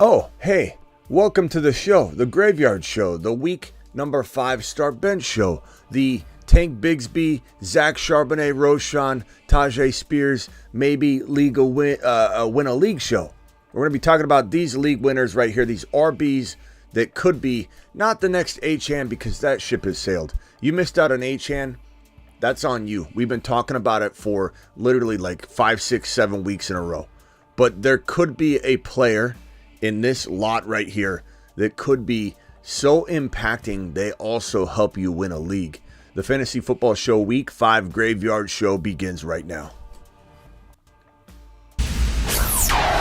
Oh, hey, welcome to the show, the Graveyard Show, the week number 5 start bench show, the Tank Bigsby, Zach Charbonnet, Roschon, Tajay Spears, maybe win a league show. We're going to be talking about these league winners right here, these RBs that could be not the next Achane because that ship has sailed. You missed out on Achane, that's on you. We've been talking about it for literally like 5, 6, 7 weeks in a row. But there could be a player in this lot right here that could be so impacting they also help you win a league. The Fantasy Football Show Week 5 Graveyard Show begins right now.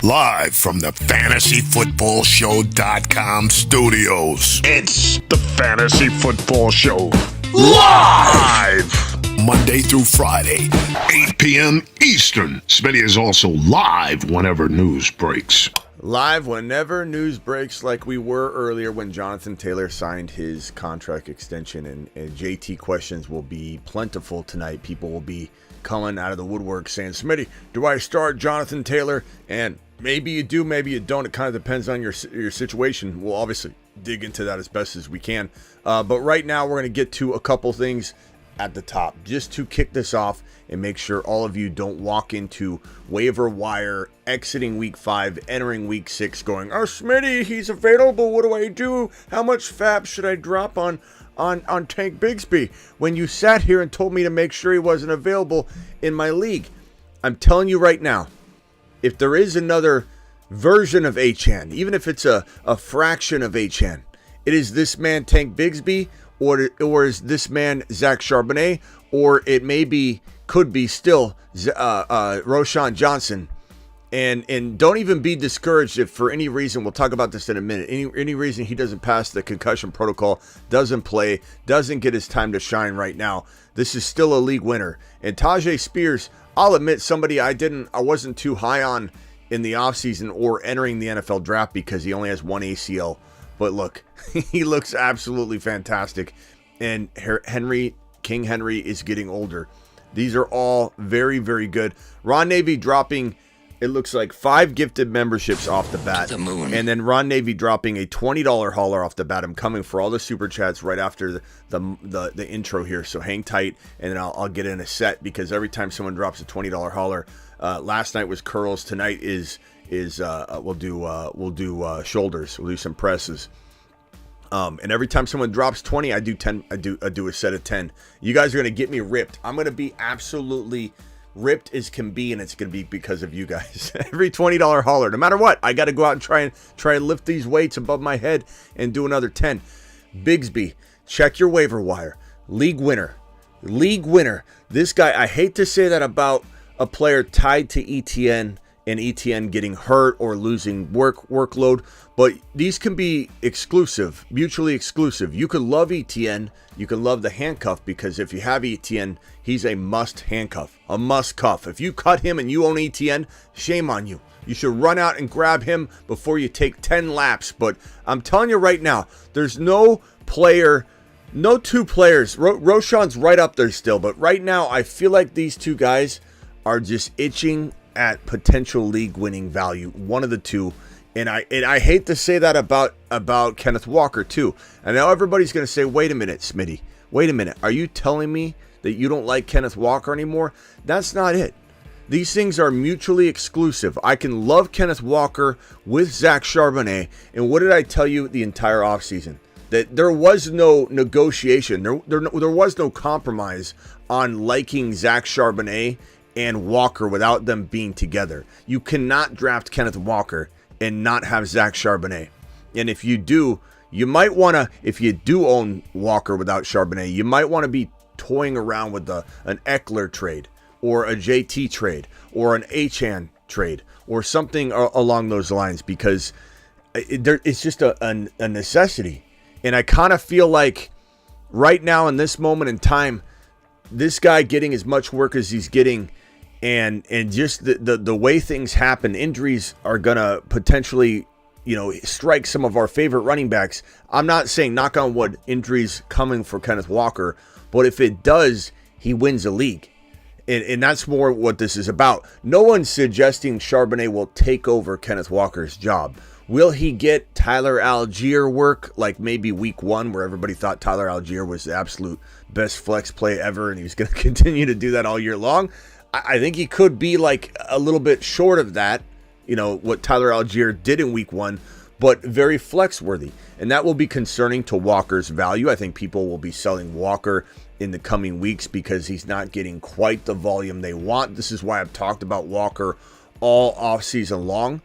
Live from the FantasyFootballShow.com studios. It's the Fantasy Football Show. Live! Monday through Friday, 8 p.m. Eastern. Smitty is also live whenever news breaks. Live whenever news breaks, like we were earlier when Jonathan Taylor signed his contract extension, and JT questions will be plentiful tonight. People will be coming out of the woodwork saying, Smitty, do I start Jonathan Taylor? And maybe you do, maybe you don't. It kind of depends on your situation. We'll obviously dig into that as best as we can. But right now we're going to get to a couple things at the top just to kick this off and make sure all of you don't walk into waiver wire exiting week 5, entering week 6 going, oh, Smitty, he's available. What do I do? How much fab should I drop on Tank Bigsby? When you sat here and told me to make sure he wasn't available in my league. I'm telling you right now, if there is another version of Achane, even if it's a fraction of Achane, it is this man Tank Bigsby, or is this man Zach Charbonnet, or it could be still Roschon Johnson. And don't even be discouraged if for any reason, we'll talk about this in a minute, any reason he doesn't pass the concussion protocol, doesn't play, doesn't get his time to shine right now. This is still a league winner. And Tajay Spears, I'll admit, somebody I wasn't too high on in the offseason or entering the NFL draft because he only has one ACL. But look, he looks absolutely fantastic. And King Henry is getting older. These are all very, very good. Ron Navy dropping, it looks like 5 gifted memberships off the bat. The moon. And then Ron Navy dropping a $20 hauler off the bat. I'm coming for all the super chats right after the intro here. So hang tight, and then I'll get in a set because every time someone drops a $20 hauler, last night was curls. Tonight we'll do shoulders. We'll do some presses. And every time someone drops 20, I do 10. I do a set of 10. You guys are gonna get me ripped. I'm gonna be absolutely ripped as can be, and it's gonna be because of you guys. Every $20 hauler, no matter what, I got to go out and try and lift these weights above my head and do another 10. Bigsby, check your waiver wire. League winner. This guy, I hate to say that about a player tied to ETN. And ETN getting hurt or losing workload, but these can be exclusive, mutually exclusive. You can love ETN, you can love the handcuff, because if you have ETN, he's a must handcuff, a must cuff. If you cut him and you own ETN, shame on you. You should run out and grab him before you take 10 laps. But I'm telling you right now, there's no two players. Roschon's right up there still, but right now I feel like these two guys are just itching at potential league winning value, one of the two. And I hate to say that about Kenneth Walker too. And now everybody's going to say, wait a minute, Smitty, wait a minute. Are you telling me that you don't like Kenneth Walker anymore? That's not it. These things are mutually exclusive. I can love Kenneth Walker with Zach Charbonnet. And what did I tell you the entire offseason? That there was no negotiation. There was no compromise on liking Zach Charbonnet and Walker without them being together. You cannot draft Kenneth Walker and not have Zach Charbonnet. And if you do, you might want to, if you do own Walker without Charbonnet, you might want to be toying around with an Eckler trade or a JT trade or an Achane trade or something along those lines, because it's just a necessity. And I kind of feel like right now in this moment in time, this guy getting as much work as he's getting, and just the way things happen, injuries are gonna potentially, strike some of our favorite running backs. I'm not saying, knock on wood, injuries coming for Kenneth Walker, but if it does, he wins a league. And that's more what this is about. No one's suggesting Charbonnet will take over Kenneth Walker's job. Will he get Tyler Algier work like maybe week 1 where everybody thought Tyler Algier was the absolute best flex play ever and he was going to continue to do that all year long? I think he could be like a little bit short of that, what Tyler Algier did in week 1, but very flex worthy. And that will be concerning to Walker's value. I think people will be selling Walker in the coming weeks because he's not getting quite the volume they want. This is why I've talked about Walker all offseason long,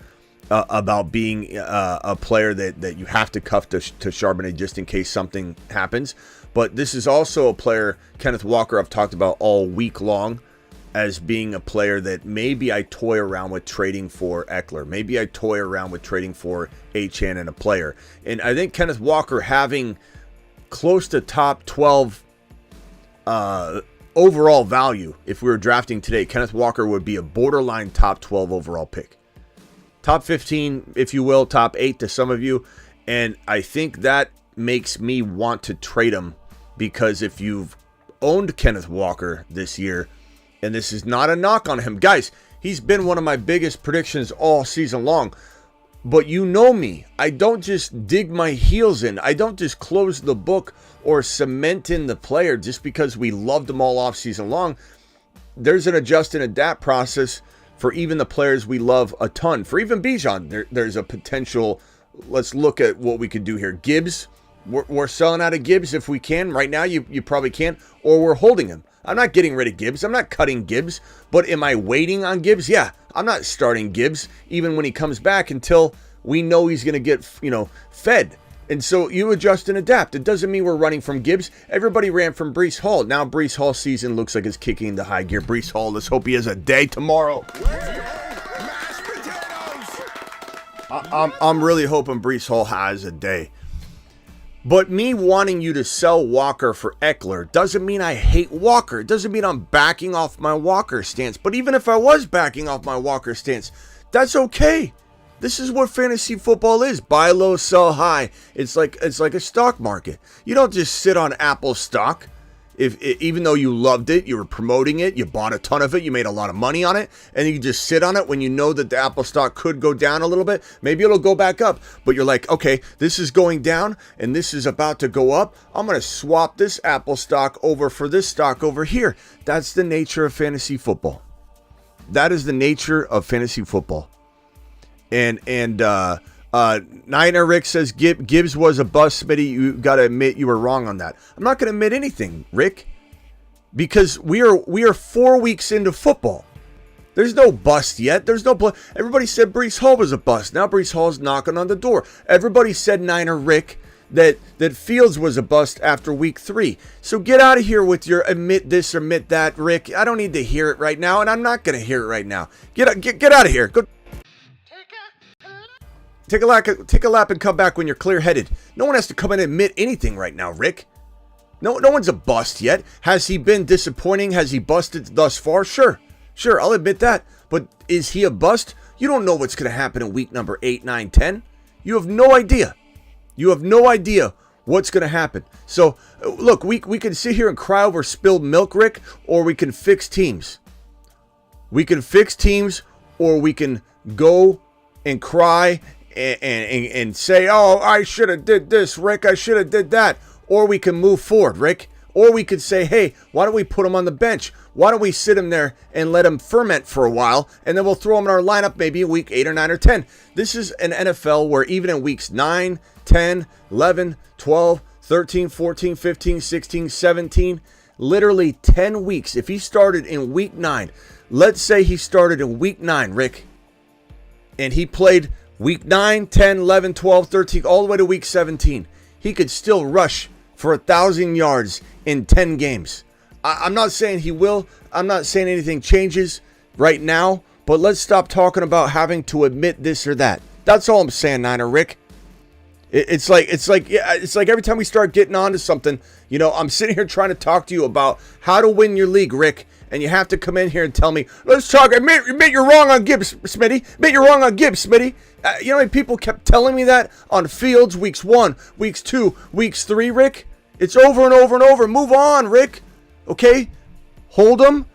about being a player that you have to cuff to Charbonnet just in case something happens. But this is also a player, Kenneth Walker, I've talked about all week long as being a player that maybe I toy around with trading for Eckler. Maybe I toy around with trading for Achane and a player. And I think Kenneth Walker having close to top 12 overall value, if we were drafting today, Kenneth Walker would be a borderline top 12 overall pick. Top 15, if you will, top 8 to some of you. And I think that makes me want to trade him, because if you've owned Kenneth Walker this year, and this is not a knock on him, guys, he's been one of my biggest predictions all season long. But you know me, I don't just dig my heels in. I don't just close the book or cement in the player just because we loved them all off season long. There's an adjust and adapt process for even the players we love a ton. For even Bijan, there's a potential. Let's look at what we could do here. Gibbs, we're selling out of Gibbs if we can. Right now, you probably can't, or we're holding him. I'm not getting rid of Gibbs. I'm not cutting Gibbs. But am I waiting on Gibbs? Yeah, I'm not starting Gibbs even when he comes back until we know he's going to get, fed. And so you adjust and adapt. It doesn't mean we're running from Gibbs. Everybody ran from Breece Hall. Now Breece Hall's season looks like it's kicking into high gear. Breece Hall, let's hope he has a day tomorrow. I'm really hoping Breece Hall has a day. But me wanting you to sell Walker for Eckler doesn't mean I hate Walker. It doesn't mean I'm backing off my Walker stance. But even if I was backing off my Walker stance, that's okay. This is what fantasy football is. Buy low, sell high. It's like a stock market. You don't just sit on Apple stock. Even though you loved it, you were promoting it, you bought a ton of it, you made a lot of money on it, and you just sit on it when you know that the Apple stock could go down a little bit. Maybe it'll go back up, but you're like, okay, this is going down and this is about to go up. I'm going to swap this Apple stock over for this stock over here. That's the nature of fantasy football. That is the nature of fantasy football. And Niner Rick says Gibbs was a bust, Smitty. You got to admit you were wrong on that. I'm not going to admit anything, Rick, because we are 4 weeks into football. There's no bust yet. There's no Everybody said Breece Hall was a bust. Now Breece Hall's knocking on the door. Everybody said Niner Rick that Fields was a bust after week 3. So get out of here with your admit this or admit that, Rick. I don't need to hear it right now, and I'm not going to hear it right now. Get out of here. Go. Take a lap and come back when you're clear-headed. No one has to come in and admit anything right now, Rick. No one's a bust yet. Has he been disappointing? Has he busted thus far? Sure, I'll admit that. But is he a bust? You don't know what's going to happen in week number 8, 9, 10. You have no idea. You have no idea what's going to happen. So, look, we can sit here and cry over spilled milk, Rick, or we can fix teams. We can fix teams, or we can go and cry and say, oh, I should have did this, Rick. I should have did that. Or we can move forward, Rick. Or we could say, hey, why don't we put him on the bench? Why don't we sit him there and let him ferment for a while, and then we'll throw him in our lineup maybe in week 8 or 9 or 10. This is an NFL where even in weeks 9, 10, 11, 12, 13, 14, 15, 16, 17, literally 10 weeks. If he started in week 9, let's say he started in week 9, Rick, and he played week 9, 10, 11, 12, 13, all the way to week 17. He could still rush for 1,000 yards in 10 games. I'm not saying he will. I'm not saying anything changes right now. But let's stop talking about having to admit this or that. That's all I'm saying, Niner Rick. It's like every time we start getting onto something, I'm sitting here trying to talk to you about how to win your league, Rick. And you have to come in here and tell me, let's talk. Admit you're wrong on Gibbs, Smitty. Admit you're wrong on Gibbs, Smitty. You know how many people kept telling me that on Fields, weeks 1, weeks 2, weeks 3, Rick? It's over and over and over. Move on, Rick. Okay? Hold them.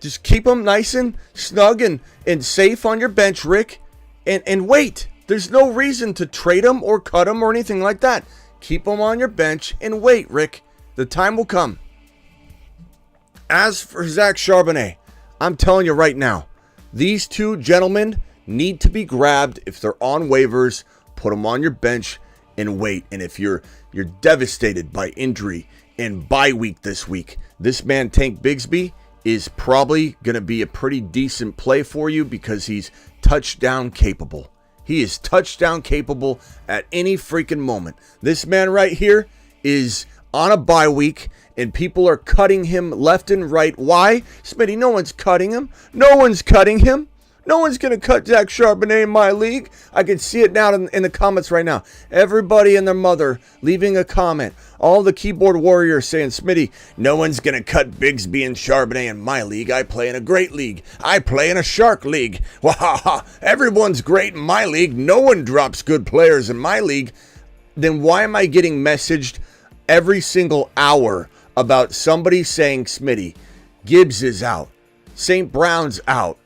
Just keep them nice and snug and safe on your bench, Rick, and wait. There's no reason to trade them or cut them or anything like that. Keep them on your bench and wait, Rick. The time will come. As for Zach Charbonnet, I'm telling you right now, these two gentlemen need to be grabbed. If they're on waivers, put them on your bench and wait. And if you're devastated by injury and bye week this week, this man Tank Bigsby is probably going to be a pretty decent play for you because he's touchdown capable. He is touchdown capable at any freaking moment. This man right here is on a bye week, and people are cutting him left and right. Why? Smitty, no one's cutting him. No one's cutting him. No one's going to cut Zach Charbonnet in my league. I can see it now in the comments right now. Everybody and their mother leaving a comment. All the keyboard warriors saying, Smitty, no one's going to cut Bigsby and Charbonnet in my league. I play in a great league. I play in a shark league. Wahaha. Everyone's great in my league. No one drops good players in my league. Then why am I getting messaged every single hour about somebody saying, Smitty, Gibbs is out. St. Brown's out.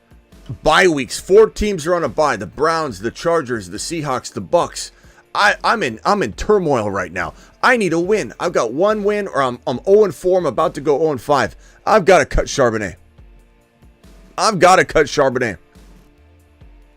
Bye weeks. 4 teams are on a bye. The Browns, the Chargers, the Seahawks, the Bucks. I'm in turmoil right now. I need a win. I've got 1 win, or I'm 0-4. I'm about to go 0-5. I've got to cut Charbonnet. I've got to cut Charbonnet.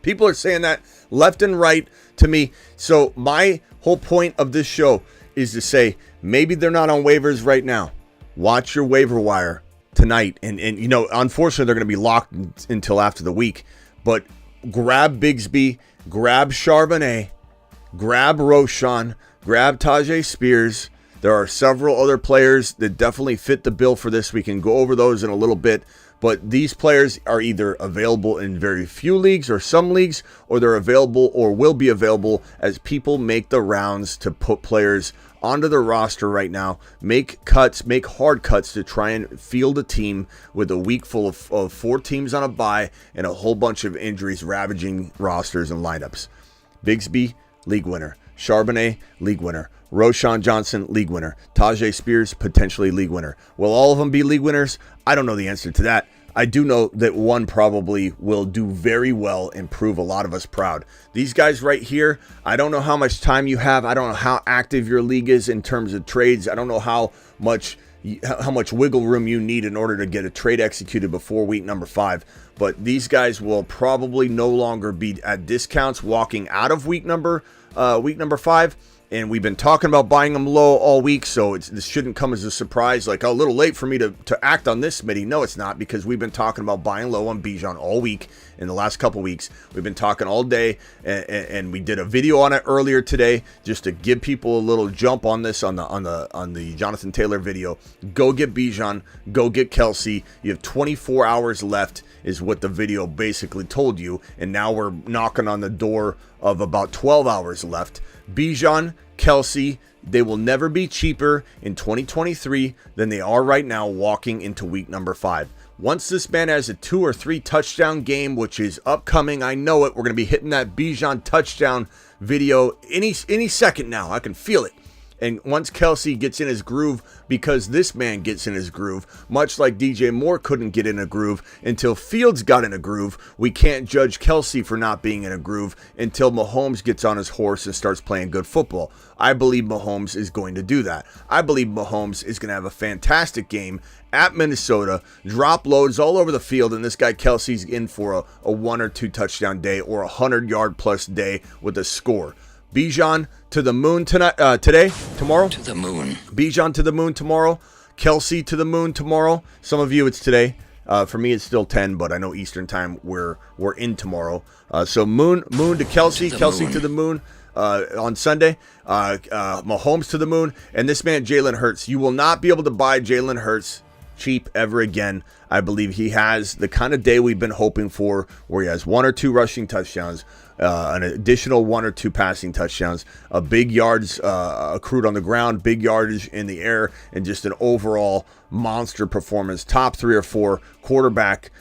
People are saying that left and right to me. So my whole point of this show is to say maybe they're not on waivers right now. Watch your waiver wire tonight, and you know, unfortunately they're going to be locked until after the week, but grab Bigsby, grab Charbonnet, grab Roschon, grab Tajay Spears. There are several other players that definitely fit the bill for this. We can go over those in a little bit, but these players are either available in very few leagues or some leagues, or they're available or will be available as people make the rounds to put players onto the roster right now, make cuts, make hard cuts to try and field a team with a week full of 4 teams on a bye and a whole bunch of injuries ravaging rosters and lineups. Bigsby, league winner. Charbonnet, league winner. Roschon Johnson, league winner. Tajay Spears, potentially league winner. Will all of them be league winners? I don't know the answer to that. I do know that one probably will do very well and prove a lot of us proud. These guys right here, I don't know how much time you have. I don't know how active your league is in terms of trades. I don't know how much wiggle room you need in order to get a trade executed before week number 5. But these guys will probably no longer be at discounts walking out of week number 5. And we've been talking about buying them low all week, so this shouldn't come as a surprise, like, oh, a little late for me to act on this, Smitty. No, it's not, because we've been talking about buying low on Bijan all week in the last couple weeks. We've been talking all day, and we did a video on it earlier today just to give people a little jump on this on the Jonathan Taylor video. Go get Bijan, go get Kelsey. You have 24 hours left is what the video basically told you, and now we're knocking on the door of about 12 hours left. Bijan, Kelsey, they will never be cheaper in 2023 than they are right now walking into week number 5. Once this man has a 2 or 3 touchdown game, which is upcoming, I know it, we're going to be hitting that Bijan touchdown video any second now. I can feel it. And once Kelsey gets in his groove, because this man gets in his groove, much like DJ Moore couldn't get in a groove until Fields got in a groove, we can't judge Kelsey for not being in a groove until Mahomes gets on his horse and starts playing good football. I believe Mahomes is going to do that. I believe Mahomes is going to have a fantastic game at Minnesota, drop loads all over the field, and this guy Kelsey's in for a 1 or 2 touchdown day or a 100-yard plus day with a score. Bijan to the moon tomorrow. To the moon. Bijan to the moon tomorrow. Kelsey to the moon tomorrow. Some of you it's today. For me it's still 10, but I know Eastern time we're in tomorrow. So moon to Kelsey, Kelsey to the moon on Sunday. Mahomes to the moon, and this man Jalen Hurts. You will not be able to buy Jalen Hurts cheap ever again. I believe he has the kind of day we've been hoping for, where he has 1 or 2 rushing touchdowns, an additional 1 or 2 passing touchdowns, a big yards accrued on the ground, big yardage in the air, and just an overall monster performance. Top 3 or 4 quarterback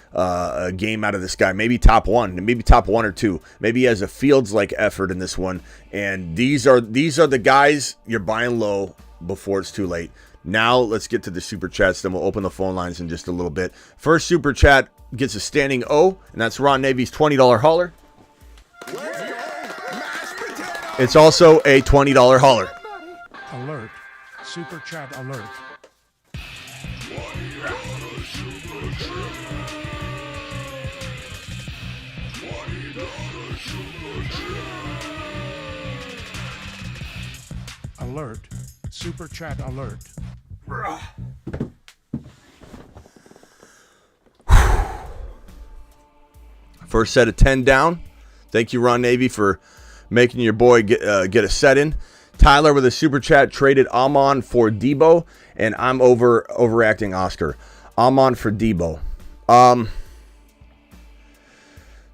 game out of this guy. Maybe top 1 or 2. Maybe he has a Fields-like effort in this one. And these are the guys you're buying low before it's too late. Now let's get to the super chats. Then we'll open the phone lines in just a little bit. First super chat gets a standing O, and that's Ron Navy's $20 hauler. It's also a $20 hauler. Alert. Super chat alert. Alert. Super chat alert. First set of 10 down. Thank you, Ron Navy, for making your boy get a set in. Tyler with a super chat traded Amon for Debo, and I'm overreacting Oscar. Amon for Debo.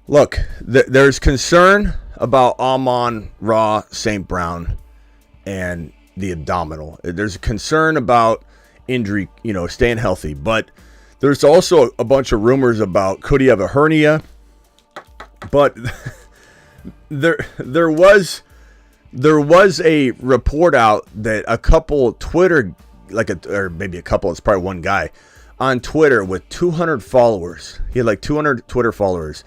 Look, there's concern about Amon Ra St. Brown and the abdominal. There's a concern about injury, staying healthy, but there's also a bunch of rumors about could he have a hernia. But there was a report out that a couple Twitter, or maybe a couple, it's probably one guy on Twitter with 200 followers. He had like 200 Twitter followers,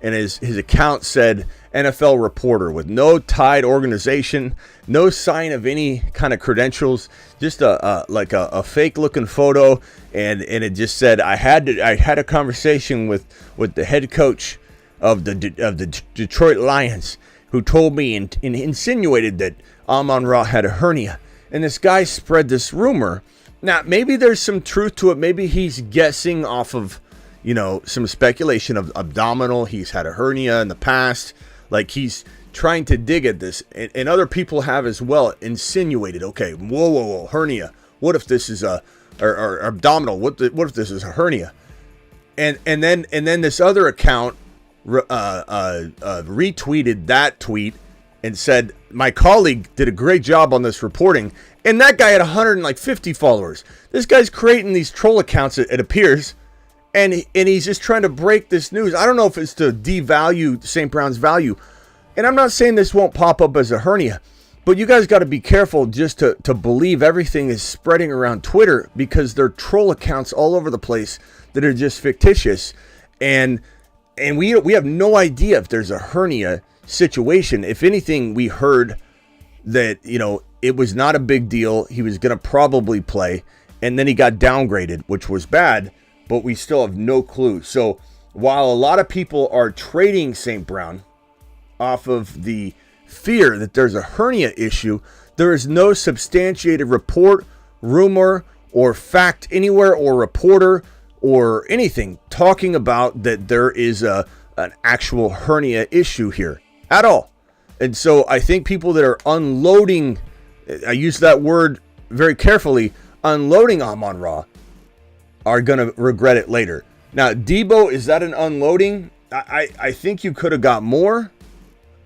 and his account said NFL reporter with no tied organization, no sign of any kind of credentials, just a fake looking photo, and it just said I had a conversation with the head coach of the Detroit Lions, who told me and insinuated that Amon Ra had a hernia. And this guy spread this rumor. Now, maybe there's some truth to it. Maybe he's guessing off of, some speculation of abdominal. He's had a hernia in the past. Like, he's trying to dig at this. And other people have as well insinuated, okay, whoa, hernia. What if this is or abdominal? What if this is a hernia? And then this other account retweeted that tweet and said, my colleague did a great job on this reporting, and that guy had 150 followers. This guy's creating these troll accounts, it appears, and he's just trying to break this news. I don't know if it's to devalue St. Brown's value, and I'm not saying this won't pop up as a hernia, but you guys got to be careful just to believe everything is spreading around Twitter, because there are troll accounts all over the place that are just fictitious, and we have no idea if there's a hernia situation. If anything, we heard that, it was not a big deal. He was going to probably play, and then he got downgraded, which was bad, but we still have no clue. So while a lot of people are trading St. Brown off of the fear that there's a hernia issue, there is no substantiated report, rumor, or fact anywhere, or reporter, or anything talking about that there is an actual hernia issue here at all. And so I think people that are unloading, I use that word very carefully, unloading Amon Ra are going to regret it later. Now, Debo, is that an unloading? I think you could have got more,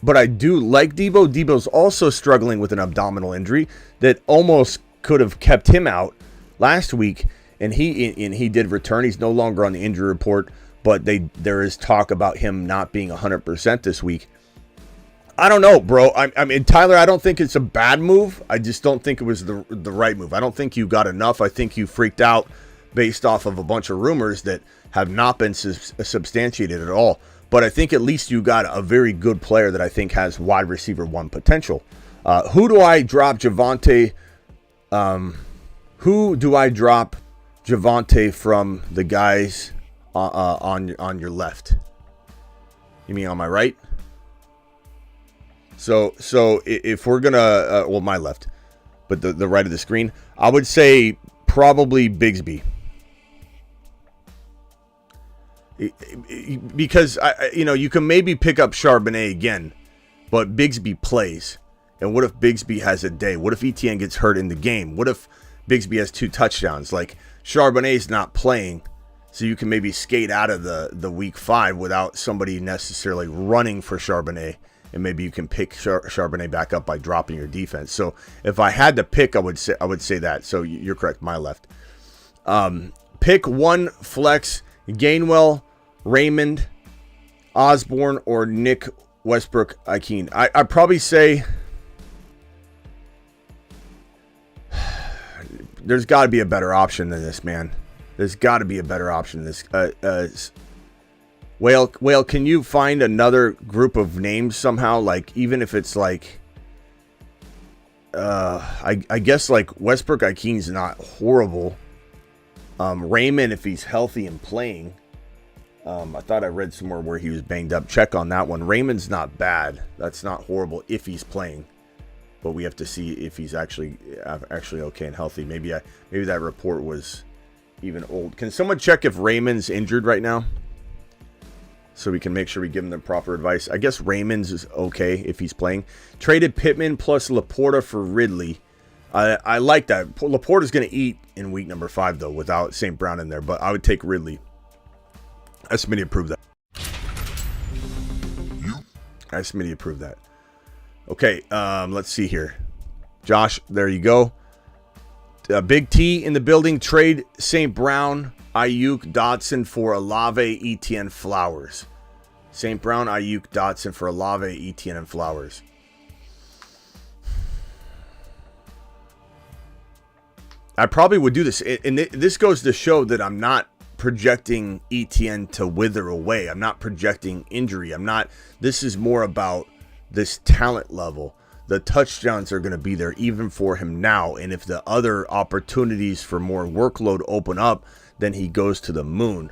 but I do like Debo. Debo's also struggling with an abdominal injury that almost could have kept him out last week. And he did return. He's no longer on the injury report, but there is talk about him not being 100% this week. I don't know, bro. I mean, Tyler, I don't think it's a bad move. I just don't think it was the right move. I don't think you got enough. I think you freaked out based off of a bunch of rumors that have not been substantiated at all. But I think at least you got a very good player that I think has wide receiver 1 potential. Who do I drop Javonte? Who do I drop Javonte from the guys on your left? You mean on my right? So if we're gonna my left, but the right of the screen, I would say probably Bigsby, because you can maybe pick up Charbonnet again, but Bigsby plays, and what if Bigsby has a day? What if Etienne gets hurt in the game? What if Bigsby has 2 touchdowns? Like, Charbonnet's not playing, so you can maybe skate out of the week 5 without somebody necessarily running for Charbonnet, and maybe you can pick Charbonnet back up by dropping your defense. So if I had to pick, I would say that. So you're correct, my left. Pick 1 flex: Gainwell, Raymond, Osborne, or Nick Westbrook-Ikine. I'd probably say there's got to be a better option than this, man. There's got to be a better option than this. Whale, can you find another group of names somehow? Like, even if it's like, I guess like Westbrook Ikeen's not horrible. Raymond, if he's healthy and playing. I thought I read somewhere where he was banged up. Check on that one. Raymond's not bad. That's not horrible if he's playing. But we have to see if he's actually okay and healthy. Maybe that report was even old. Can someone check if Raymond's injured right now? So we can make sure we give him the proper advice. I guess Raymond's is okay if he's playing. Traded Pittman plus Laporta for Ridley. I like that. Laporta's going to eat in week number 5, though, without St. Brown in there. But I would take Ridley. Smitty approved that. Smitty approved that. Okay, let's see here. Josh, there you go. Big T in the building. Trade St. Brown, Ayuk, Dotson for Olave, Etienne, Flowers. St. Brown, Ayuk, Dotson for Olave, Etienne, and Flowers. I probably would do this. And this goes to show that I'm not projecting Etienne to wither away. I'm not projecting injury. This is more about this talent level. The touchdowns are going to be there even for him now. And if the other opportunities for more workload open up, then he goes to the moon.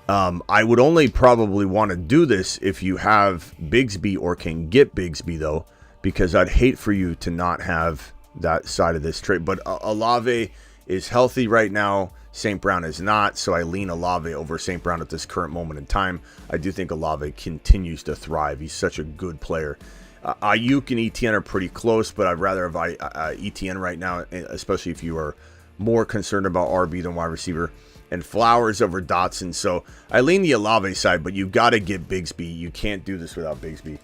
I would only probably want to do this if you have Bigsby or can get Bigsby, though, because I'd hate for you to not have that side of this trade. But Olave is healthy right now. St. Brown is not, so I lean Olave over St. Brown at this current moment in time. I do think Olave continues to thrive. He's such a good player. Ayuk and Etienne are pretty close, but I'd rather have Etienne right now, especially if you are more concerned about RB than wide receiver. And Flowers over Dotson. So I lean the Olave side, but you've got to get Bigsby. You can't do this without Bigsby.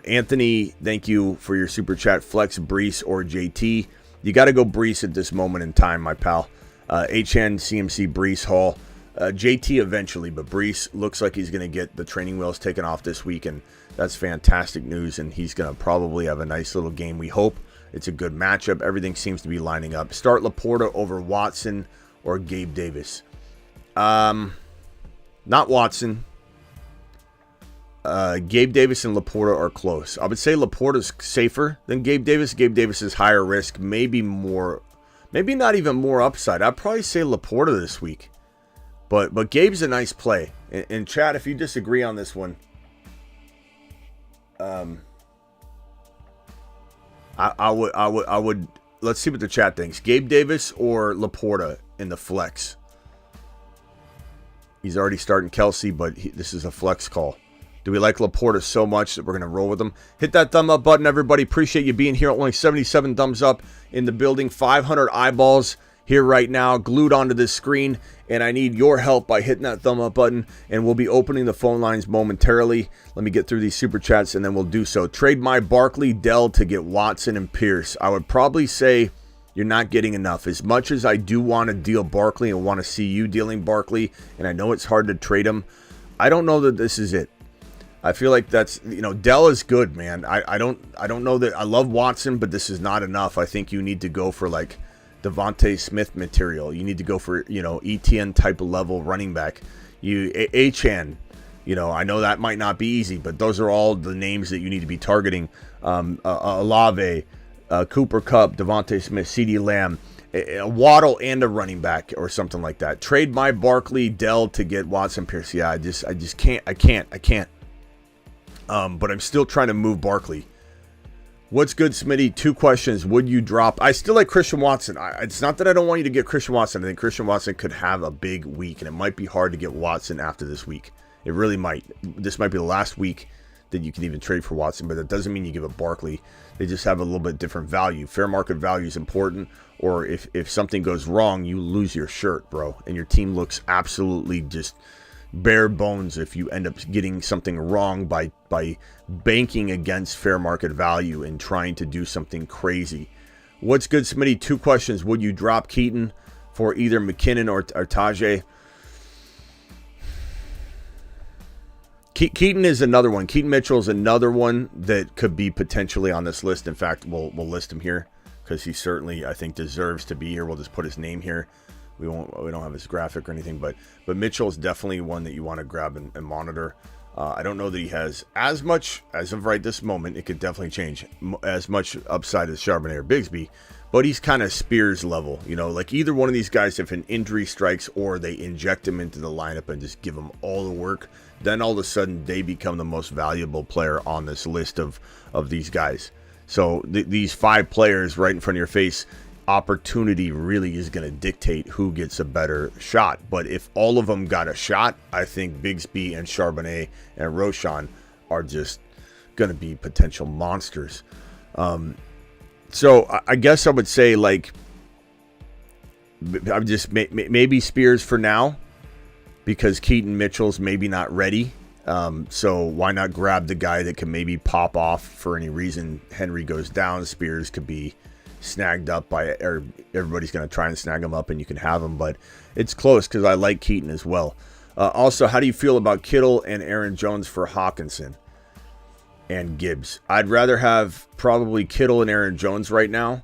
Anthony, thank you for your super chat. Flex Brees or JT. You got to go Brees at this moment in time, my pal. HN, CMC, Brees, Hall. JT eventually, but Brees looks like he's going to get the training wheels taken off this week, and that's fantastic news, and he's going to probably have a nice little game, we hope. It's a good matchup. Everything seems to be lining up. Start Laporta over Watson or Gabe Davis. Not Watson. Gabe Davis and Laporta are close. I would say Laporta's safer than Gabe Davis. Gabe Davis is higher risk, maybe not even more upside. I'd probably say Laporta this week. But Gabe's a nice play. And chat, if you disagree on this one, I would let's see what the chat thinks. Gabe Davis or Laporta in the flex. He's already starting Kelsey, but this is a flex call. Do we like Laporta so much that we're going to roll with him? Hit that thumb up button, everybody. Appreciate you being here. Only 77 thumbs up in the building. 500 eyeballs here right now, glued onto this screen. And I need your help by hitting that thumb up button. And we'll be opening the phone lines momentarily. Let me get through these super chats, and then we'll do so. Trade my Barkley, Dell to get Watson and Pierce. I would probably say you're not getting enough. As much as I do want to deal Barkley and want to see you dealing Barkley, and I know it's hard to trade him, I don't know that this is it. I feel like that's, Dell is good, man. I don't know that I love Watson, but this is not enough. I think you need to go for like Devontae Smith material. You need to go for, ETN type of level running back. Achan, I know that might not be easy, but those are all the names that you need to be targeting. Olave, Cooper Kupp, Devontae Smith, CeeDee Lamb, a Waddle and a running back or something like that. Trade my Barkley, Dell to get Watson, Pierce. Yeah, I just can't. I can't. But I'm still trying to move Barkley. What's good, Smitty? 2 questions. Would you drop? I still like Christian Watson. It's not that I don't want you to get Christian Watson. I think Christian Watson could have a big week, and it might be hard to get Watson after this week. It really might. This might be the last week that you can even trade for Watson, but that doesn't mean you give up Barkley. They just have a little bit different value. Fair market value is important, or if something goes wrong, you lose your shirt, bro, and your team looks absolutely just bare bones if you end up getting something wrong by banking against fair market value and trying to do something crazy. What's good, Smitty? 2 questions. Would you drop Keaton for either McKinnon or Tajay? Keaton is another one. Keaton Mitchell is another one that could be potentially on this list. In fact, we'll list him here. because he certainly, I think, deserves to be here. We'll just put his name here. We don't have his graphic or anything, but Mitchell is definitely one that you want to grab and monitor. I don't know that he has as much, as of right this moment, it could definitely change, as much upside as Charbonnet or Bigsby, but he's kind of Spears level, like either one of these guys, if an injury strikes or they inject him into the lineup and just give him all the work, then all of a sudden they become the most valuable player on this list of these guys. So these 5 players right in front of your face, opportunity really is going to dictate who gets a better shot. But if all of them got a shot, I think Bigsby and Charbonnet and Roshan are just going to be potential monsters. So I guess I would say, like, I'm just maybe Spears for now, because Keaton Mitchell's maybe not ready. So why not grab the guy that can maybe pop off for any reason? Henry goes down, Spears could be snagged up or everybody's going to try and snag him up and you can have him, but it's close because I like Keaton as well. Also, how do you feel about Kittle and Aaron Jones for Hawkinson and Gibbs? I'd rather have probably Kittle and Aaron Jones right now,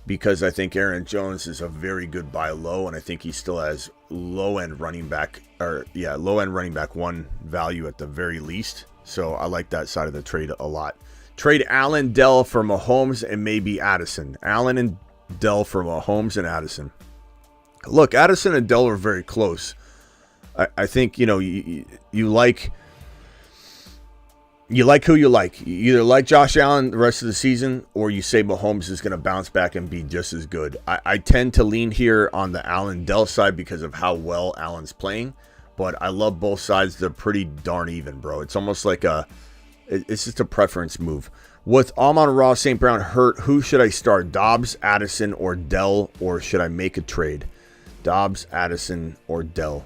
because I think Aaron Jones is a very good buy low, and I think he still has low-end running back 1 value at the very least. So I like that side of the trade a lot. Trade Allen, Dell for Mahomes and maybe Addison. Allen and Dell for Mahomes and Addison. Look, Addison and Dell are very close. I think, you like who you like. You either like Josh Allen the rest of the season, or you say Mahomes is going to bounce back and be just as good. I tend to lean here on the Allen Dell side because of how well Allen's playing, but I love both sides. They're pretty darn even, bro. It's almost like it's just a preference move. With Amon-Ra St. Brown hurt, who should I start? Dobbs, Addison, or Dell, or should I make a trade? Dobbs, Addison, or Dell.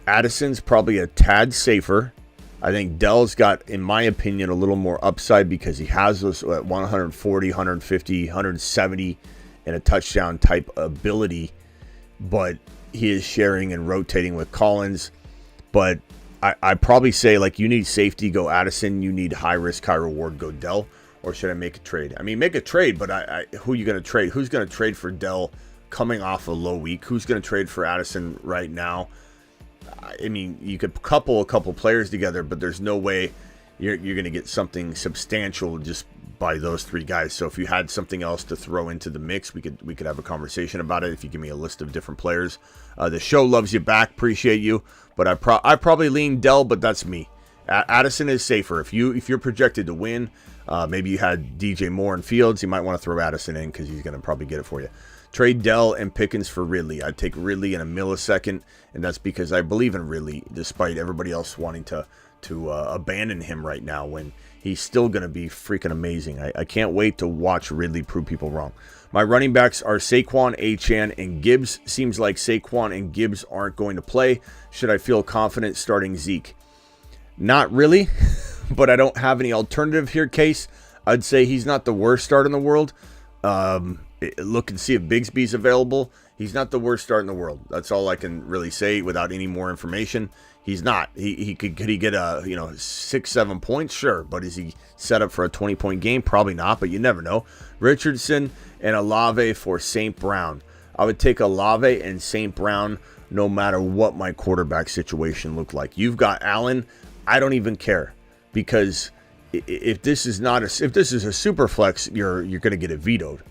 Addison's probably a tad safer. I think Dell's got, in my opinion, a little more upside because he has those 140, 150, 170 and a touchdown type ability, but he is sharing and rotating with Collins. But I probably say, like, you need safety, go Addison. You need high risk, high reward, go Dell. Or should I make a trade? I mean, make a trade, but who are you going to trade? Who's going to trade for Dell coming off a low week? Who's going to trade for Addison right now? I mean, you could couple a couple players together, but there's no way you're going to get something substantial just by those 3 guys. So if you had something else to throw into the mix, we could have a conversation about it. If you give me a list of different players, the show loves you back. Appreciate you, but I probably lean Dell, but that's me. Addison is safer. If you're projected to win, maybe you had DJ Moore and Fields, you might want to throw Addison in because he's going to probably get it for you. Trade Dell and Pickens for Ridley. I'd take Ridley in a millisecond, and that's because I believe in Ridley, despite everybody else wanting to abandon him right now when he's still going to be freaking amazing. I can't wait to watch Ridley prove people wrong. My running backs are Saquon, Achane, and Gibbs. Seems like Saquon and Gibbs aren't going to play. Should I feel confident starting Zeke? Not really, but I don't have any alternative here, Case. I'd say he's not the worst start in the world. Look and see if Bigsby's available. He's not the worst start in the world. That's all I can really say without any more information. He's not. He could he get 6-7 points? Sure, but is he set up for a 20-point game? Probably not, but you never know. Richardson and Olave for St. Brown. I would take Olave and St. Brown no matter what my quarterback situation looked like. You've got Allen. I don't even care, because if this is a super flex, you're going to get it vetoed.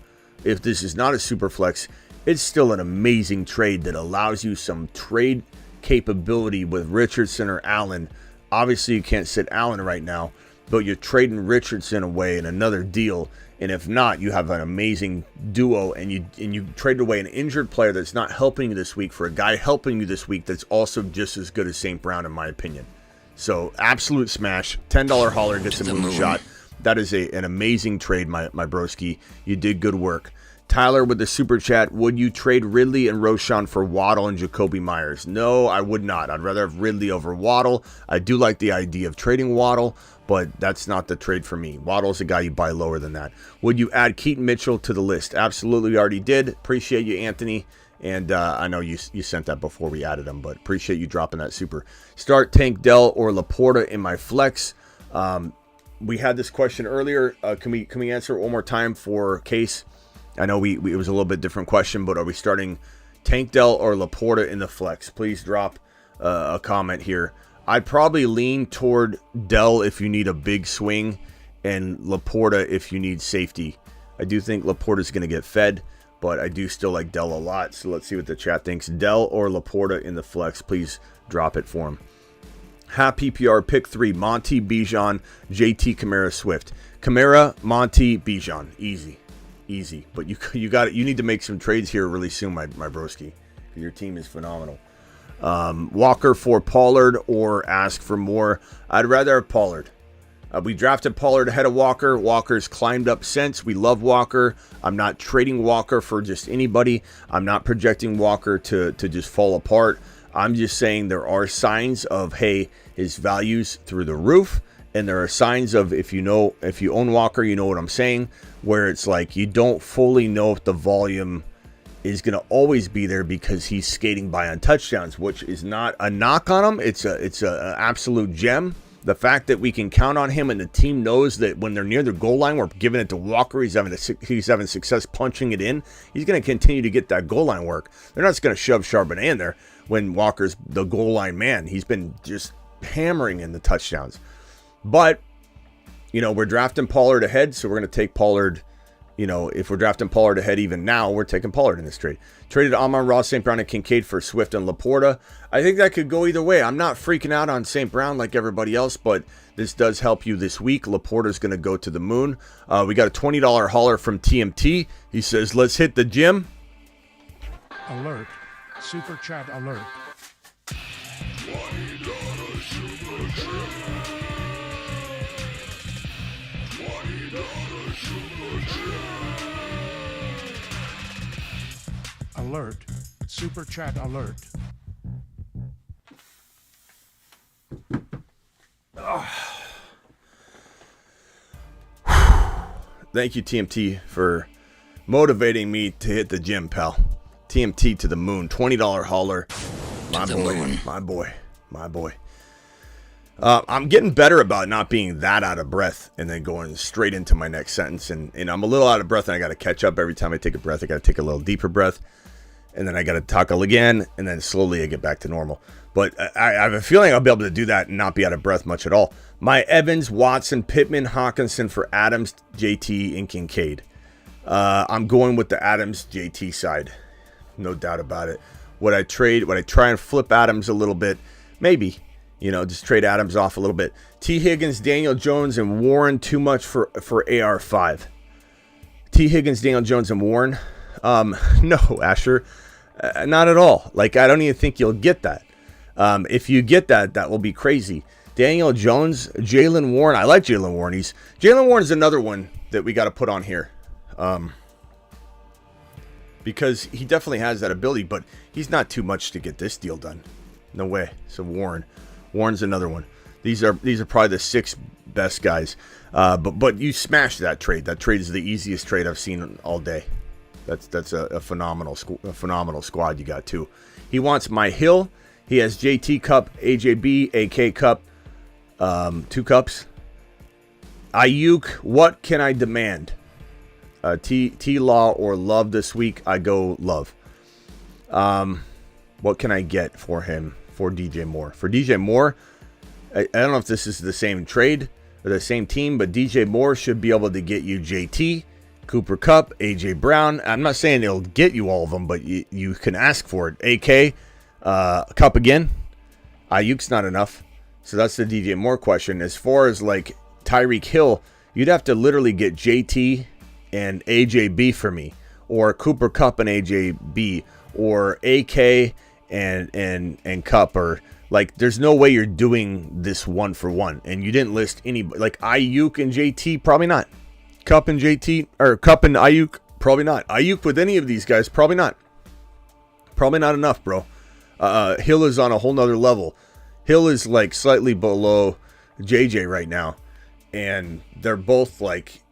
If this is not a super flex, it's still an amazing trade that allows you some trade capability with Richardson or Allen. Obviously, you can't sit Allen right now, but you're trading Richardson away in another deal. And if not, you have an amazing duo, and you trade away an injured player that's not helping you this week for a guy helping you this week that's also just as good as St. Brown, in my opinion. So, absolute smash. $10 hauler gets a moonshot. That is an amazing trade, my broski. You did good work. Tyler with the super chat, would you trade Ridley and Roshan for Waddle and Jacoby Myers? No, I would not. I'd rather have Ridley over Waddle. I do like the idea of trading Waddle, but that's not the trade for me. Waddle's a guy you buy lower than that. Would you add Keaton Mitchell to the list? Absolutely, we already did. Appreciate you, Anthony. And I know you sent that before we added him, but appreciate you dropping that super. Start Tank Dell or Laporta in my flex. We had this question earlier. Can we answer it one more time for Case? I know it was a little bit different question, but are we starting Tank Dell or Laporta in the flex? Please drop a comment here. I'd probably lean toward Dell if you need a big swing, and Laporta if you need safety. I do think Laporta's going to get fed, but I do still like Dell a lot. So let's see what the chat thinks. Dell or Laporta in the flex? Please drop it for him. Half PPR pick 3, Monty, Bijan, JT, Kamara, Swift. Kamara, Monty, Bijan. Easy. But you got it. You need to make some trades here really soon, my broski. Your team is phenomenal. Walker for Pollard or ask for more. I'd rather have Pollard. We drafted Pollard ahead of Walker. Walker's climbed up since. We love Walker. I'm not trading Walker for just anybody. I'm not projecting Walker to just fall apart. I'm just saying there are signs of, hey, his value's through the roof. And there are signs of, if you own Walker, you know what I'm saying, where it's like you don't fully know if the volume is going to always be there because he's skating by on touchdowns, which is not a knock on him. It's a absolute gem. The fact that we can count on him and the team knows that when they're near the goal line, we're giving it to Walker. He's having success punching it in. He's going to continue to get that goal line work. They're not just going to shove Charbonnet in there when Walker's the goal line man. He's been just hammering in the touchdowns. But, we're drafting Pollard ahead, so we're going to take Pollard. If we're drafting Pollard ahead even now, we're taking Pollard in this trade. Traded Amon-Ra, St. Brown, and Kincaid for Swift and Laporta. I think that could go either way. I'm not freaking out on St. Brown like everybody else, but this does help you this week. Laporta's going to go to the moon. We got a $20 hauler from TMT. He says, let's hit the gym. Alert. Super chat alert. $20 super chat. $20 super chat. Alert. Super chat alert. Thank you, TMT, for motivating me to hit the gym, pal. TMT to the moon. $20 hauler. My boy. I'm getting better about not being that out of breath and then going straight into my next sentence. And I'm a little out of breath and I got to catch up every time I take a breath. I got to take a little deeper breath. And then I got to tackle again. And then slowly I get back to normal. But I have a feeling I'll be able to do that and not be out of breath much at all. My Evans, Watson, Pittman, Hawkinson for Adams, JT, and Kincaid. I'm going with the Adams, JT side. No doubt about it. Would I try and flip Adams a little bit? Maybe. Just trade Adams off a little bit. T. Higgins, Daniel Jones, and Warren too much for AR5. T. Higgins, Daniel Jones, and Warren? No, Asher. Not at all. I don't even think you'll get that. If you get that, that will be crazy. Daniel Jones, Jaylen Warren. I like Jaylen Warren. Jaylen Warren's another one that we got to put on here. Because he definitely has that ability, but he's not too much to get this deal done. No way. So Warren's another one. These are probably the 6 best guys. But you smashed that trade. That trade is the easiest trade I've seen all day. That's a phenomenal squad you got too. He wants my Hill. He has JT Cup, AJB, AK Cup, 2 cups. Ayuk, what can I demand? T-Law or Love this week? I go Love. What can I get for him for DJ Moore? For DJ Moore, I don't know if this is the same trade or the same team, but DJ Moore should be able to get you JT, Cooper Kupp, AJ Brown. I'm not saying it'll get you all of them, but you can ask for it. AK, Kupp again. Ayuk's not enough. So that's the DJ Moore question. As far as Tyreek Hill, you'd have to literally get JT and AJB for me, or Cooper Kupp and AJB, or AK and Kupp, or there's no way you're doing this 1-for-1. And you didn't list any Ayuk and JT, probably not. Kupp and JT, or Kupp and Ayuk, probably not. Ayuk with any of these guys, probably not. Probably not enough, bro. Hill is on a whole nother level. Hill is slightly below JJ right now. And they're both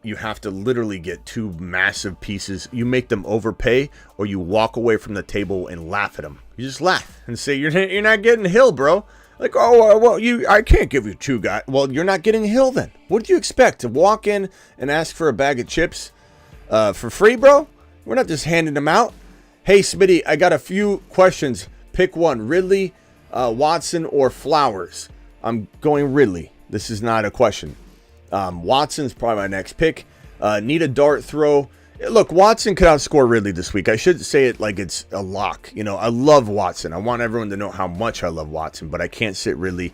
you have to literally get 2 massive pieces. You make them overpay, or you walk away from the table and laugh at them. You just laugh and say, you're not getting Hill, bro. I can't give you 2 guys. Well, you're not getting Hill then. What do you expect? To walk in and ask for a bag of chips for free, bro? We're not just handing them out. Hey, Smitty, I got a few questions. Pick one. Ridley, Watson, or Flowers? I'm going Ridley. This is not a question. Watson's probably my next pick. Need a dart throw. Look, Watson could outscore Ridley this week. I should say it like it's a lock. You know, I love Watson. I want everyone to know how much I love Watson, but I can't sit Ridley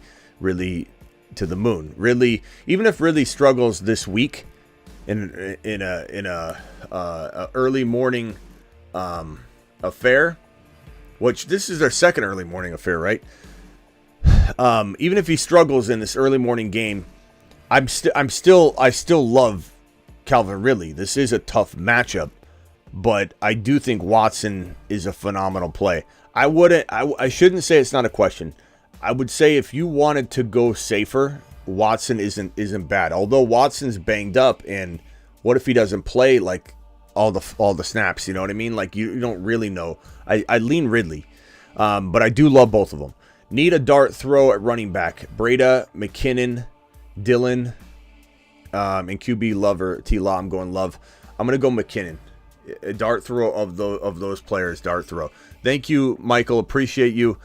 to the moon. Ridley, even if Ridley struggles this week in a early morning affair, which this is their second early morning affair, right? Even if he struggles in this early morning game, I still love Calvin Ridley. This is a tough matchup, but I do think Watson is a phenomenal play. I shouldn't say it's not a question. I would say if you wanted to go safer, Watson isn't bad. Although Watson's banged up, and what if he doesn't play like all the snaps? You know what I mean? Like you don't really know. I lean Ridley, but I do love both of them. Need a dart throw at running back. Breda, McKinnon, Dillon, and QB Lover, T-Law, I'm going Love. I'm going to go McKinnon. A dart throw of those players, dart throw. Thank you, Michael. Appreciate you.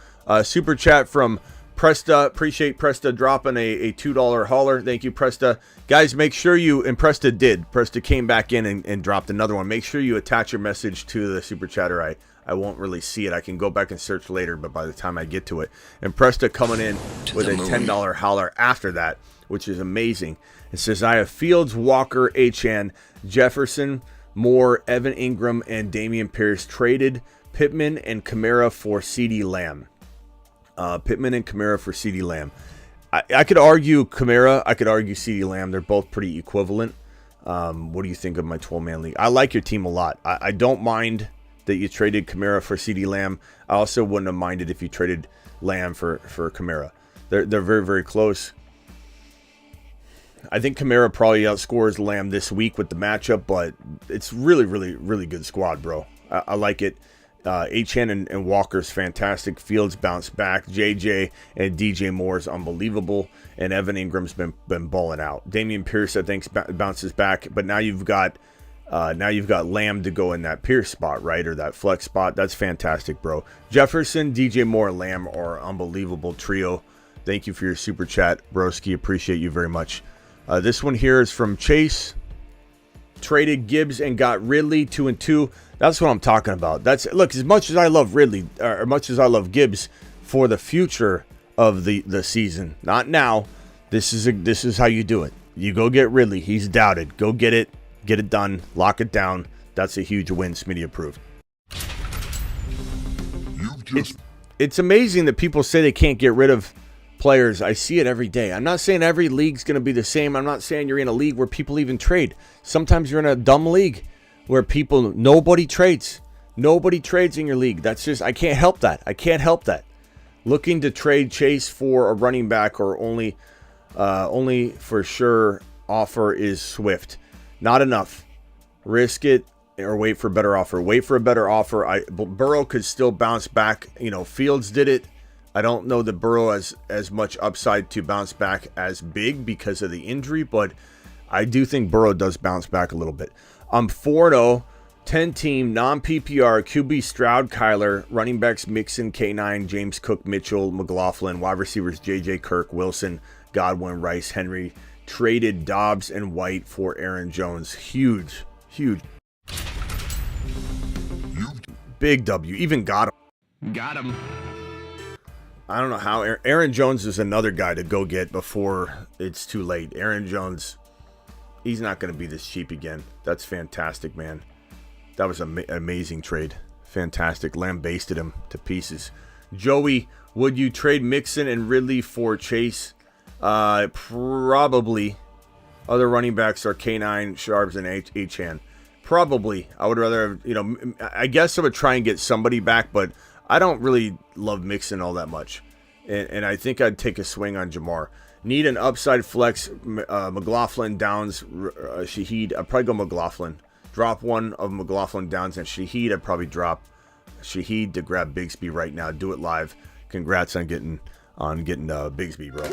Super chat from Presta. Appreciate Presta dropping a $2 hauler. Thank you, Presta. Guys, make sure you, and Presta did. Presta came back in and dropped another one. Make sure you attach your message to the super chatter. I won't really see it. I can go back and search later, but by the time I get to it. And Presta coming in with a $10 hauler after that, which is amazing. It says, I have Fields, Walker, Achane, Jefferson, Moore, Evan Ingram, and Dameon Pierce traded Pittman and Kamara for CeeDee Lamb. Pittman and Kamara for CeeDee Lamb. I could argue Kamara. I could argue CeeDee Lamb. They're both pretty equivalent. What do you think of my 12-man league? I like your team a lot. I don't mind that you traded Kamara for CeeDee Lamb. I also wouldn't have minded if you traded Lamb for Kamara. They're very, very close. I think Kamara probably outscores Lamb this week with the matchup, but it's really, really, really good squad, bro. I like it. Achane and Walker's fantastic. Fields bounced back. JJ and DJ Moore's unbelievable. And Evan Ingram's been balling out. Dameon Pierce, I think, bounces back. But now you've got Lamb to go in that Pierce spot, right? Or that flex spot. That's fantastic, bro. Jefferson, DJ Moore, Lamb are unbelievable trio. Thank you for your super chat, broski. Appreciate you very much. This one here is from Chase. Traded Gibbs and got Ridley 2-2. That's what I'm talking about. Look, as much as I love Ridley, or much as I love Gibbs for the future of the season, not now. This is how you do it. You go get Ridley. He's doubted. Go get it done, lock it down. That's a huge win. Smitty approved. It's amazing that people say they can't get rid of players. I see it every day. I'm not saying every league's going to be the same. I'm not saying you're in a league where people even trade. Sometimes you're in a dumb league where nobody trades. Nobody trades in your league. That's just, I can't help that. Looking to trade Chase for a running back or only for sure offer is Swift. Not enough. Risk it or wait for a better offer. Wait for a better offer. Burrow could still bounce back. Fields did it. I don't know that Burrow has as much upside to bounce back as big because of the injury, but I do think Burrow does bounce back a little bit. I'm 4-0, 10-team, non-PPR, QB Stroud, Kyler, running backs Mixon, K9, James Cook, Mitchell, McLaughlin, wide receivers JJ, Kirk, Wilson, Godwin, Rice, Henry. Traded Dobbs and White for Aaron Jones. Huge. Big W. Even got him. I don't know how. Aaron Jones is another guy to go get before it's too late. Aaron Jones, he's not going to be this cheap again. That's fantastic, man. That was an amazing trade. Fantastic. Lambasted him to pieces. Joey, would you trade Mixon and Ridley for Chase? Probably. Other running backs are K9, Sharps, and Achane. Probably. I would rather, I guess I would try and get somebody back, but I don't really love Mixon all that much. And I think I'd take a swing on Jamar. Need an upside flex. McLaughlin, Downs, Shaheed. I'd probably go McLaughlin. Drop one of McLaughlin, Downs, and Shaheed. I'd probably drop Shaheed to grab Bigsby right now. Do it live. Congrats on getting Bigsby, bro.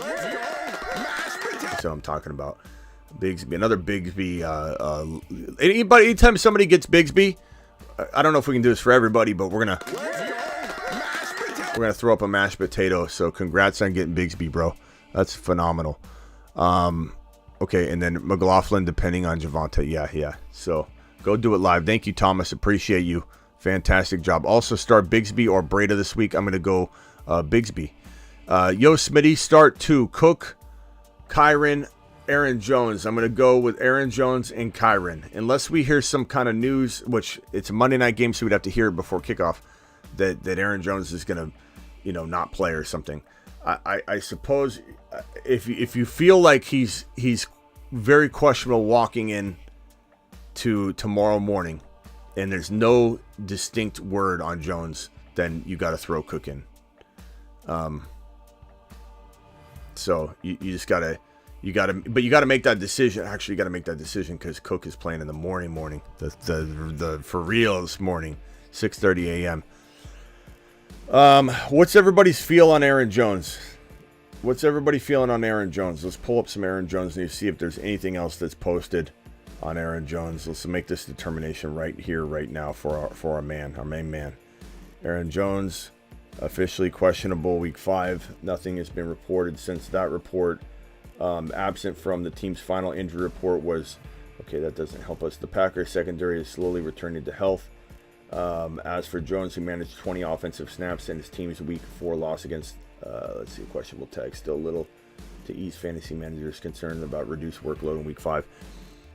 That's what I'm talking about. Bigsby, another Bigsby. Anytime somebody gets Bigsby, I don't know if we can do this for everybody, but we're gonna throw up a mashed potato. So congrats on getting Bigsby, bro. That's phenomenal. Okay, and then McLaughlin depending on Javonte. Yeah. So go do it live. Thank you, Thomas. Appreciate you. Fantastic job. Also start Bigsby or Breda this week. I'm gonna go Bigsby. Yo Smitty, start 2. Cook, Kyren, Aaron Jones. I'm going to go with Aaron Jones and Kyren. Unless we hear some kind of news, which it's a Monday night game, so we'd have to hear it before kickoff, that Aaron Jones is going to, not play or something. I suppose if you feel like he's very questionable walking in to tomorrow morning and there's no distinct word on Jones, then you got to throw Cook in. So you just got to... but you got to make that decision. Actually, you got to make that decision because Cook is playing in the morning. The for real this morning, 6:30 a.m. What's everybody's feel on Aaron Jones? What's everybody feeling on Aaron Jones? Let's pull up some Aaron Jones news, see if there's anything else that's posted on Aaron Jones. Let's make this determination right here, right now for our main man. Aaron Jones, officially questionable week 5. Nothing has been reported since that report. Absent from the team's final injury report was, okay, that doesn't help us. The Packers secondary is slowly returning to health. As for Jones, who managed 20 offensive snaps in his team's week 4 loss against, questionable tag, still little to ease fantasy managers concerned about reduced workload in week 5.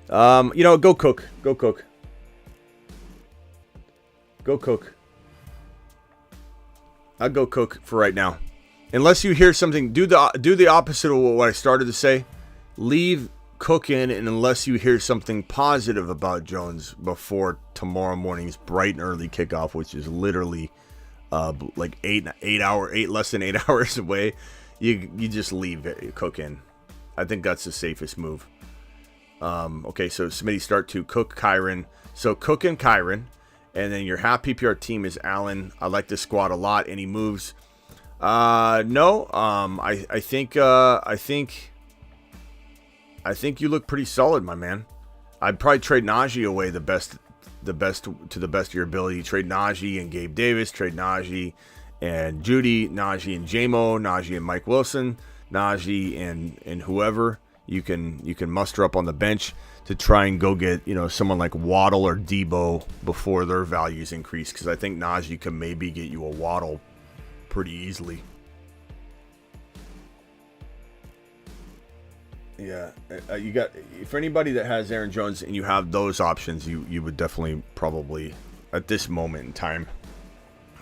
Go Cook. I'll go Cook for right now. Unless you hear something, do the opposite of what I started to say. Leave Cook in, and unless you hear something positive about Jones before tomorrow morning's bright and early kickoff, which is literally like less than 8 hours away, you just leave Cook in. I think that's the safest move. Okay, so Smitty start 2, Cook, Kyren. So Cook and Kyren, and then your half PPR team is Allen. I like this squad a lot. Any moves? No. I think you look pretty solid, my man. I'd probably trade Najee away the best to the best of your ability. Trade Najee and Gabe Davis. Trade Najee and Judy. Najee and J-Mo. Najee and Mike Wilson. Najee and whoever you can muster up on the bench to try and go get someone like Waddle or Debo before their values increase. Because I think Najee can maybe get you a Waddle pretty easily. Yeah, you got, for anybody that has Aaron Jones and you have those options, you would definitely probably at this moment in time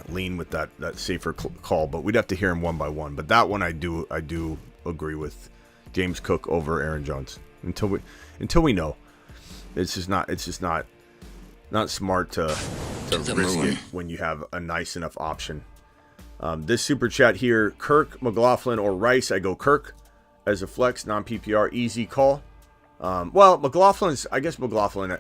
lean with that safer call. But we'd have to hear him one by one. But that one I do agree with James Cook over Aaron Jones until we know. It's just not smart to risk it when you have a nice enough option. This super chat here, Kirk, McLaughlin, or Rice. I go Kirk as a flex, non-PPR, easy call. McLaughlin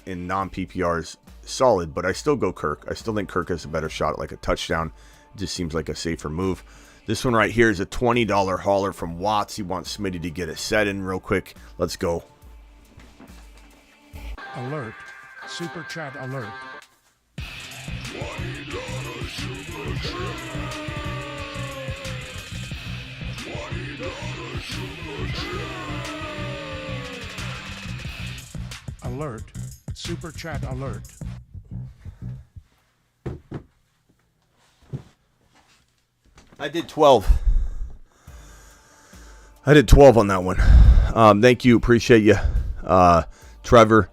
in non-PPR is solid, but I still go Kirk. I still think Kirk has a better shot at like a touchdown. It just seems like a safer move. This one right here is a $20 hauler from Watts. He wants Smitty to get a set in real quick. Let's go. Alert. Super chat alert. $20 super chat. $20 super chat. Alert. Super chat alert. I did 12. I did 12 on that one. Thank you. Appreciate you. Trevor.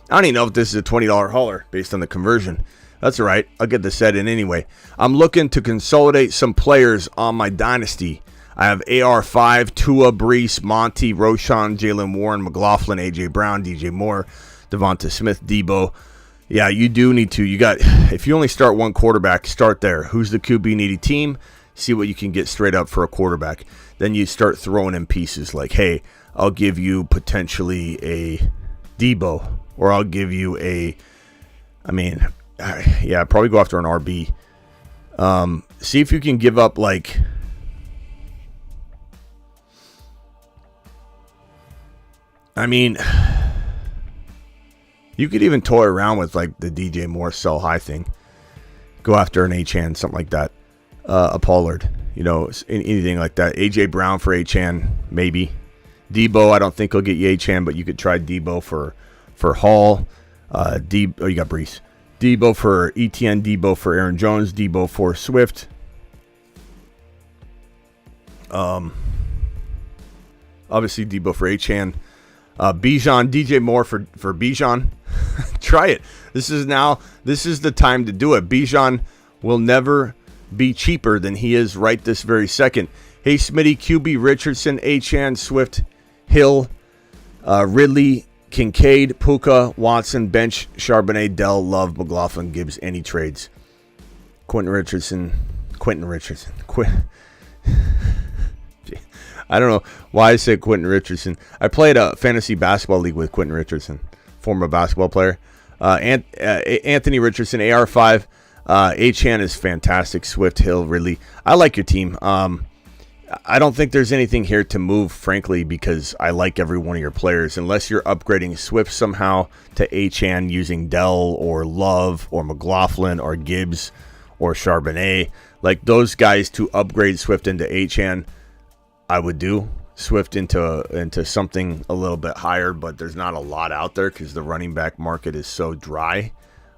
I don't even know if this is a $20 hauler based on the conversion. That's all right. I'll get the set in anyway. I'm looking to consolidate some players on my dynasty. I have AR5, Tua, Brees, Monty, Roshan, Jalen Warren, McLaughlin, AJ Brown, DJ Moore, Devonta Smith, Debo. Yeah, you do need to. If you only start one quarterback, start there. Who's the QB needy team? See what you can get straight up for a quarterback. Then you start throwing in pieces like, hey, I'll give you potentially a Debo, or I'll give you probably go after an RB. See if you can give up like, You could even toy around with like the DJ Moore sell high thing. Go after an Achane, something like that. A Pollard, anything like that. AJ Brown for Achane, maybe. Debo, I don't think he'll get you Achane, but you could try Debo for Hall. You got Brees. Debo for ETN, Debo for Aaron Jones, Debo for Swift. Obviously Debo for Achane. Bijan, DJ Moore for Bijan. Try it. This is the time to do it. Bijan will never be cheaper than he is right this very second. Hey, Smitty, QB, Richardson, Achane, Swift, Hill, Ridley, Kincaid, Puka, Watson, Bench, Charbonnet, Dell, Love, McLaughlin, Gibbs, any trades. Quentin Richardson. I don't know why I said Quentin Richardson. I played a fantasy basketball league with Quentin Richardson, former basketball player. Anthony Richardson, AR5. Achane is fantastic. Swift, Hill, Ridley. I like your team. I don't think there's anything here to move, frankly, because I like every one of your players. Unless you're upgrading Swift somehow to Achane using Dell or Love or McLaughlin or Gibbs or Charbonnet. Like those guys to upgrade Swift into Achane, I would do. Swift into something a little bit higher, but there's not a lot out there because the running back market is so dry.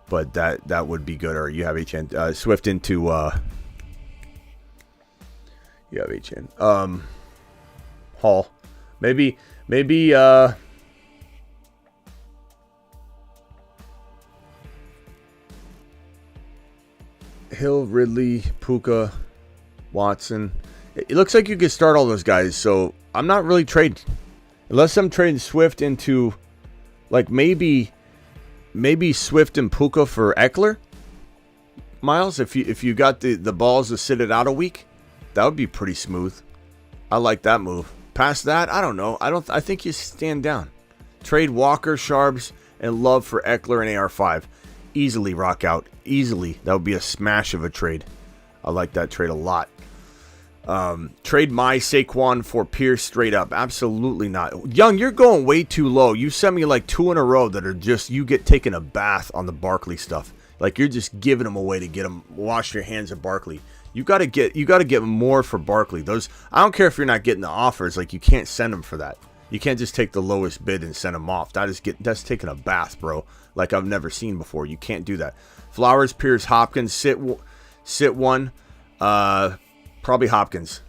But that would be good. Or you have Achane. Swift into... You have Achane. Hall. Maybe Hill, Ridley, Puka, Watson. It looks like you could start all those guys, so I'm not really trading. Unless I'm trading Swift into like maybe Swift and Puka for Eckler. Miles, if you got the balls to sit it out a week. That would be pretty smooth. I like that move. Past that, I don't know. I think you stand down. Trade Walker, Sharps, and Love for Eckler and AR5. Easily rock out. Easily. That would be a smash of a trade. I like that trade a lot. Trade my Saquon for Pierce straight up. Absolutely not. Young, you're going way too low. You sent me like 2 in a row that are just, you get taken a bath on the Barkley stuff. Like you're just giving them away to get them, wash your hands of Barkley. You got to get more for Barkley. Those, I don't care if you're not getting the offers. Like you can't send them for that. You can't just take the lowest bid and send them off. That's taking a bath, bro. Like I've never seen before. You can't do that. Flowers, Pierce, Hopkins, sit one. Probably Hopkins.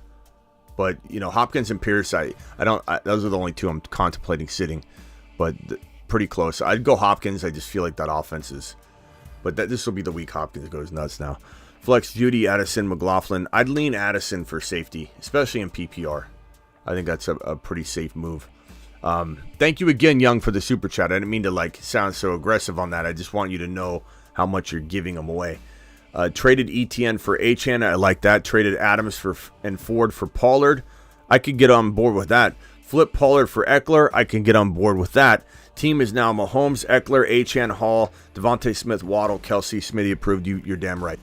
But Hopkins and Pierce, those are the only two I'm contemplating sitting. But pretty close. I'd go Hopkins. I just feel like that offense is. But this will be the week Hopkins goes nuts now. Flex, Judy, Addison, McLaughlin. I'd lean Addison for safety, especially in PPR. I think that's a pretty safe move. Thank you again, Young, for the super chat. I didn't mean to sound so aggressive on that. I just want you to know how much you're giving them away. Traded ETN for Achane. I like that. Traded Adams and Ford for Pollard. I could get on board with that. Flip Pollard for Eckler. I can get on board with that. Team is now Mahomes, Eckler, Achane, Hall, Devontae Smith, Waddle, Kelsey, Smitty approved. You're damn right.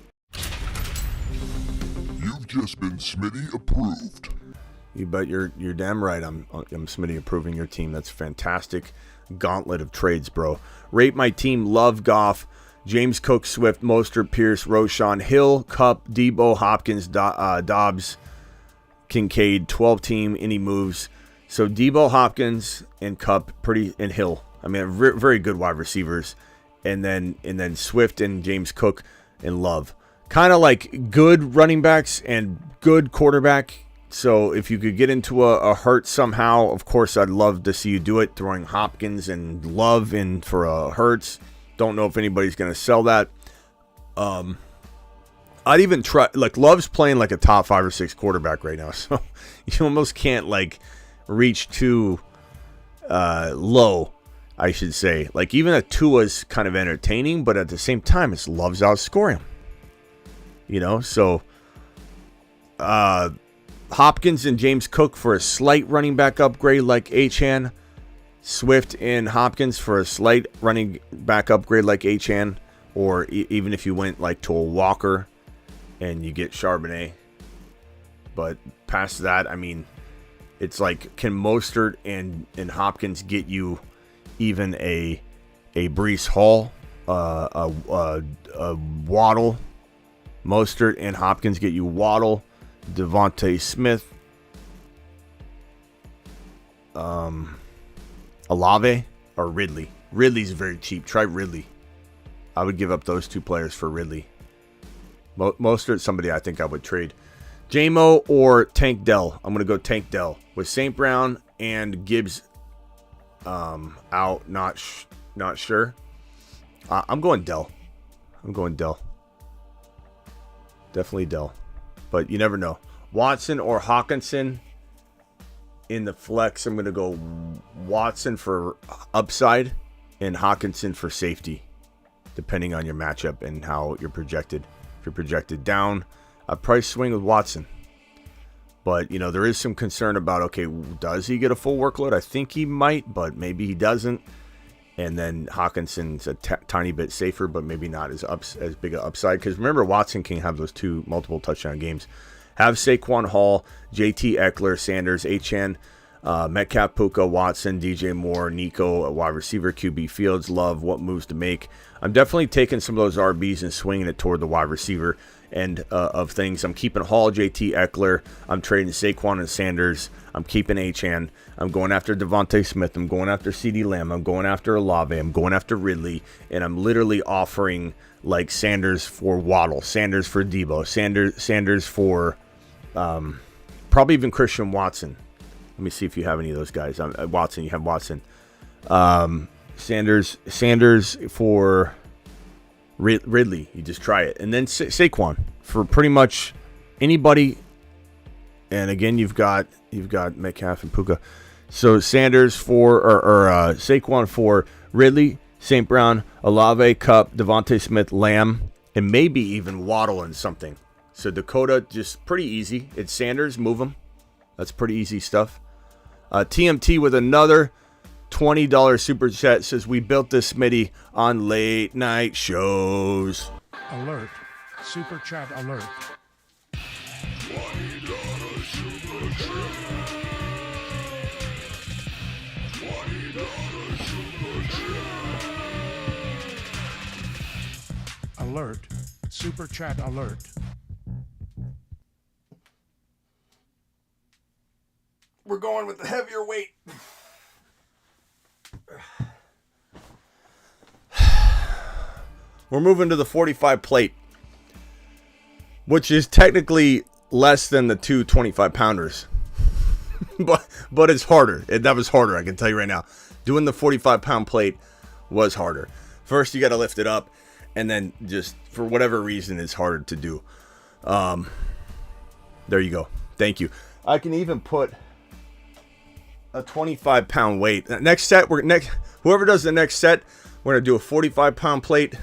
You've just been Smitty approved. You bet you're damn right. I'm Smitty approving your team. That's fantastic. Gauntlet of trades, bro. Rate my team. Love, Goff, James Cook, Swift, Mostert, Pierce, Roshan, Hill, Cup, Debo, Hopkins, Dobbs, Kincaid. 12 team. Any moves? So Debo, Hopkins, and Cup, and Hill. I mean, very good wide receivers, and then Swift and James Cook and Love. Kind of like good running backs and good quarterback. So if you could get into a hurt somehow, of course, I'd love to see you do it. Throwing Hopkins and Love in for a Hurts. Don't know if anybody's going to sell that. I'd even try, Love's playing like a top 5 or 6 quarterback right now. So you almost can't reach too low, I should say. Even a Tua's kind of entertaining, but at the same time, it's Love's outscoring him. So Hopkins and James Cook for a slight running back upgrade like Achane. Swift and Hopkins for a slight running back upgrade like Achane. Or even if you went to a Walker and you get Charbonnet. But past that, I mean, it's can Mostert and Hopkins get you even a a Breece Hall, a Waddle, Mostert, and Hopkins get you Waddle, Devontae Smith, Olave, or Ridley. Ridley's very cheap. Try Ridley. I would give up those two players for Ridley. Mostert, somebody I think I would trade. JMO or Tank Dell. I'm going to go Tank Dell. With St. Brown and Gibbs out, not sure. I'm going Dell. Definitely Dell. But you never know. Watson or Hawkinson in the flex. I'm going to go Watson for upside and Hawkinson for safety, depending on your matchup and how you're projected. If you're projected down, a price swing with Watson. But, there is some concern about, okay, does he get a full workload? I think he might, but maybe he doesn't. And then Hawkinson's a tiny bit safer, but maybe not as big an upside. Because remember, Watson can have those two multiple touchdown games. Have Saquon Hall, JT Eckler, Sanders, Achane, Metcalf, Puka, Watson, DJ Moore, Nico, a wide receiver, QB Fields. Love what moves to make. I'm definitely taking some of those RBs and swinging it toward the wide receiver end of things. I'm keeping Hall, JT Eckler. I'm trading Saquon and Sanders. I'm keeping Achane. I'm going after Devontae Smith. I'm going after CeeDee Lamb. I'm going after Olave. I'm going after Ridley. And I'm literally offering like Sanders for Waddle, Sanders for Debo, Sanders for probably even Christian Watson. Let me see if you have any of those guys. Watson, you have Watson. Sanders for Ridley. You just try it. And then Saquon for pretty much anybody. And again, you've got Metcalf and Puka. So Sanders for or Saquon for Ridley, St. Brown, Olave, Cup, Devontae Smith, Lamb, and maybe even Waddle and something. So Dakota, just pretty easy. It's Sanders, move him. That's pretty easy stuff. TMT with another $20 super chat says, we built this Smitty on late night shows. Alert. Super chat alert. $20 super chat. $20 super chat. Alert. Super chat alert. We're going with the heavier weight. We're moving to the 45 plate, which is technically less than the two 25-pounders. but it's harder. That was harder, I can tell you right now. Doing the 45-pound plate was harder. First, you got to lift it up, and then just for whatever reason, it's harder to do. There you go. Thank you. I can even put a 25-pound weight. Next set, whoever does the next set, we're going to do a 45-pound plate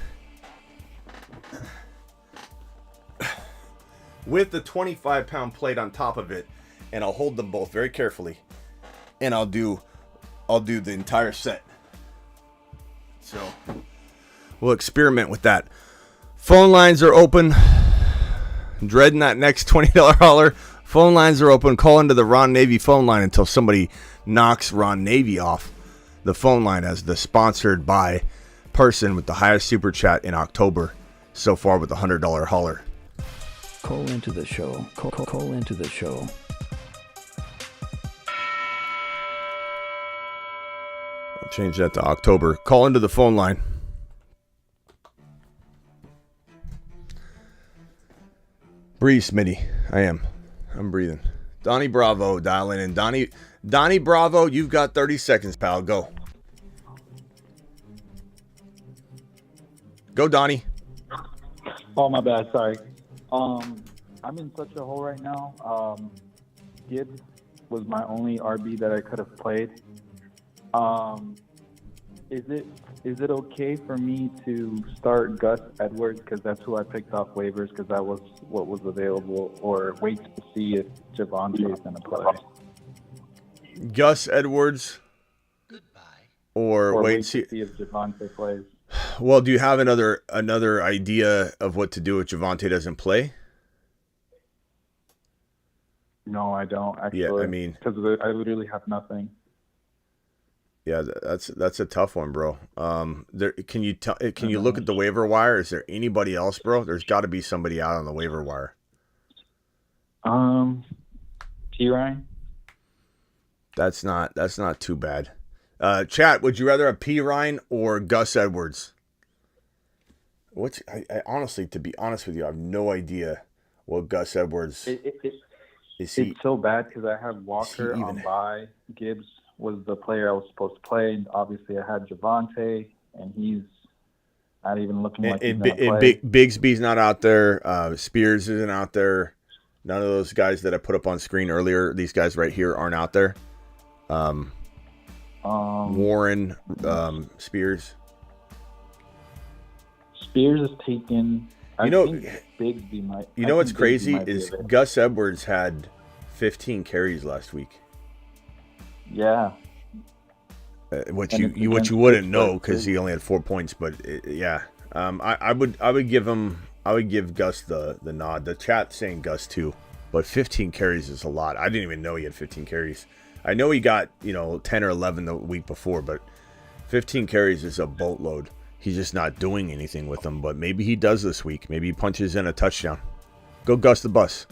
with the 25-pound plate on top of it, and I'll hold them both very carefully, and I'll do the entire set. So we'll experiment with that. Phone lines are open. Dreading that next $20 holler. Phone lines are open. Call into the Ron Navy phone line until somebody knocks Ron Navy off the phone line as the sponsored by person with the highest super chat in October so far with the $100 holler. Call into the show. Call into the show. I'll change that to October. Call into the phone line. Breathe, Smitty. I'm breathing. Donnie Bravo dialing in. Donnie Bravo, you've got 30 seconds, pal. Go. Go, Donnie. Oh, my bad. Sorry. I'm in such a hole right now. Gibbs was my only RB that I could have played. Is it okay for me to start Gus Edwards because that's who I picked off waivers because that was what was available, or wait to see if Javonte is going to play? Gus Edwards. Goodbye. Or wait and see if Javonte plays. Well, do you have another idea of what to do if Javonte doesn't play? No, I don't actually. Yeah, I mean, because I literally have nothing. Yeah, that's a tough one, bro. Can you look at the waiver wire? Is there anybody else, bro? There's got to be somebody out on the waiver wire. T. Ryan. That's not too bad. Chat, would you rather have P. Ryan or Gus Edwards? I honestly, to be honest with you, I have no idea what Gus Edwards is. It's so bad because I had Walker on bye. Gibbs was the player I was supposed to play, and obviously I had Javonte, and he's not even looking like he's going to play. Bigsby's not out there. Spears isn't out there. None of those guys that I put up on screen earlier, these guys right here, aren't out there. Warren, Spears. Spears is taken. I think Bigsby might. You know what's crazy is Gus Edwards had 15 carries last week. Yeah. Which you wouldn't know because he only had 4 points, but yeah. I would give Gus the nod. The chat saying Gus too, but 15 carries is a lot. I didn't even know he had 15 carries. I know he got 10 or 11 the week before, but 15 carries is a boatload. He's just not doing anything with them, but maybe he does this week. Maybe he punches in a touchdown. Go Gus the bus.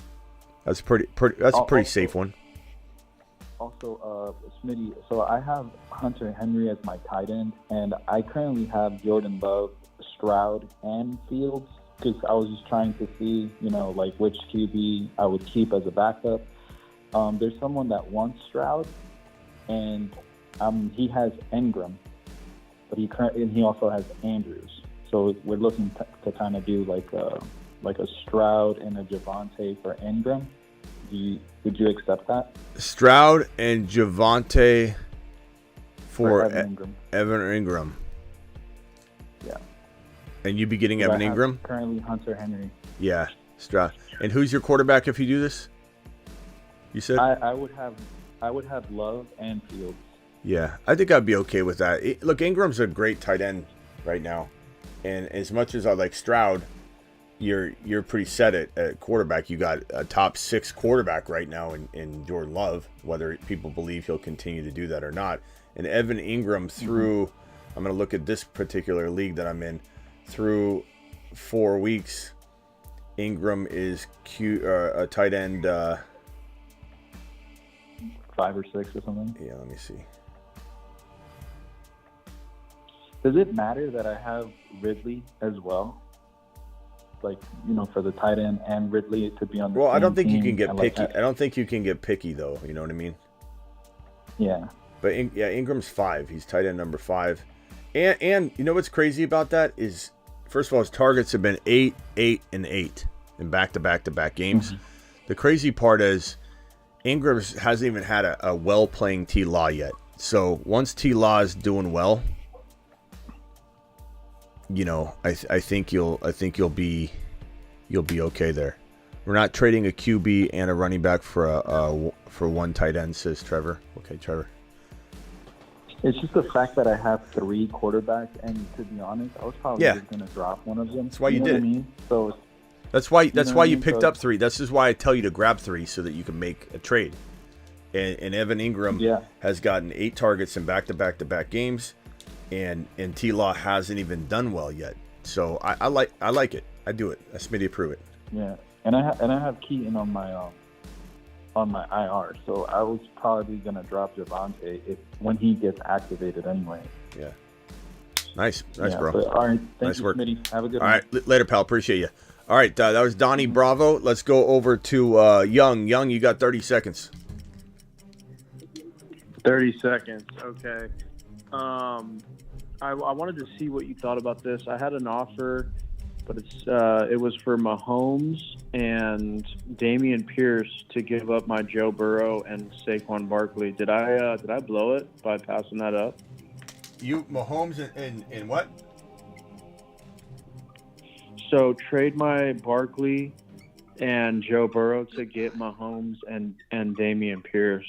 That's a pretty safe one. Also, Smitty, so I have Hunter Henry as my tight end, and I currently have Jordan Love, Stroud, and Fields because I was just trying to see, which QB I would keep as a backup. There's someone that wants Stroud, and he has Ingram, but he also has Andrews. So we're looking to kind of do like a Stroud and a Javonte for Ingram. Would you accept that? Stroud and Javonte for Evan Ingram. Yeah. And you'd be getting Evan Ingram? Currently Hunter Henry. Yeah, Stroud. And who's your quarterback if you do this? You said? I would have Love and Fields. Yeah, I think I'd be okay with that. Look, Ingram's a great tight end right now. And as much as I like Stroud, you're pretty set at quarterback. You got a top 6 quarterback right now in Jordan Love, whether people believe he'll continue to do that or not. And Evan Ingram through, I'm going to look at this particular league that I'm in, through 4 weeks, Ingram is a tight end. 5 or 6 or something. Yeah, let me see. Does it matter that I have Ridley as well? For the tight end and Ridley to be on the I don't think team you can get picky. I don't think you can get picky, though. You know what I mean? Yeah. But Ingram's 5. He's tight end number 5. And you know what's crazy about that is, first of all, his targets have been 8, 8, and 8 in back-to-back games. Mm-hmm. The crazy part is Ingram hasn't even had a well-playing T-Law yet. So once T-Law is doing well, I think you'll be okay there. We're not trading a QB and a running back for one tight end, says Trevor. Okay, Trevor. It's just the fact that I have 3 quarterbacks, and to be honest, I was probably just going to drop one of them. That's why you did it. I mean? So that's why you picked up 3. This is why I tell you to grab 3 so that you can make a trade. And Evan Ingram has gotten 8 targets in back-to-back games. And T-Law hasn't even done well yet, so I like it. I do it. I Smitty approve it. Yeah, and I have Keaton on my IR, so I was probably gonna drop Javonte when he gets activated anyway. Yeah, nice, bro. But, all right, nice work. Smitty. Have a good one. All right, later, pal. Appreciate you. All right, that was Donnie Bravo. Let's go over to Young. Young, you got 30 seconds. 30 seconds. Okay. I wanted to see what you thought about this. I had an offer, but it was for Mahomes and Damian Pierce to give up my Joe Burrow and Saquon Barkley. Did I blow it by passing that up? You Mahomes and what? So trade my Barkley and Joe Burrow to get Mahomes and Damian Pierce.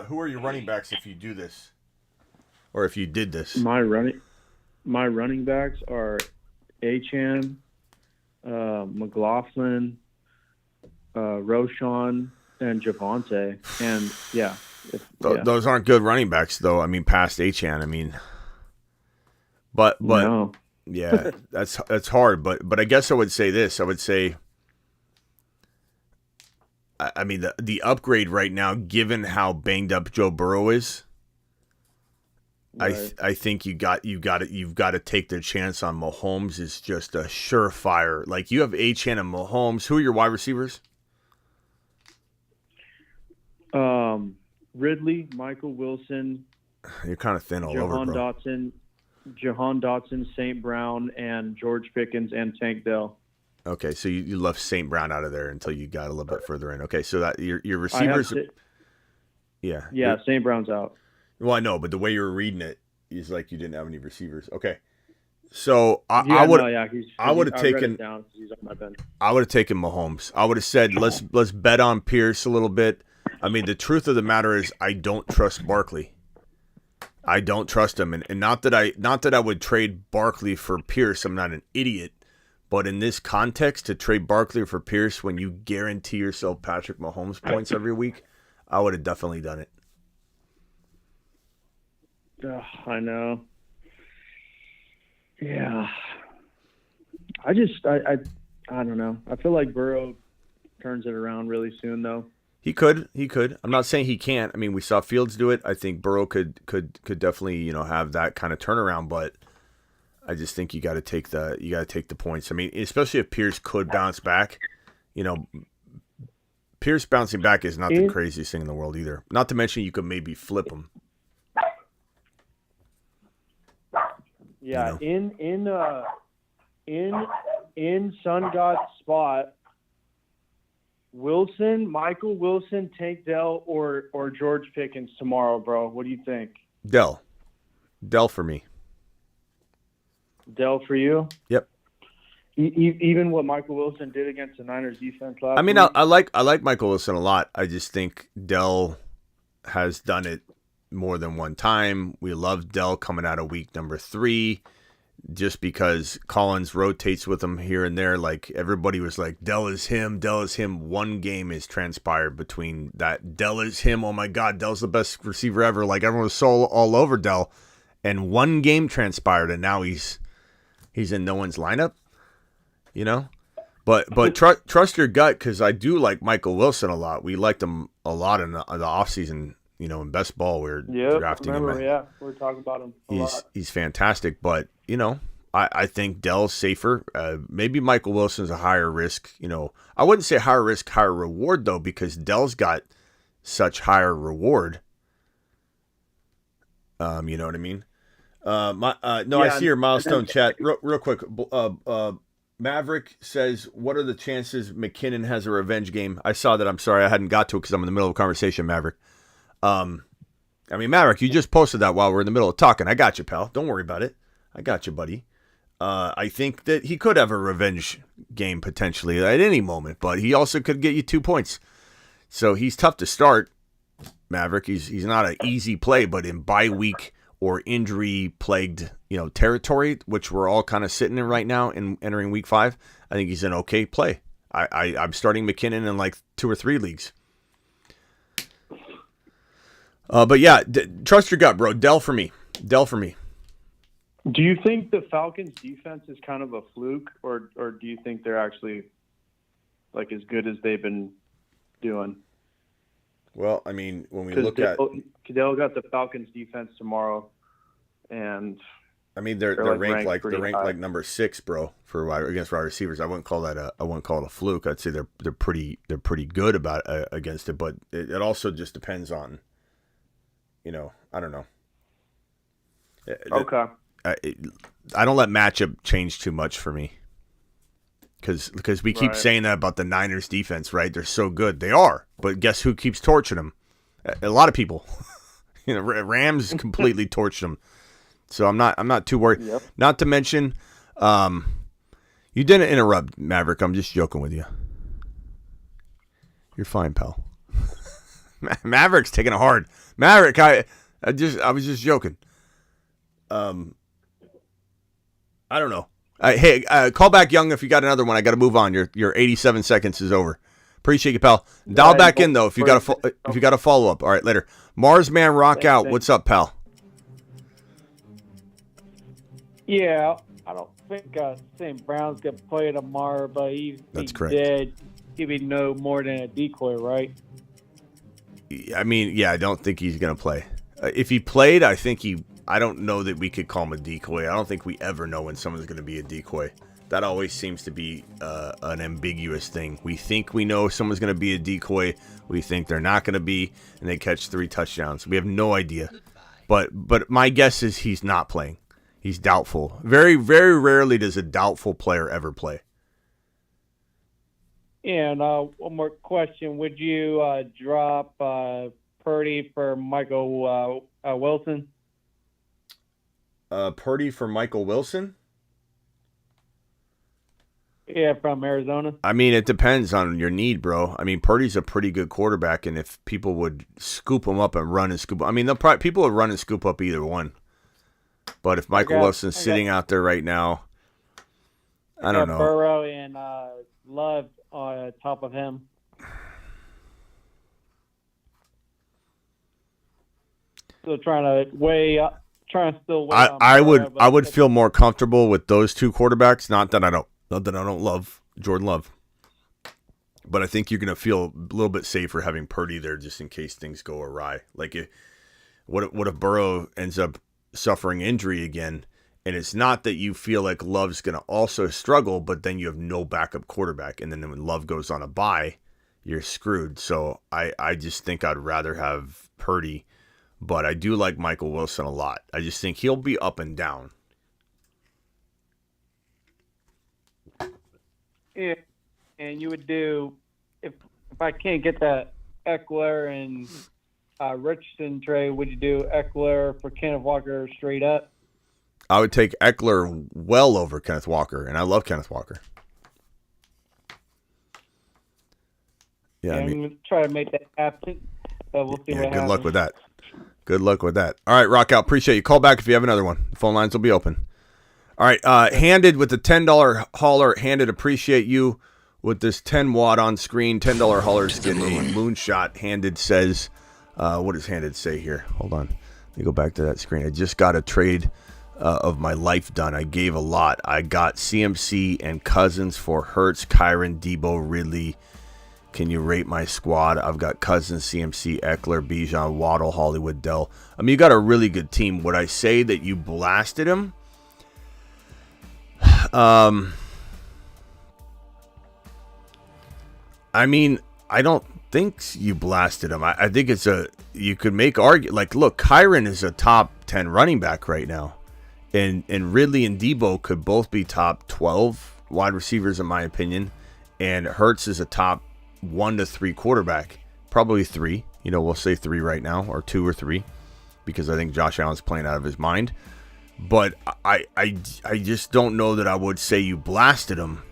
Who are your running backs if you do this, or if you did this? My running backs are Achane, McLaughlin, Roshan, and Javonte, and yeah. Those aren't good running backs, though. I mean, past Achan. I mean, but No. yeah, that's hard. But I guess I would say this. I would say, I mean, the upgrade right now, given how banged up Joe Burrow is, Right. I think you've got to take the chance on Mahomes. Is just a surefire. Like, you have Achan and Mahomes. Who are your wide receivers? Ridley, Michael Wilson, You're kind of thin all over, Jahan Dotson, St. Brown, and George Pickens and Tank Dell. Okay, so you left St. Brown out of there until you got a little bit further in. Okay, so that your I have receivers, Yeah, You're- St. Brown's out. Well, I know, but the way you were reading it is like you didn't have any receivers. Okay, so I would I have read taken it down 'cause he's on my bench. Mahomes. I would have said let's bet on Pierce a little bit. I mean, the truth of the matter is I don't trust Barkley. I don't trust him, and not that I would trade Barkley for Pierce. I'm not an idiot, but in this context, to trade Barkley for Pierce when you guarantee yourself Patrick Mahomes points every week, I would have definitely done it. Ugh, I know. Yeah. I don't know. I feel like Burrow turns it around really soon, though. He could. I'm not saying he can't. I mean, we saw Fields do it. I think Burrow could definitely, have that kind of turnaround, but I just think you got to take the points. I mean, especially if Pierce could bounce back, Pierce bouncing back is not the craziest thing in the world either. Not to mention you could maybe flip him. Yeah, in Sun God's spot, Michael Wilson, Tank Dell, or George Pickens tomorrow, bro. What do you think? Dell for me. Dell for you? Yep. Even what Michael Wilson did against the Niners defense last I mean, week? I like Michael Wilson a lot. I just think Dell has done it more than one time. We love Dell coming out of week number 3. Just because Collins rotates with him here and there, like everybody was like, Dell is him. One game is transpired between that. Dell is him. Oh my God, Dell's the best receiver ever. Like everyone was so all over Dell, and one game transpired, and now he's in no one's lineup. But trust your gut, because I do like Michael Wilson a lot. We liked him a lot in the offseason. In best ball, we were drafting him. Yeah, we were talking about him a lot. He's fantastic, but I think Dell's safer. Maybe Michael Wilson's a higher risk. I wouldn't say higher risk, higher reward though, because Dell's got such higher reward. You know what I mean? I see your milestone chat real quick. Maverick says, "What are the chances McKinnon has a revenge game?" I saw that. I'm sorry, I hadn't got to it because I'm in the middle of a conversation, Maverick. Maverick, you just posted that while we're in the middle of talking. I got you, pal. Don't worry about it. I got you, buddy. I think that he could have a revenge game potentially at any moment, but he also could get you 2 points. So he's tough to start, Maverick. He's not an easy play, but in bye week or injury-plagued, territory, which we're all kind of sitting in right now and entering week 5, I think he's an okay play. I'm starting McKinnon in like 2 or 3 leagues. But yeah, trust your gut, bro. Dell for me. Do you think the Falcons' defense is kind of a fluke, or do you think they're actually like as good as they've been doing? Well, I mean, when we look at, Cadell got the Falcons' defense tomorrow, and I mean they're ranked like number 6, bro, against wide receivers. I wouldn't call it a fluke. I'd say they're pretty good about against it, but it also just depends on. I don't know. Okay. I don't let matchup change too much for me. Because we keep saying that about the Niners defense, right? They're so good. They are. But guess who keeps torching them? A lot of people. Rams completely torched them. So I'm not too worried. Yep. Not to mention, you didn't interrupt, Maverick. I'm just joking with you. You're fine, pal. Maverick's taking it hard. Maverick, I was just joking. I don't know. Hey, call back Young if you got another one. I got to move on. Your 87 seconds is over. Appreciate you, pal. Dial Right, back in though if you got perfect. if you got a follow up. All right, later. Marsman rock out. Thanks. What's up, pal? Yeah, I don't think St. Brown's gonna play tomorrow, but That's he correct. did. He'd be no more than a decoy, right? I mean, yeah, I don't think he's gonna play. If he played, I think he. I don't know that we could call him a decoy. I don't think we ever know when someone's gonna be a decoy. That always seems to be an ambiguous thing. We think we know someone's gonna be a decoy. We think they're not gonna be, and they catch 3 touchdowns. We have no idea. But my guess is he's not playing. He's doubtful. Very, very rarely does a doubtful player ever play. And one more question: would you drop Purdy for Michael Wilson? Purdy for Michael Wilson? Yeah, from Arizona. I mean, it depends on your need, bro. I mean, Purdy's a pretty good quarterback, and if people would scoop him up and run and scoop, I mean, people would run and scoop up either one. But if Michael Wilson's sitting out there right now, I don't know. Burrow and Love on top of him. Still trying to weigh up. Trying to still weigh. I would feel more comfortable with those 2 quarterbacks. Not that I don't love Jordan Love, but I think you're gonna feel a little bit safer having Purdy there just in case things go awry. Like, what if Burrow ends up suffering injury again, and it's not that you feel like Love's gonna also struggle, but then you have no backup quarterback, and then when Love goes on a bye, you're screwed. So I just think I'd rather have Purdy. But I do like Michael Wilson a lot. I just think he'll be up and down. Yeah, and you would do if I can't get that Eckler and Richardson trade, would you do Eckler for Kenneth Walker straight up? I would take Eckler well over Kenneth Walker, and I love Kenneth Walker. Yeah, and I mean, try to make that happen. But we'll see what happens. good luck with that. Good luck with that. All right, rock out. Appreciate you. Call back if you have another one. The phone lines will be open. All right, Handed with the $10 hauler. Handed, appreciate you with this 10 watt on screen. $10 haulers get a moonshot. Handed says, what does Handed say here? Hold on. Let me go back to that screen. I just got a trade of my life done. I gave a lot. I got CMC and Cousins for Hurts, Kyron, Debo, Ridley. Can you rate my squad? I've got Cousins, CMC, Eckler, Bijan, Waddle, Hollywood, Dell. I mean, you got a really good team. Would I say that you blasted him? I mean, I don't think you blasted him. I think you could make like, look, Kyron is a top 10 running back right now. And Ridley and Debo could both be top 12 wide receivers, in my opinion. And Hurts is a top 1 to 3 quarterback, probably 3. We'll say 3 right now, or 2 or 3, because I think Josh Allen's playing out of his mind. But I just don't know that I would say you blasted him.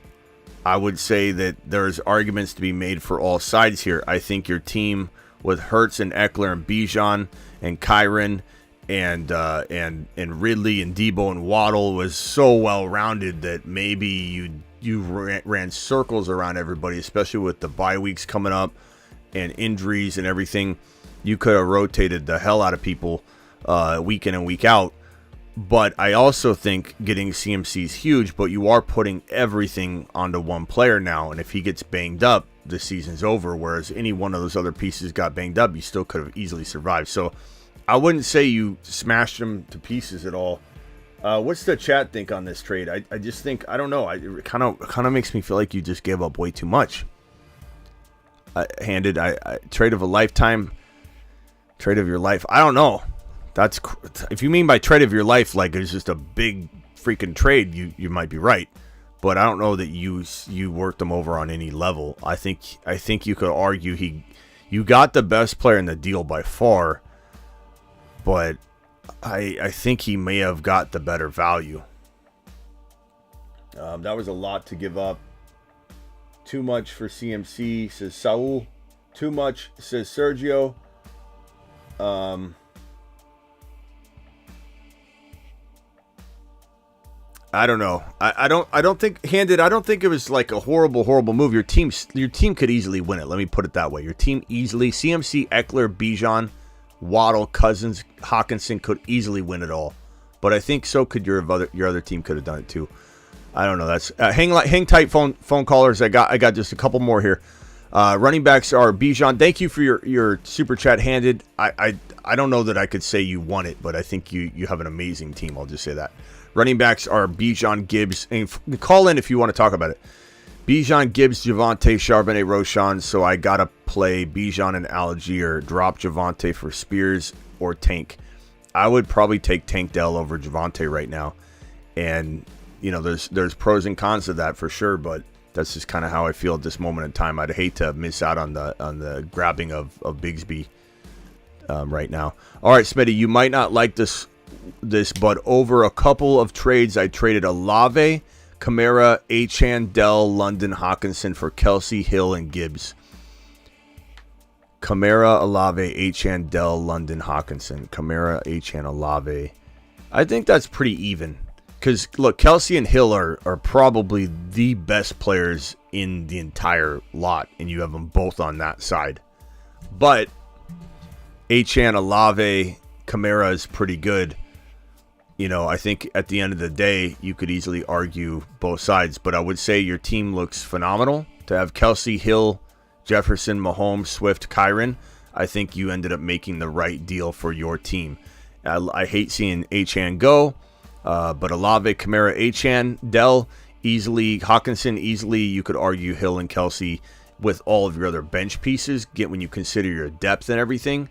I would say that there's arguments to be made for all sides here. I think your team with Hurts and Eckler and Bijan and Kyron and Ridley and Debo and Waddle was so well rounded that maybe you ran circles around everybody, especially with the bye weeks coming up and injuries and everything. You could have rotated the hell out of people week in and week out. But I also think getting CMC is huge, but you are putting everything onto one player now. And if he gets banged up, the season's over. Whereas any one of those other pieces got banged up, you still could have easily survived. So I wouldn't say you smashed them to pieces at all. What's the chat think on this trade? I just think, I don't know. It kind of makes me feel like you just gave up way too much. Handed, trade of a lifetime, trade of your life. I don't know. That's, if you mean by trade of your life, like it's just a big freaking trade, you might be right. But I don't know that you worked them over on any level. I think you could argue you got the best player in the deal by far, but I think he may have got the better value. That was a lot to give up. Too much for CMC, says Saul. Too much, says Sergio. I don't know. I don't think it was like a horrible move. Your team could easily win it. Let me put it that way. Your team easily, CMC, Eckler, Bijan, Waddle, Cousins, Hawkinson could easily win it all. But I think so could your other team could have done it too. I don't know. That's hang tight, phone callers. I got just a couple more here. Running backs are Bijan. Thank you for your super chat handed. I don't know that I could say you won it, but I think you have an amazing team. I'll just say that. Running backs are Bijan, Gibbs, and call in if you want to talk about it. Bijan, Gibbs, Javonte, Charbonnet, Roshan. So I gotta play Bijan and Algier. Drop Javonte for Spears or Tank. I would probably take Tank Dell over Javonte right now, and there's pros and cons to that for sure, but that's just kind of how I feel at this moment in time. I'd hate to miss out on the grabbing of Bigsby right now. All right, Smitty, you might not like this, but over a couple of trades, I traded Olave, Kamara, Achane, Dell, London, Hawkinson for Kelsey, Hill, and Gibbs. Kamara, Olave, Achane, Dell, London, Hawkinson. Kamara, Achane, Olave. I think that's pretty even. Because, look, Kelsey and Hill are probably the best players in the entire lot, and you have them both on that side. But Achane, Olave, Kamara is pretty good. I think at the end of the day, you could easily argue both sides. But I would say your team looks phenomenal. To have Kelsey, Hill, Jefferson, Mahomes, Swift, Kyron, I think you ended up making the right deal for your team. I hate seeing Achane go. But Olave, Kamara, Achane, Dell, easily, Hawkinson, easily, you could argue Hill and Kelsey with all of your other bench pieces. When you consider your depth and everything,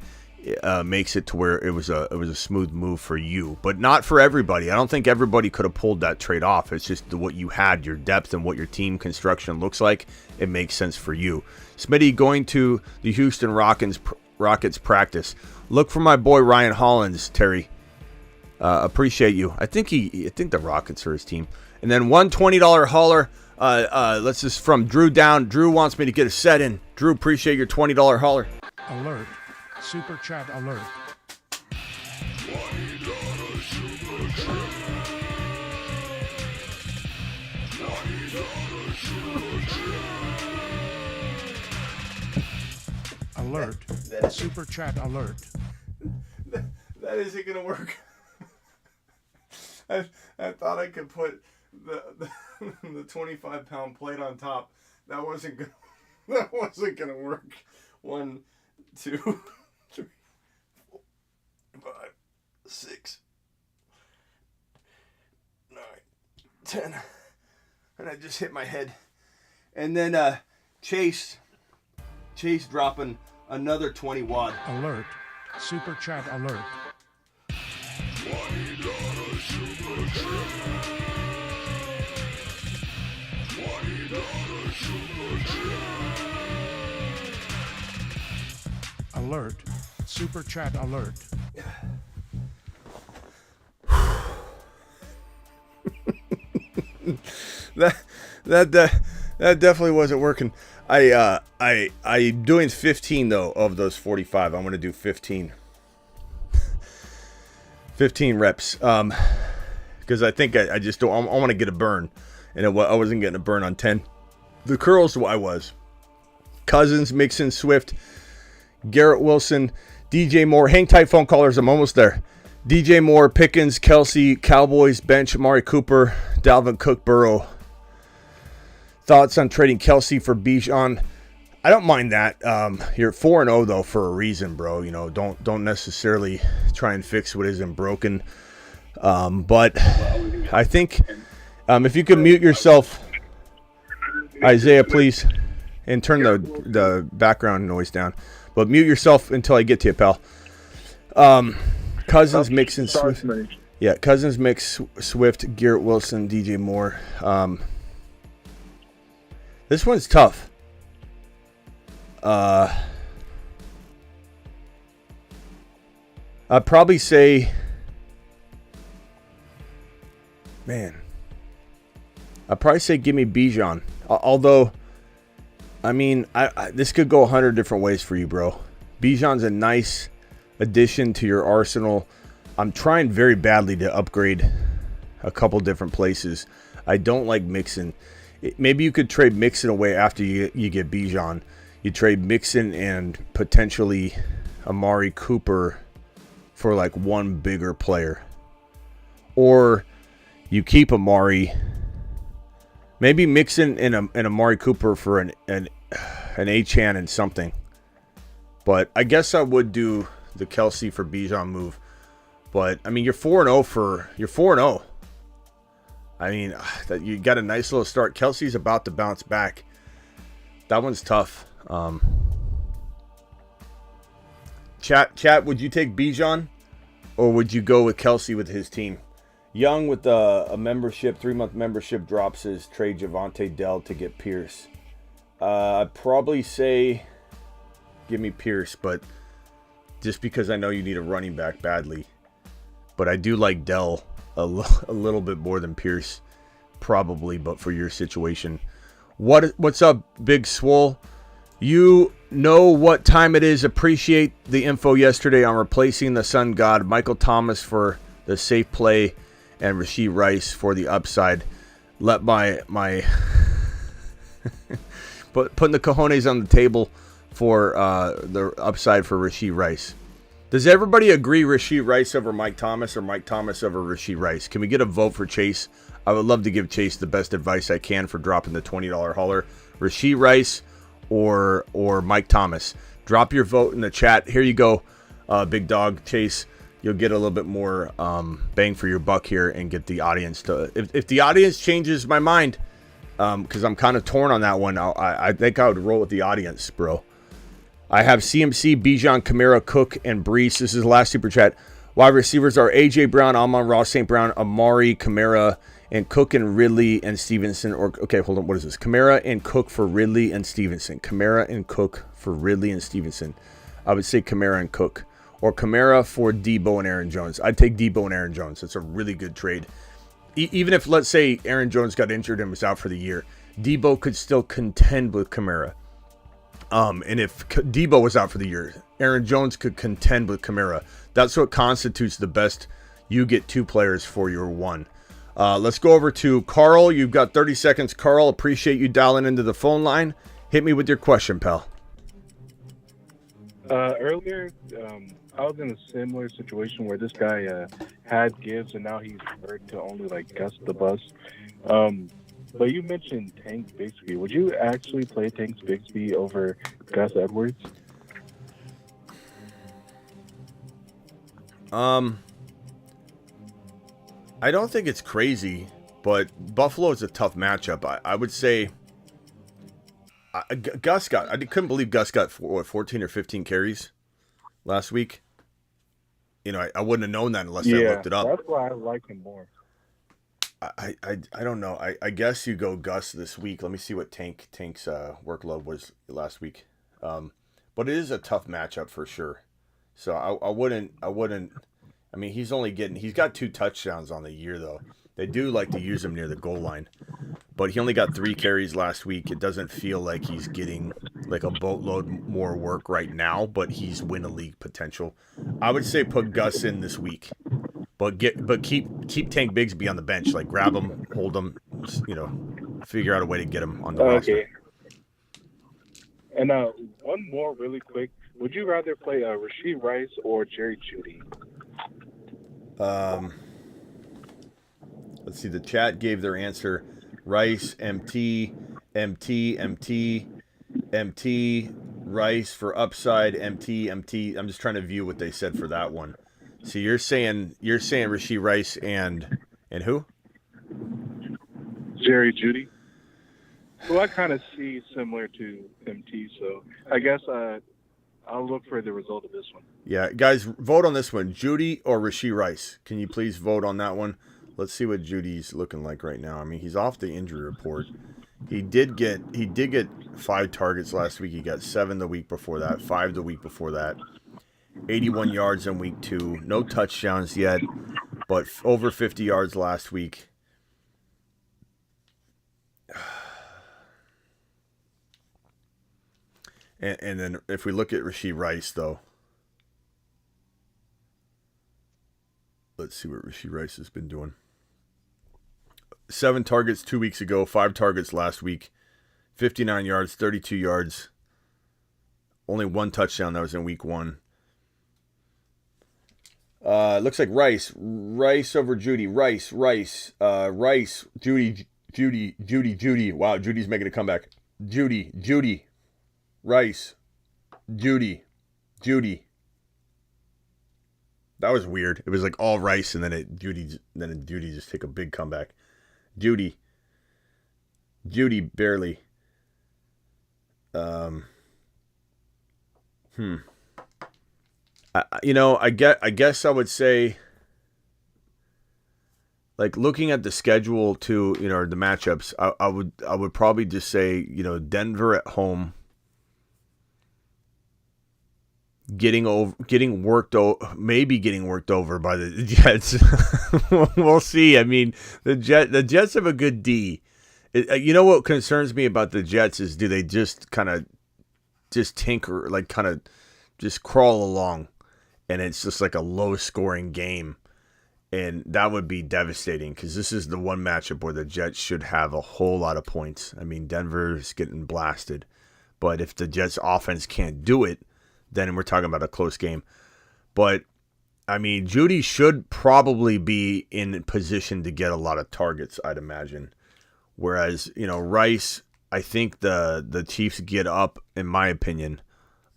makes it to where it was a smooth move for you, but not for everybody. I don't think everybody could have pulled that trade off. It's just what you had, your depth, and what your team construction looks like. It makes sense for you. Smitty going to the Houston Rockets practice. Look for my boy Ryan Hollins, Terry. Appreciate you. I think the Rockets are his team. And then $120 hauler. Let's just from Drew down. Drew wants me to get a set in. Drew, appreciate your $20 hauler. Alert. Super chat alert. $20 super chat. $20 super chat. Alert. Super chat alert. That isn't gonna work. I thought I could put the 25-pound plate on top. That wasn't gonna work. 1, 2, 3, 4, 5, 6, 9, 10, and I just hit my head. And then Chase dropping another 20 watt. Alert. Super chat alert. $20 super chat. $20 super chat. Alert. Super chat alert. That definitely wasn't working. I doing 15 though of those 45. I'm gonna do 15 reps. Because I think I just don't. I want to get a burn, and I wasn't getting a burn on 10. The curls I was. Cousins, Mixon, Swift, Garrett Wilson, DJ Moore. Hang tight, phone callers. I'm almost there. DJ Moore, Pickens, Kelsey, Cowboys, bench, Amari Cooper, Dalvin Cook, Burrow. Thoughts on trading Kelsey for Bijan? I don't mind that. You're 4-0 though for a reason, bro. Don't necessarily try and fix what isn't broken. But I think if you could mute yourself, Isaiah, please, and turn the background noise down. But mute yourself until I get to you, pal. Cousins, Mixon, Swift. Yeah, Cousins, Mix, Swift, Garrett Wilson, DJ Moore. This one's tough. I'd probably say, give me Bijan. Although, I mean, this could go 100 different ways for you, bro. Bijan's a nice addition to your arsenal. I'm trying very badly to upgrade. a couple different places. I don't like Mixon. Maybe you could trade Mixon away after you get Bijan. You trade Mixon and potentially Amari Cooper for like one bigger player. Or you keep Amari, maybe Mixon and Amari Cooper for an Achane and something. But I guess I would do the Kelsey for Bijan move. But I mean, you're 4-0. I mean, you got a nice little start. Kelsey's about to bounce back. That one's tough. Chat, would you take Bijan or would you go with Kelsey with his team? Young with a membership, 3-month membership, drops his trade Javonte Dell to get Pierce. I'd probably say give me Pierce, but just because I know you need a running back badly. But I do like Dell a little bit more than Pierce, probably, but for your situation. What's up, Big Swole? You know what time it is. Appreciate the info yesterday on replacing the Sun God, Michael Thomas for the safe play, and Rashee Rice for the upside. Let my putting the cojones on the table for the upside for Rashee Rice. Does everybody agree Rashee Rice over Mike Thomas or Mike Thomas over Rashee Rice? Can we get a vote for Chase? I would love to give Chase the best advice I can for dropping the $20 hauler. Rashee Rice or Mike Thomas. Drop your vote in the chat. Here you go, big dog Chase. You'll get a little bit more bang for your buck here and get the audience to... If the audience changes my mind, because I'm kind of torn on that one, I think I would roll with the audience, bro. I have CMC, Bijan, Kamara, Cook, and Brees. This is the last super chat. Wide receivers are A.J. Brown, Amon-Ra St. Brown, Amari, Kamara, and Cook and Ridley and Stevenson. Okay, hold on. What is this? Kamara and Cook for Ridley and Stevenson. Kamara and Cook for Ridley and Stevenson. I would say Kamara and Cook. Or Kamara for Debo and Aaron Jones. I'd take Debo and Aaron Jones. It's a really good trade. Even if, let's say, Aaron Jones got injured and was out for the year, Debo could still contend with Kamara. And if Debo was out for the year, Aaron Jones could contend with Kamara. That's what constitutes the best. You get two players for your one. Let's go over to Carl. You've got 30 seconds. Carl, appreciate you dialing into the phone line. Hit me with your question, pal. Earlier, I was in a similar situation where this guy had Gibbs and now he's hurt to only like Gus the Bus. But you mentioned Tank Bigsby. Would you actually play Tank Bigsby over Gus Edwards? I don't think it's crazy, but Buffalo is a tough matchup. I would say Gus got... I couldn't believe Gus got 14 or 15 carries last week. You know, I wouldn't have known that unless I looked it up. That's why I like him more. I don't know. I guess you go Gus this week. Let me see what Tank's workload was last week. But it is a tough matchup for sure. So I wouldn't. I mean, he's got 2 touchdowns on the year though. They do like to use him near the goal line, but he only got 3 carries last week. It doesn't feel like he's getting like a boatload more work right now, but he's win a league potential. I would say put Gus in this week. But keep Tank Bigsby on the bench. Like grab him, hold him, you know, figure out a way to get him on the roster. And one more really quick. Would you rather play Rashee Rice or Jerry Jeudy? Let's see. The chat gave their answer. Rice, MT, MT, MT, MT. Rice for upside, MT, MT. I'm just trying to view what they said for that one. So you're saying Rashee Rice and who? Jerry Jeudy. Who I kind of see similar to MT. So I guess I'll look for the result of this one. Yeah, guys, vote on this one. Jeudy or Rashee Rice? Can you please vote on that one? Let's see what Judy's looking like right now. I mean, he's off the injury report. He did get 5 targets last week. He got 7 the week before that, 5 the week before that. 81 yards in week 2. No touchdowns yet, but over 50 yards last week. And then if we look at Rashee Rice, though, let's see what Rashee Rice has been doing. 7 targets 2 weeks ago, 5 targets last week, 59 yards, 32 yards. Only 1 touchdown. That was in week 1. Looks like Rice over Judy. Rice, Judy. Wow, Judy's making a comeback. Judy, Rice, Judy. That was weird. It was like all Rice and then Judy just take a big comeback. Judy, barely. I guess I would say, like, looking at the schedule too, or the matchups, I would probably just say, Denver at home, getting worked over by the Jets. We'll see. I mean, the Jets have a good D. What concerns me about the Jets is, do they just kind of just tinker, like kind of just crawl along, and it's just like a low-scoring game, and that would be devastating because this is the one matchup where the Jets should have a whole lot of points. I mean, Denver's getting blasted, but if the Jets' offense can't do it, then we're talking about a close game. But, I mean, Judy should probably be in position to get a lot of targets, I'd imagine. Whereas, Rice, I think the Chiefs get up, in my opinion,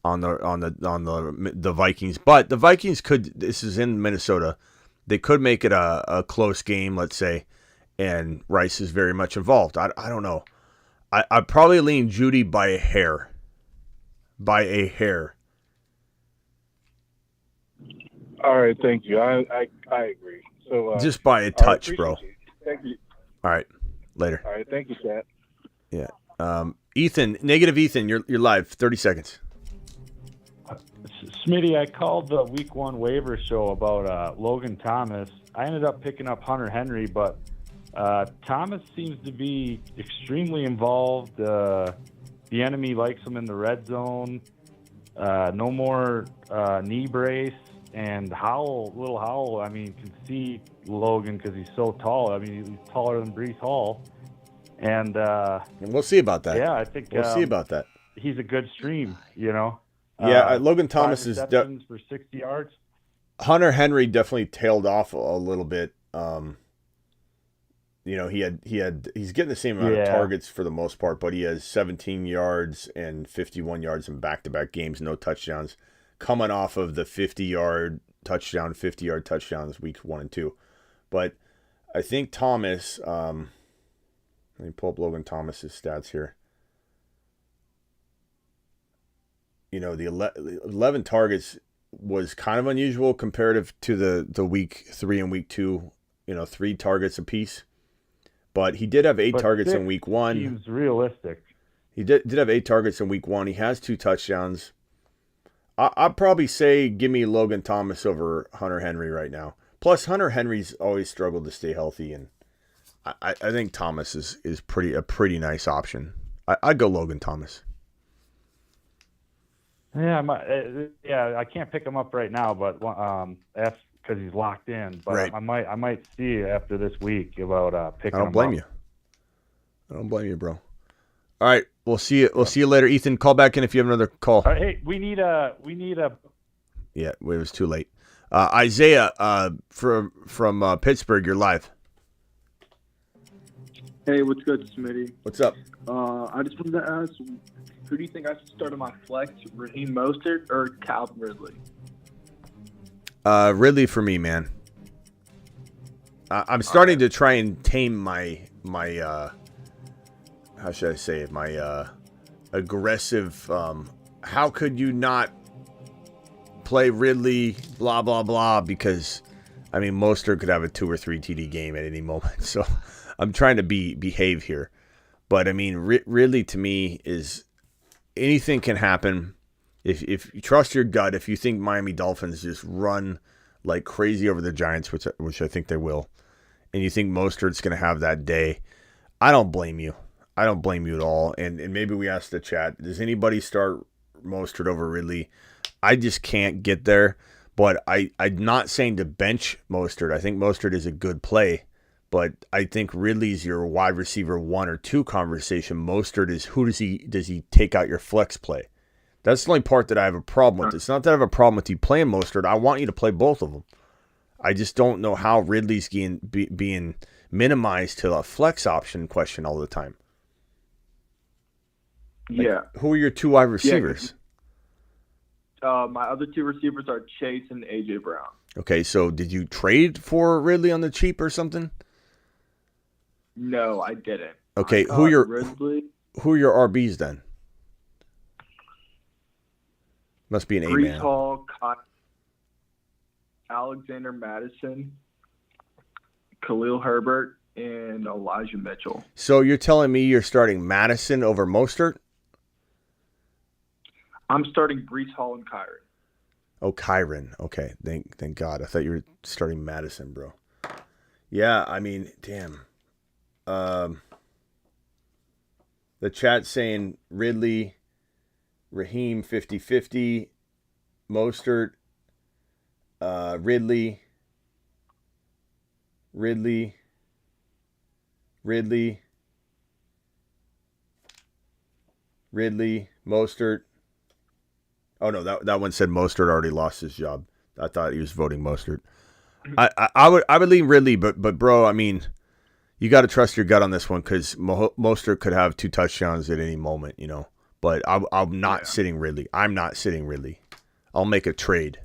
on the Vikings. But the Vikings could, this is in Minnesota, they could make it a close game, let's say, and Rice is very much involved. I don't know. I'd probably lean Judy by a hair. All right, thank you. I agree. So just by a touch, bro. You. Thank you. All right, later. All right, thank you, Chad. Yeah. Ethan, negative Ethan, you're live. 30 seconds. Smitty, I called the week 1 waiver show about Logan Thomas. I ended up picking up Hunter Henry, but Thomas seems to be extremely involved. The enemy likes him in the red zone. No more knee brace. And little Howell, I mean, can see Logan because he's so tall. I mean, he's taller than Breece Hall. And we'll see about that. Yeah, I think we'll see about that. He's a good stream, Yeah, Logan Thomas is for 60 yards. Hunter Henry definitely tailed off a little bit. He's getting the same amount of targets for the most part, but he has 17 yards and 51 yards in back-to-back games, no touchdowns, coming off of the 50-yard touchdowns weeks 1 and 2. But I think Thomas, let me pull up Logan Thomas's stats here. The 11 targets was kind of unusual comparative to the week 3 and week 2, 3 targets apiece. But he did have 8 targets in week 1. Seems realistic. He did have 8 targets in week 1. He has 2 touchdowns. I'd probably say give me Logan Thomas over Hunter Henry right now. Plus, Hunter Henry's always struggled to stay healthy, and I think Thomas is a pretty nice option. I'd go Logan Thomas. Yeah, I can't pick him up right now, but that's because he's locked in. But right. I might see after this week about picking him up. I don't blame you, bro. All right, we'll see you. We'll see you later, Ethan. Call back in if you have another call. Hey, we need a. Yeah, it was too late. Isaiah, from Pittsburgh, you're live. Hey, what's good, Smitty? What's up? I just wanted to ask, who do you think I should start on my flex, Raheem Mostert or Calvin Ridley? Ridley for me, man. I'm starting to try and tame my how should I say it? My aggressive. How could you not play Ridley? Blah blah blah. Because I mean, Mostert could have a 2 or 3 TD game at any moment. So I'm trying to behave here. But I mean, Ridley to me is anything can happen. If you trust your gut, if you think Miami Dolphins just run like crazy over the Giants, which I think they will, and you think Mostert's going to have that day, I don't blame you. I don't blame you at all. And maybe we asked the chat, does anybody start Mostert over Ridley? I just can't get there. But I'm not saying to bench Mostert. I think Mostert is a good play. But I think Ridley's your wide receiver 1 or 2 conversation. Mostert is who does he take out your flex play? That's the only part that I have a problem with. It's not that I have a problem with you playing Mostert. I want you to play both of them. I just don't know how Ridley's being minimized to a flex option question all the time. Like, Yeah. who are your 2 wide receivers? My other 2 receivers are Chase and AJ Brown. Okay, so did you trade for Ridley on the cheap or something? No, I didn't. Okay, I who are your Ridley, RBs then? Must be an Brees A-man. Hall, Alexander Madison, Khalil Herbert, and Elijah Mitchell. So you're telling me you're starting Madison over Mostert? I'm starting Brees Hall and Kyron. Oh, Kyron. Okay, thank God. I thought you were starting Madison, bro. Yeah, I mean, damn. The chat saying Ridley, Raheem 50-50, Mostert, Ridley, Mostert. Oh no, that one said Mostert already lost his job. I thought he was voting Mostert. I would lean Ridley, but bro, I mean, you got to trust your gut on this one because Mostert could have 2 touchdowns at any moment, you know. But I'm not sitting Ridley. I'm not sitting Ridley. I'll make a trade,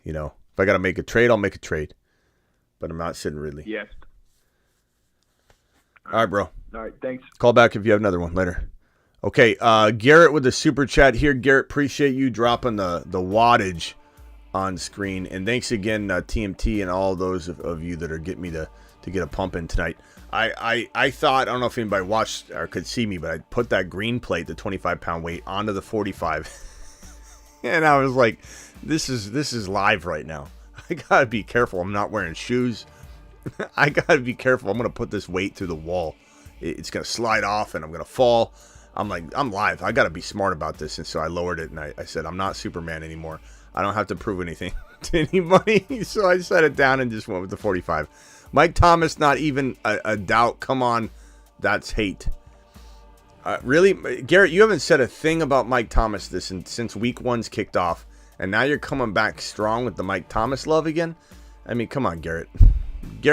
you know. If I got to make a trade, I'll make a trade. But I'm not sitting Ridley. Yes. All right, bro. All right, thanks. Call back if you have another one later. Okay, Garrett with the super chat here. Garrett, appreciate you dropping the wattage on screen. And thanks again, TMT, and all those of you that are getting me to get a pump in tonight. I thought, I don't know if anybody watched or could see me, but I put that green plate, the 25-pound weight, onto the 45. And I was like, this is live right now. I got to be careful. I'm not wearing shoes. I got to be careful. I'm going to put this weight through the wall. It's going to slide off and I'm going to fall. I'm like, I'm live. I got to be smart about this. And so I lowered it and I said, I'm not Superman anymore. I don't have to prove anything to anybody. So I set it down and just went with the 45. Mike Thomas, not even a doubt. Come on. That's hate. Really? Garrett, you haven't said a thing about Mike Thomas since week 1's kicked off. And now you're coming back strong with the Mike Thomas love again? I mean, come on, Garrett.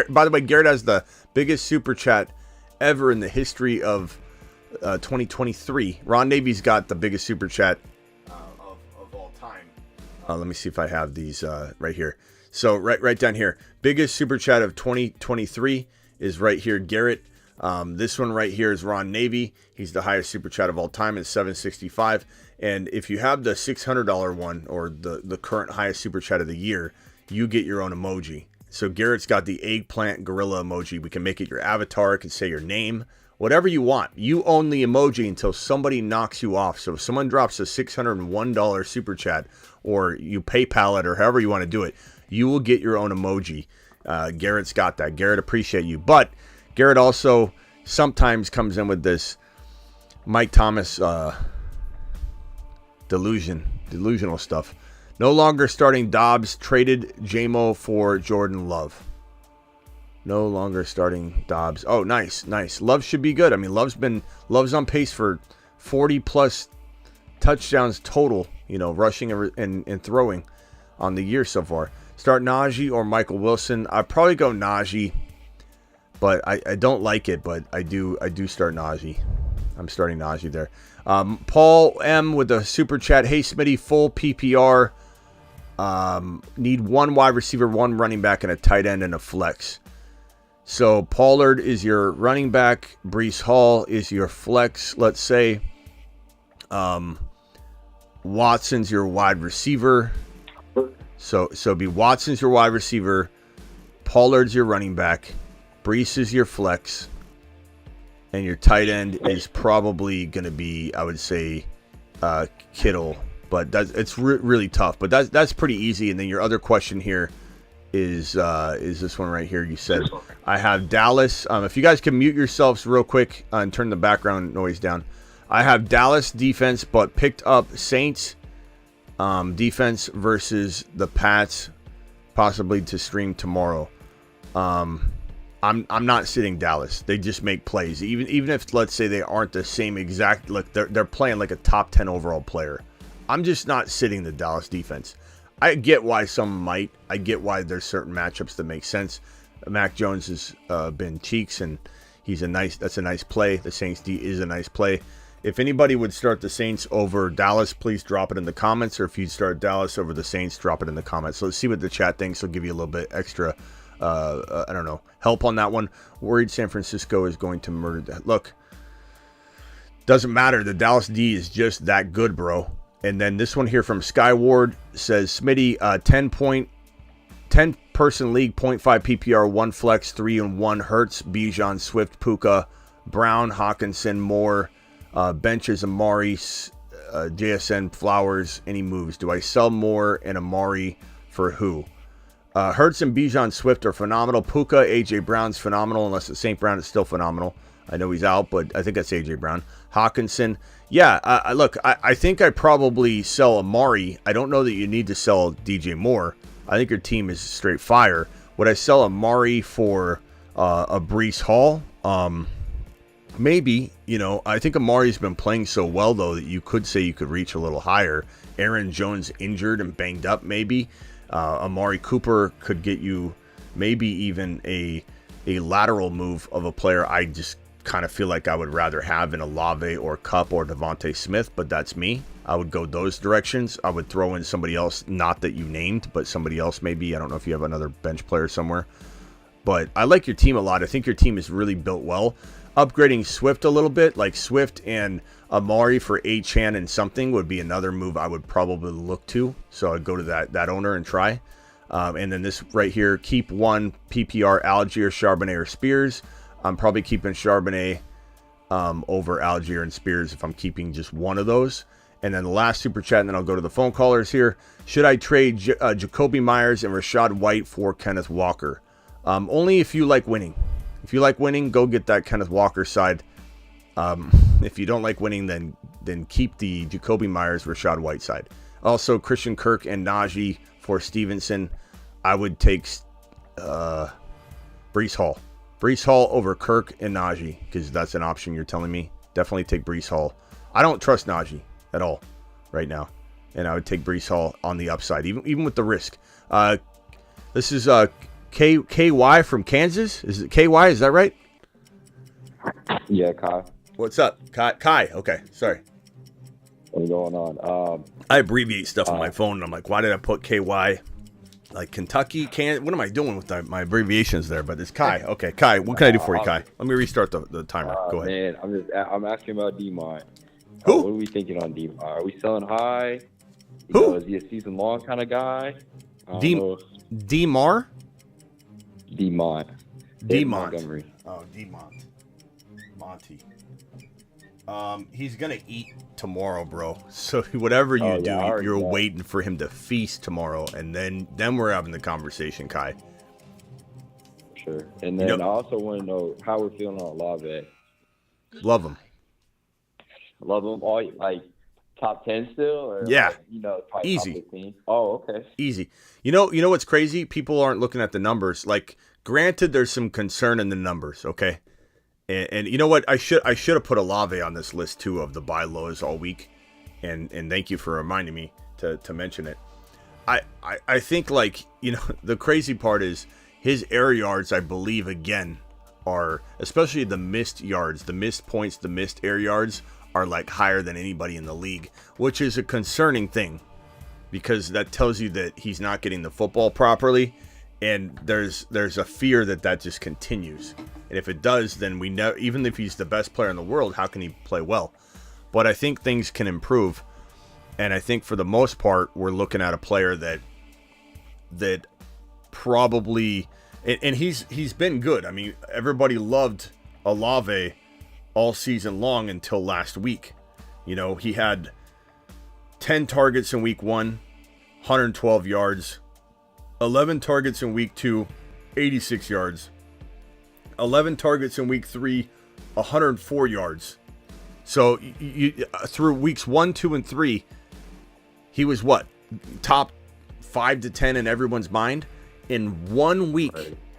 By the way, Garrett has the biggest super chat ever in the history of 2023. Ron Navy's got the biggest super chat of all time. Let me see if I have these right here. So right down here, biggest super chat of 2023 is right here, Garrett. This one right here is Ron Navy. He's the highest super chat of all time at 765. And if you have the $600 one or the current highest super chat of the year, you get your own emoji. So Garrett's got the eggplant gorilla emoji. We can make it your avatar. It can say your name, whatever you want. You own the emoji until somebody knocks you off. So if someone drops a $601 super chat or you PayPal it or however you want to do it, you will get your own emoji. Garrett's got that. Garrett, appreciate you. But Garrett also sometimes comes in with this Mike Thomas delusional stuff. No longer starting Dobbs, traded JMO for Jordan Love. No longer starting Dobbs. Oh, nice. Love should be good. I mean, Love's on pace for 40 plus touchdowns total, you know, rushing and throwing on the year so far. Start Najee or Michael Wilson. I'd probably go Najee, but I don't like it, but I do start Najee. I'm starting Najee there. Paul M with the super chat. Hey, Smitty, full PPR. Need one wide receiver, one running back, and a tight end and a flex. So Pollard is your running back. Brees Hall is your flex, let's say. Watson's your wide receiver. So be Watson's your wide receiver. Pollard's your running back. Brees is your flex. And your tight end is probably going to be, I would say, Kittle. But it's really tough. But that's pretty easy. And then your other question here is this one right here. You said, I have Dallas. If you guys can mute yourselves real quick and turn the background noise down. I have Dallas defense, but picked up Saints defense versus the Pats, possibly to stream tomorrow. I'm not sitting Dallas. They just make plays. Even if, let's say, they aren't the same exact, look, they're playing like a top 10 overall player. I'm just not sitting the Dallas defense. I get why some might. I get why there's certain matchups that make sense. Mac Jones has been cheeks, and that's a nice play. The Saints D is a nice play. If anybody would start the Saints over Dallas, please drop it in the comments. Or if you'd start Dallas over the Saints, drop it in the comments. So let's see what the chat thinks. I'll give you a little bit extra, I don't know, help on that one. Worried San Francisco is going to murder that. Look, doesn't matter. The Dallas D is just that good, bro. And then this one here from Skyward says, Smitty, 10 person league, 0.5 PPR, 1 flex, 3 and 1 Hurts, Bijan, Swift, Puka, Brown, Hawkinson, Moore, benches, Amari, JSN, Flowers. Any moves? Do I sell Moore and Amari for who? Hurts and Bijan, Swift are phenomenal. Puka, AJ Brown's phenomenal, unless it's St. Brown is still phenomenal. I know he's out, but I think that's AJ Brown. Hawkinson. Yeah, look, I think I probably sell Amari. I don't know that you need to sell DJ Moore. I think your team is straight fire. Would I sell Amari for a Breece Hall? Maybe. I think Amari's been playing so well, though, that you could say you could reach a little higher. Aaron Jones injured and banged up, maybe. Amari Cooper could get you maybe even a lateral move of a player I just kind of feel like I would rather have in Olave or Kupp or Devontae Smith, but that's me. I would go those directions. I would throw in somebody else, not that you named, but somebody else maybe. I don't know if you have another bench player somewhere. But I like your team a lot. I think your team is really built well. Upgrading Swift a little bit, like Swift and Amari for Achane and something would be another move I would probably look to. So I'd go to that owner and try. And then this right here, keep 1 PPR, Algier, Charbonnet, or Spears. I'm probably keeping Charbonnet over Algier and Spears if I'm keeping just one of those. And then the last super chat, and then I'll go to the phone callers here. Should I trade Jacoby Myers and Rashad White for Kenneth Walker? Only if you like winning. If you like winning, go get that Kenneth Walker side. If you don't like winning, then keep the Jacoby Myers, Rashad White side. Also, Christian Kirk and Najee for Stevenson. I would take Breece Hall. Breece Hall over Kirk and Najee, because that's an option you're telling me. Definitely take Breece Hall. I don't trust Najee at all right now. And I would take Breece Hall on the upside, even with the risk. This is KY from Kansas. Is it KY? Is that right? Yeah, Kai. What's up? Kai. Okay, sorry. What's going on? I abbreviate stuff on my phone, and I'm like, why did I put KY? Like Kentucky, what am I doing with my abbreviations there? But it's Kai. Okay, Kai, what can I do for you, Kai? Let me restart the timer. Go ahead. Man, I'm asking about D-Mont. Who? What are we thinking on D-Mont? Are we selling high? Who? Is he a season-long kind of guy? D-Mar? D-Mont. Montgomery. Oh, D-Mont. Monty. He's going to eat tomorrow, bro. So whatever you do, you're waiting for him to feast tomorrow, and then we're having the conversation, Kai. Sure. And then I also want to know how we're feeling on Olave. Love him. Love him. All like top 10 still? Or yeah. Probably easy. Top 15? Oh, okay. Easy. You know what's crazy? People aren't looking at the numbers. Like, granted, there's some concern in the numbers, okay? And you know what? I should have put Olave on this list too of the buy lows all week, and thank you for reminding me to mention it. I think, like, the crazy part is his air yards, I believe, again, are, especially the missed yards, the missed points, the missed air yards are like higher than anybody in the league, which is a concerning thing because that tells you that he's not getting the football properly. And there's a fear that just continues. And if it does, then we know, even if he's the best player in the world, how can he play well? But I think things can improve. And I think for the most part, we're looking at a player that probably, and he's been good. I mean, everybody loved Olave all season long until last week. He had 10 targets in week 1, 112 yards. 11 targets in week 2, 86 yards. 11 targets in week 3, 104 yards. So through weeks 1, 2, and 3, he was what? Top 5 to 10 in everyone's mind. In 1 week,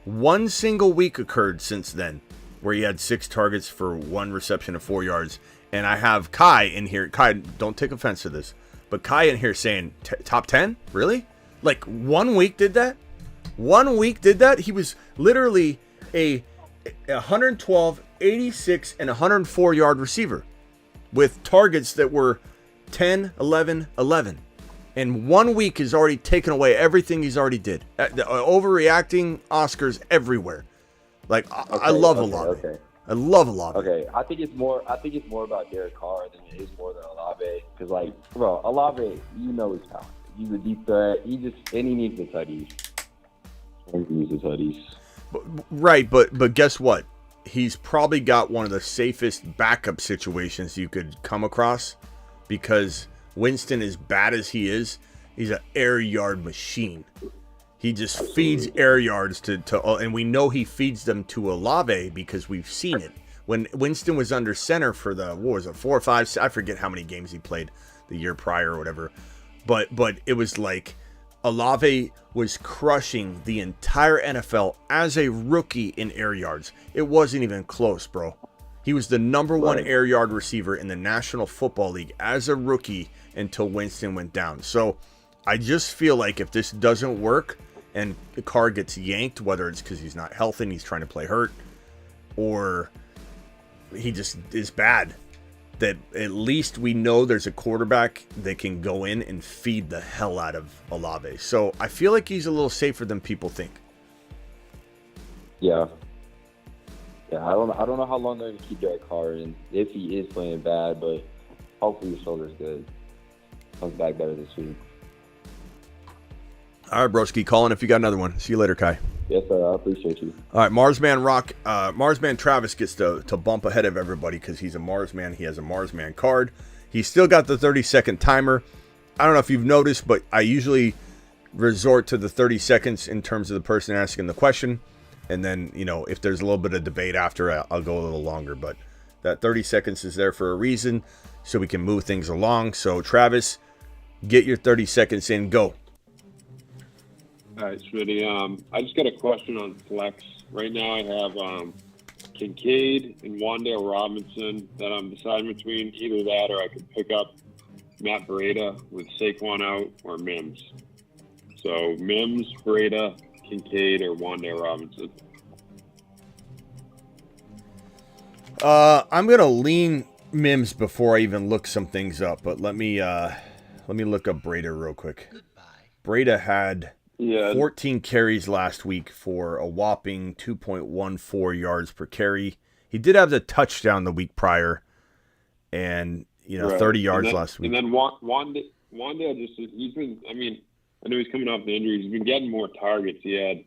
One single week occurred since then where he had 6 targets for 1 reception of 4 yards. And I have Kai in here. Kai, don't take offense to this, but Kai in here saying top 10? Really? Like 1 week did that? 1 week did that? He was literally a 112, 86, and 104 yard receiver with targets that were 10, 11, 11. And 1 week has already taken away everything he's already did. Overreacting Oscars everywhere. Like I love Olave. Okay. I love Olave. Okay, I think it's more about Derek Carr than it is more than Olave. Because bro, Olave, you know his talent. He's a deep threat. He needs the tutties. He needs the tutties. Right, but guess what? He's probably got one of the safest backup situations you could come across, because Winston, as bad as he is, he's an air yard machine. He just feeds air yards to and we know he feeds them to Olave because we've seen it. When Winston was under center for 4 or 5, I forget how many games he played the year prior or whatever. But it was like Olave was crushing the entire NFL as a rookie in air yards. It wasn't even close, bro. He was the number 1 air yard receiver in the National Football League as a rookie until Winston went down. So I just feel like if this doesn't work and the Carr gets yanked, whether it's because he's not healthy and he's trying to play hurt, or he just is bad, that at least we know there's a quarterback that can go in and feed the hell out of Olave. So I feel like he's a little safer than people think. Yeah. Yeah, I don't know how long they're going to keep Derek Carr in, if he is playing bad, but hopefully his shoulder's good. Comes back better this week. All right, broski, calling if you got another one. See you later, Kai. Yes, sir. I appreciate you. All right, Marsman Travis gets to bump ahead of everybody because he's a Marsman. He has a Marsman card. He's still got the 30-second timer. I don't know if you've noticed, but I usually resort to the 30 seconds in terms of the person asking the question. And then, if there's a little bit of debate after, I'll go a little longer. But that 30 seconds is there for a reason, so we can move things along. So, Travis, get your 30 seconds in. Go. All right, Smitty. I just got a question on flex. Right now I have Kincaid and Wandale Robinson that I'm deciding between. Either that or I could pick up Matt Breida with Saquon out, or Mims. So Mims, Breida, Kincaid, or Wandale Robinson. I'm going to lean Mims before I even look some things up. But let me look up Breida real quick. Breida had 14 carries last week for a whopping 2.14 yards per carry. He did have the touchdown the week prior, and 30 yards last week. And then Wandale he's been. I mean, I know he's coming off the injury. He's been getting more targets. He had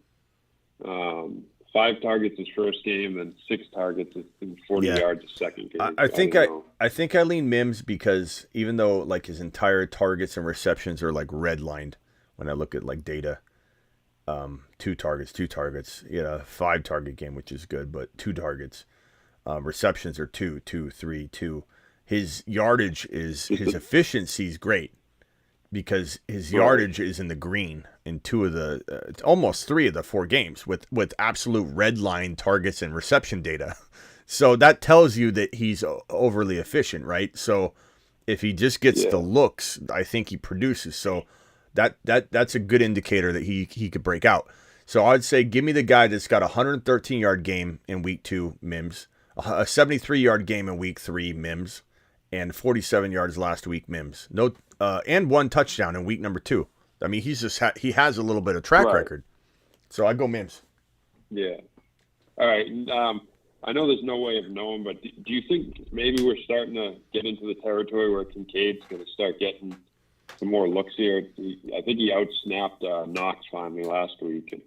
5 targets his first game, and 6 targets in 40 yards his second game. I think I lean Mims because even though like his entire targets and receptions are like redlined. When I look at like data, 2 targets, 5 target game, which is good, but 2 targets, receptions are 2, 3, 2. His yardage his efficiency is great because his yardage is in the green in 2 of the, almost 3 of the 4 games with absolute red line targets and reception data. So that tells you that he's overly efficient, right? So if he just gets the looks, I think he produces. So that's a good indicator that he could break out. So I'd say give me the guy that's got a 113-yard game in week 2, Mims, a 73-yard game in week 3, Mims, and 47 yards last week, Mims. No, and 1 touchdown in week number 2. I mean, he has a little bit of track record. So I'd go Mims. Yeah. All right. I know there's no way of knowing, but do you think maybe we're starting to get into the territory where Kincaid's going to start getting some more looks here? I think he outsnapped Knox finally last week.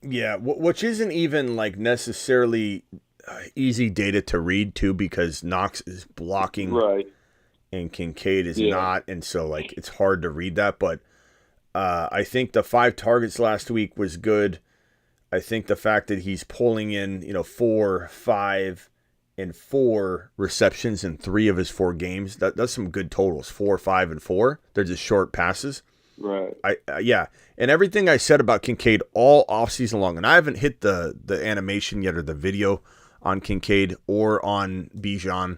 Yeah, which isn't even like necessarily easy data to read too, because Knox is blocking, right, and Kincaid is not, and so like it's hard to read that. But I think the 5 targets last week was good. I think the fact that he's pulling in 4, 5, and 4 receptions in 3 of his 4 games, that's some good totals. 4, 5, and 4. They're just short passes. Right. Yeah, and everything I said about Kincaid all offseason long, and I haven't hit the animation yet or the video on Kincaid or on Bijan.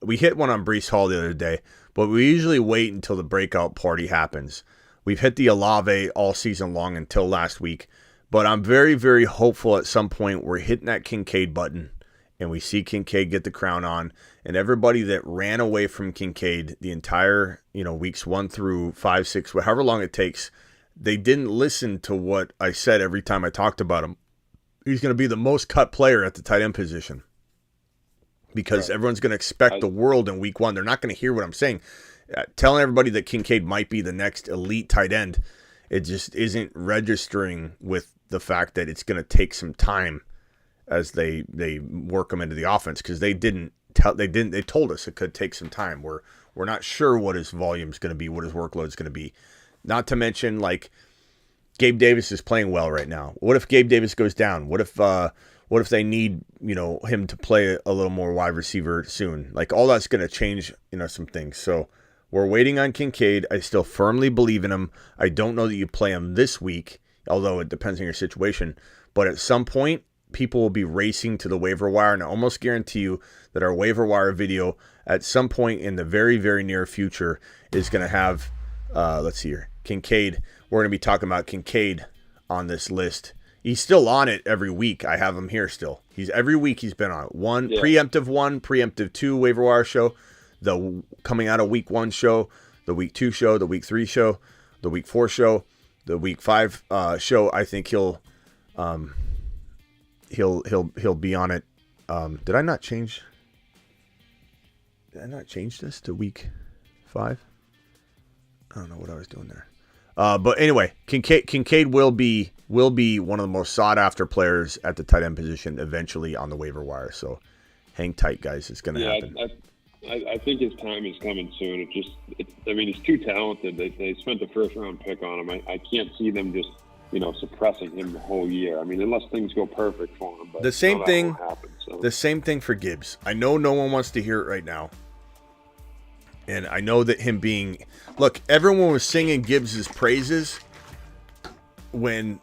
We hit one on Brees Hall the other day, but we usually wait until the breakout party happens. We've hit the Olave all season long until last week, but I'm very, very hopeful at some point we're hitting that Kincaid button and we see Kincaid get the crown on, and everybody that ran away from Kincaid the entire, weeks 1 through 5, 6, however long it takes, they didn't listen to what I said every time I talked about him. He's going to be the most cut player at the tight end position because everyone's going to expect the world in week 1. They're not going to hear what I'm saying. Telling everybody that Kincaid might be the next elite tight end, it just isn't registering with the fact that it's going to take some time as they work him into the offense, because they told us it could take some time. We're not sure what his volume is going to be, what his workload is going to be. Not to mention, like, Gabe Davis is playing well right now. What if Gabe Davis goes down? What if they need him to play a little more wide receiver soon? Like, all that's going to change some things. So we're waiting on Kincaid. I still firmly believe in him. I don't know that you play him this week, although it depends on your situation. But at some point, people will be racing to the waiver wire, and I almost guarantee you that our waiver wire video at some point in the very, very near future is going to have, let's see here, Kincaid. We're going to be talking about Kincaid on this list. He's still on it every week. I have him here still. Every week he's been on it. Preemptive 2 waiver wire show, the coming out of week 1 show, the week 2 show, the week 3 show, the week 4 show, the week 5 show. I think he'll be on it. Did I not change this to week 5? I don't know what I was doing there. But anyway, Kincaid will be one of the most sought after players at the tight end position eventually on the waiver wire. So hang tight, guys. It's going to happen. I think his time is coming soon. He's too talented. They spent the first round pick on him. I can't see them just suppressing him the whole year. Unless things go perfect for him. But the same thing. Happen, so. The same thing for Gibbs. I know no one wants to hear it right now, and I know that him being, look, everyone was singing Gibbs's praises when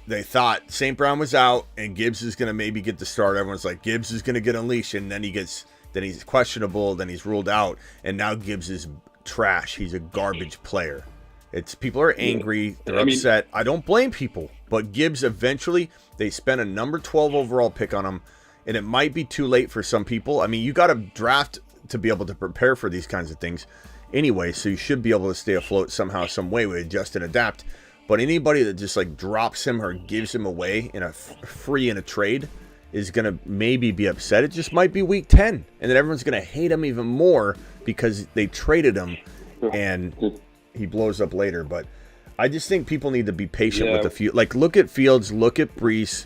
they thought St. Brown was out and Gibbs is going to maybe get the start. Everyone's like, Gibbs is going to get unleashed, and then he's questionable, then he's ruled out, and now Gibbs is trash. He's a garbage player. People are angry, they're upset. I don't blame people, but Gibbs eventually, they spent a number 12 overall pick on him, and it might be too late for some people. You got to draft to be able to prepare for these kinds of things anyway, so you should be able to stay afloat somehow, some way, we adjust and adapt. But anybody that just like drops him or gives him away in a free in a trade is going to maybe be upset. It just might be week 10, and then everyone's going to hate him even more because they traded him and he blows up later. But I just think people need to be patient with the few. Like, look at Fields, look at Brees.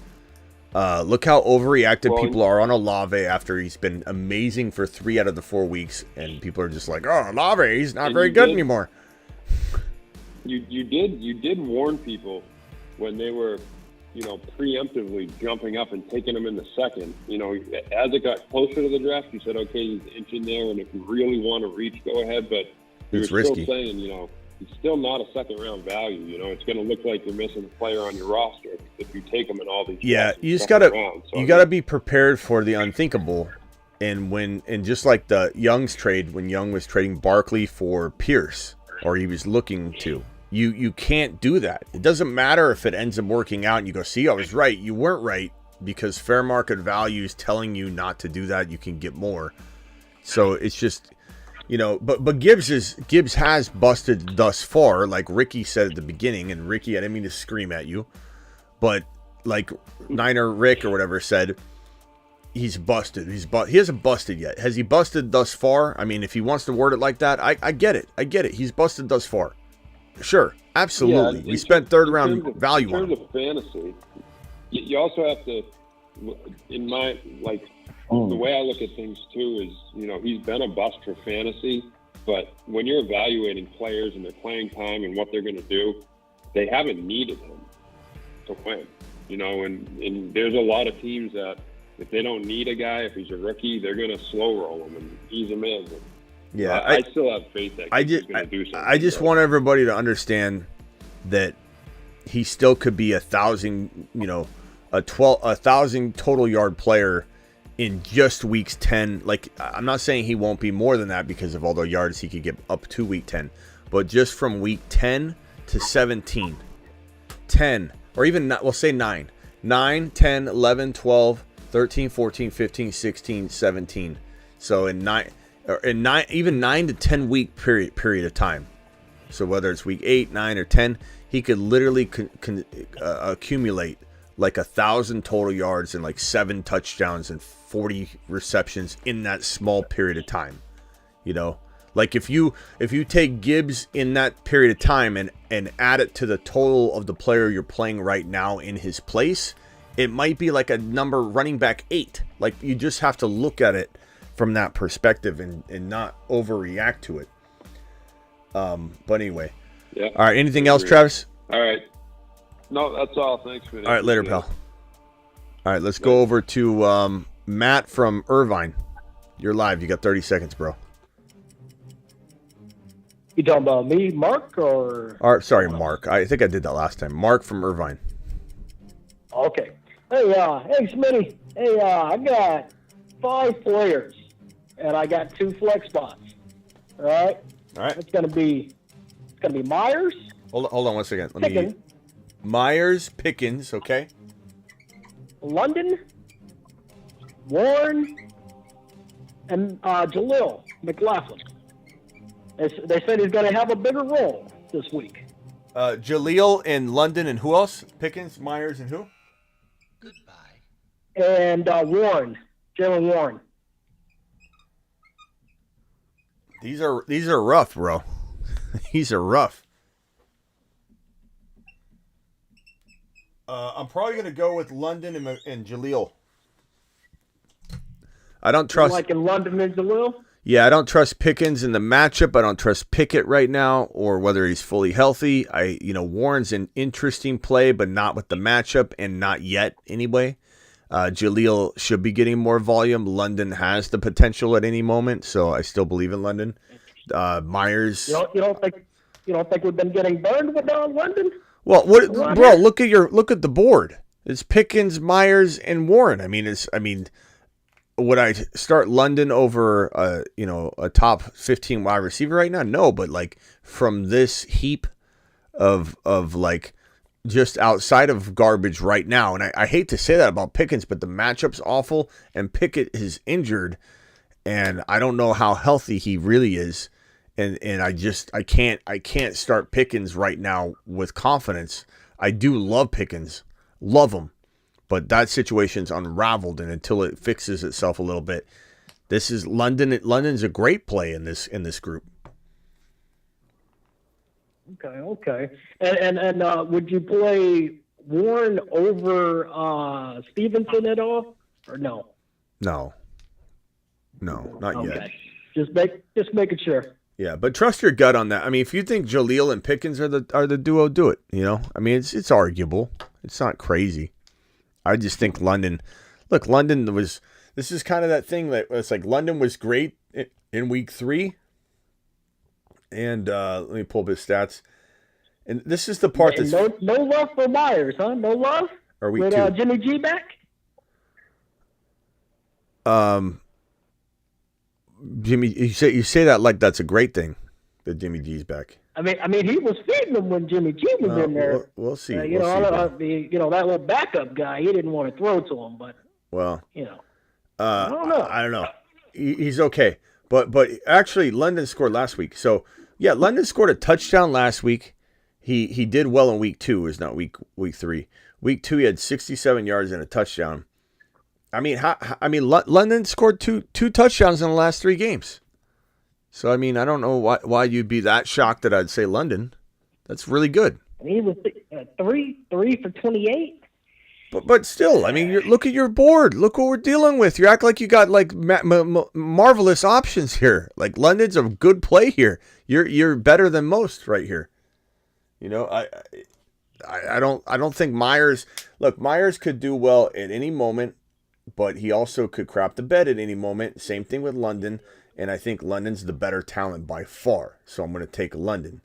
Look how overreacted people are on Olave after he's been amazing for 3 out of the 4 weeks, and people are just like, "Oh, Olave, he's not very good anymore." You did warn people when they were, preemptively jumping up and taking him in the second. As it got closer to the draft, you said, "Okay, he's inching there, and if you really want to reach, go ahead." But you're still saying, he's still not a second-round value. It's going to look like you're missing a player on your roster if you take him in all these. Yeah, you just gotta be prepared for the unthinkable. And just like the Young's trade, when Young was trading Barkley for Pierce, or he was looking to, you can't do that. It doesn't matter if it ends up working out and you go, "See, I was right." You weren't right, because fair market value is telling you not to do that. You can get more. So it's just. But Gibbs has busted thus far, like Ricky said at the beginning, and Ricky, I didn't mean to scream at you, but like Niner Rick or whatever said, he's busted. He hasn't busted yet. Has he busted thus far? If he wants to word it like that, I get it. He's busted thus far. Sure, absolutely. We spent third round value on him. In terms of fantasy, you also have to, in my, the way I look at things too is, he's been a bust for fantasy, but when you're evaluating players and their playing time and what they're going to do, they haven't needed him to win, and there's a lot of teams that if they don't need a guy, if he's a rookie, they're going to slow roll him and ease him in. Yeah, I still have faith that he's going to do something. I just want everybody to understand that he still could be 1,000, a 1,000 total yard player in just weeks 10. Like, I'm not saying he won't be more than that because of all the yards he could get up to week 10, but just from week 10 to 17, 10, or even we'll say 9, 10, 11, 12, 13, 14, 15, 16, 17. So in 9, even 9 to 10 week period of time. So whether it's week 8, 9, or 10, he could literally accumulate like 1,000 total yards and like 7 touchdowns and 40 receptions in that small period of time. Like if you take Gibbs in that period of time and add it to the total of the player you're playing right now in his place, it might be like a number running back 8. Like, you just have to look at it from that perspective and not overreact to it. But anyway. Yeah. All right. Anything else, Travis? All right. No, that's all. Thanks, man. All right. Later, pal. All right. Let's go over to Matt from Irvine. You're live. You got 30 seconds, bro. You talking about me, Mark, or? Sorry, Mark. I think I did that last time. Mark from Irvine. Okay. Hey, Smitty. Hey, I got 5 players, and I got 2 flex spots. All right. All right. It's gonna be Myers. Hold on 1 second. Pickens. Myers, Pickens. Okay. London, Warren, and Jaleel McLaughlin. They said he's going to have a bigger role this week. Jaleel and London, and who else? Pickens, Myers, and who? And Warren, Jalen Warren. These are rough, bro. These are rough. I'm probably going to go with London and Jaleel. I don't trust. Like in London and Jaleel? Yeah, I don't trust Pickens in the matchup. I don't trust Pickett right now, or whether he's fully healthy. Warren's an interesting play, but not with the matchup, and not yet anyway. Jaleel should be getting more volume. London has the potential at any moment, so I still believe in London. Myers. You don't think we've been getting burned with London? Well, bro? Look at the board. It's Pickens, Myers, and Warren. Would I start London over a top 15 wide receiver right now? No, but like from this heap of like just outside of garbage right now, and I hate to say that about Pickens, but the matchup's awful, and Pickett is injured, and I don't know how healthy he really is, and I can't start Pickens right now with confidence. I do love Pickens, love him. But that situation's unraveled, and until it fixes itself a little bit, this is London. London's a great play in this group. Okay. And would you play Warren over Stevenson at all, or no? No, not yet. Just making sure. Yeah, but trust your gut on that. If you think Jaleel and Pickens are the duo, do it. It's arguable. It's not crazy. I just think London. Look, London was. This is kind of that thing that it's like London was great in week 3. And let me pull up his stats. And this is the part that's no love for Myers, huh? No love. Or week with 2. Jimmy G back. Jimmy, you say that like that's a great thing that Jimmy G's back. I mean, he was feeding them when Jimmy G was in there. We'll see. That little backup guy, he didn't want to throw to him, but I don't know. He's okay, but actually, London scored last week. So yeah, London scored a touchdown last week. He did well in week 2. It's not week 3. Week 2, he had 67 yards and a touchdown. London scored two touchdowns in the last 3 games. So, I don't know why you'd be that shocked that I'd say London. That's really good. He was 3 for 28. But still, look at your board. Look what we're dealing with. You act like you got like marvelous options here. Like London's a good play here. You're better than most right here. I don't think Myers. Look, Myers could do well at any moment, but he also could crap the bed at any moment. Same thing with London. and I think London's the better talent by far. So I'm going to take London.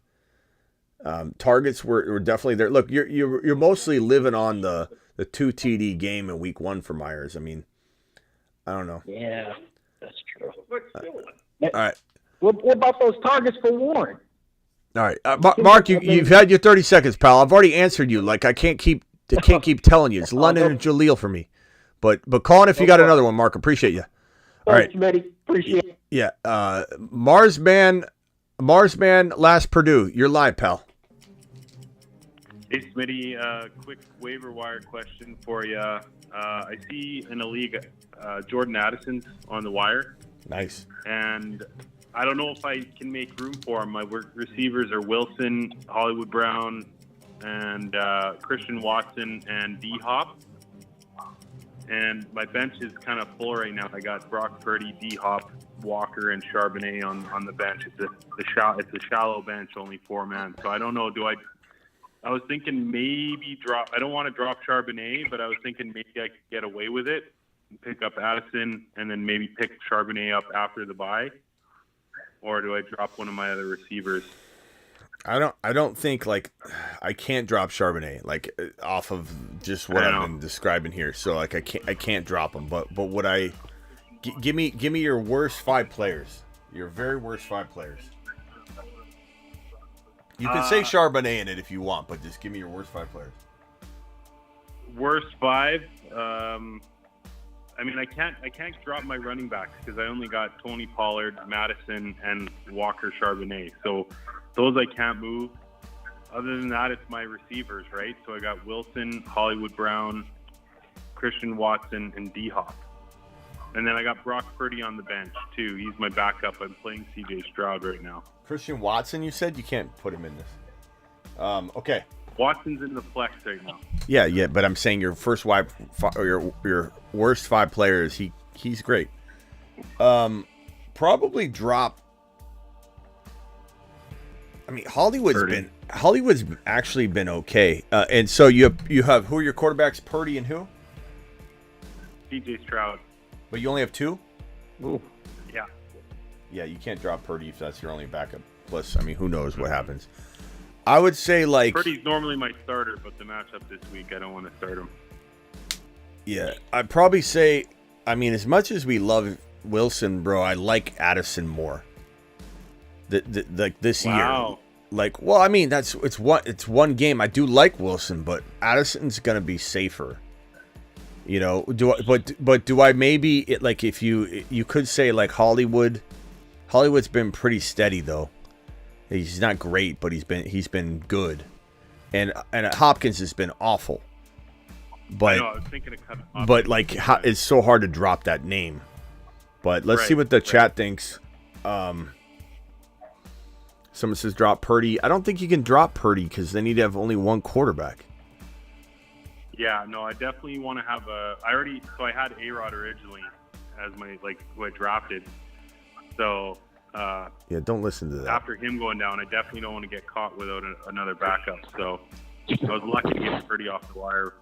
Targets were definitely there. Look, you're mostly living on the 2 TD game in week 1 for Myers. I mean, I don't know. Yeah, that's true. All right. What about those targets for Warren? All right, Mark, you've had your 30 seconds, pal. I've already answered you. Like I can't keep telling you. It's London and Jaleel for me. But call in if you got another one, Mark. Appreciate you. All right, Appreciate it. yeah. Marsman, last Purdue. You're live, pal. Hey, Smitty, quick waiver wire question for you. I see in the league Jordan Addison's on the wire. Nice. And I don't know if I can make room for him. My receivers are Wilson, Hollywood Brown, and Christian Watson and D-Hop. And my bench is kind of full right now. I got Brock Purdy, D-Hop, Walker, and Charbonnet on the bench. It's a shallow bench, only 4 men. So I don't know. I was thinking maybe drop. I don't want to drop Charbonnet, but I was thinking maybe I could get away with it and pick up Addison, and then maybe pick Charbonnet up after the bye. Or do I drop one of my other receivers? I don't think like I can't drop Charbonnet like off of just what I've been describing here. So like I can't drop him. But what I give me your worst 5 players. Your very worst 5 players. You can say Charbonnet in it if you want, but just give me your worst 5 players. Worst 5. I mean, I can't drop my running backs because I only got Tony Pollard, Madison, and Walker Charbonnet. So those I can't move. Other than that, it's my receivers, right? So I got Wilson, Hollywood Brown, Christian Watson, and D-Hop. And then I got Brock Purdy on the bench, too. He's my backup. I'm playing C.J. Stroud right now. Christian Watson, you said? You can't put him in this. Okay. Watson's in the flex right now. Yeah, but I'm saying your first your worst 5 players. He's great. Probably drop. I mean, Hollywood's actually been okay. And so you have who are your quarterbacks? Purdy and who? C.J. Stroud. But you only have 2? Ooh. Yeah. Yeah, you can't drop Purdy if that's your only backup. Plus, I mean, who knows what happens. I would say like Purdy's normally my starter, but the matchup this week, I don't want to start him. Yeah, I'd probably say, I mean, as much as we love Wilson, bro, I like Addison more. Like this year. Like, well, I mean, it's one game. I do like Wilson, but Addison's gonna be safer. You know, but do I maybe like if you could say like Hollywood's been pretty steady though. He's not great, but he's been good, and Hopkins has been awful. But I know, I was thinking of cutting Hopkins. But like it's so hard to drop that name. But let's see what the chat thinks. Someone says drop Purdy. I don't think you can drop Purdy because they need to have only one quarterback. Yeah, no, I definitely want to have I had A-Rod originally as my, like, who I drafted. So, yeah, don't listen to that. After him going down, I definitely don't want to get caught without another backup. So, I was lucky to get Purdy off the wire.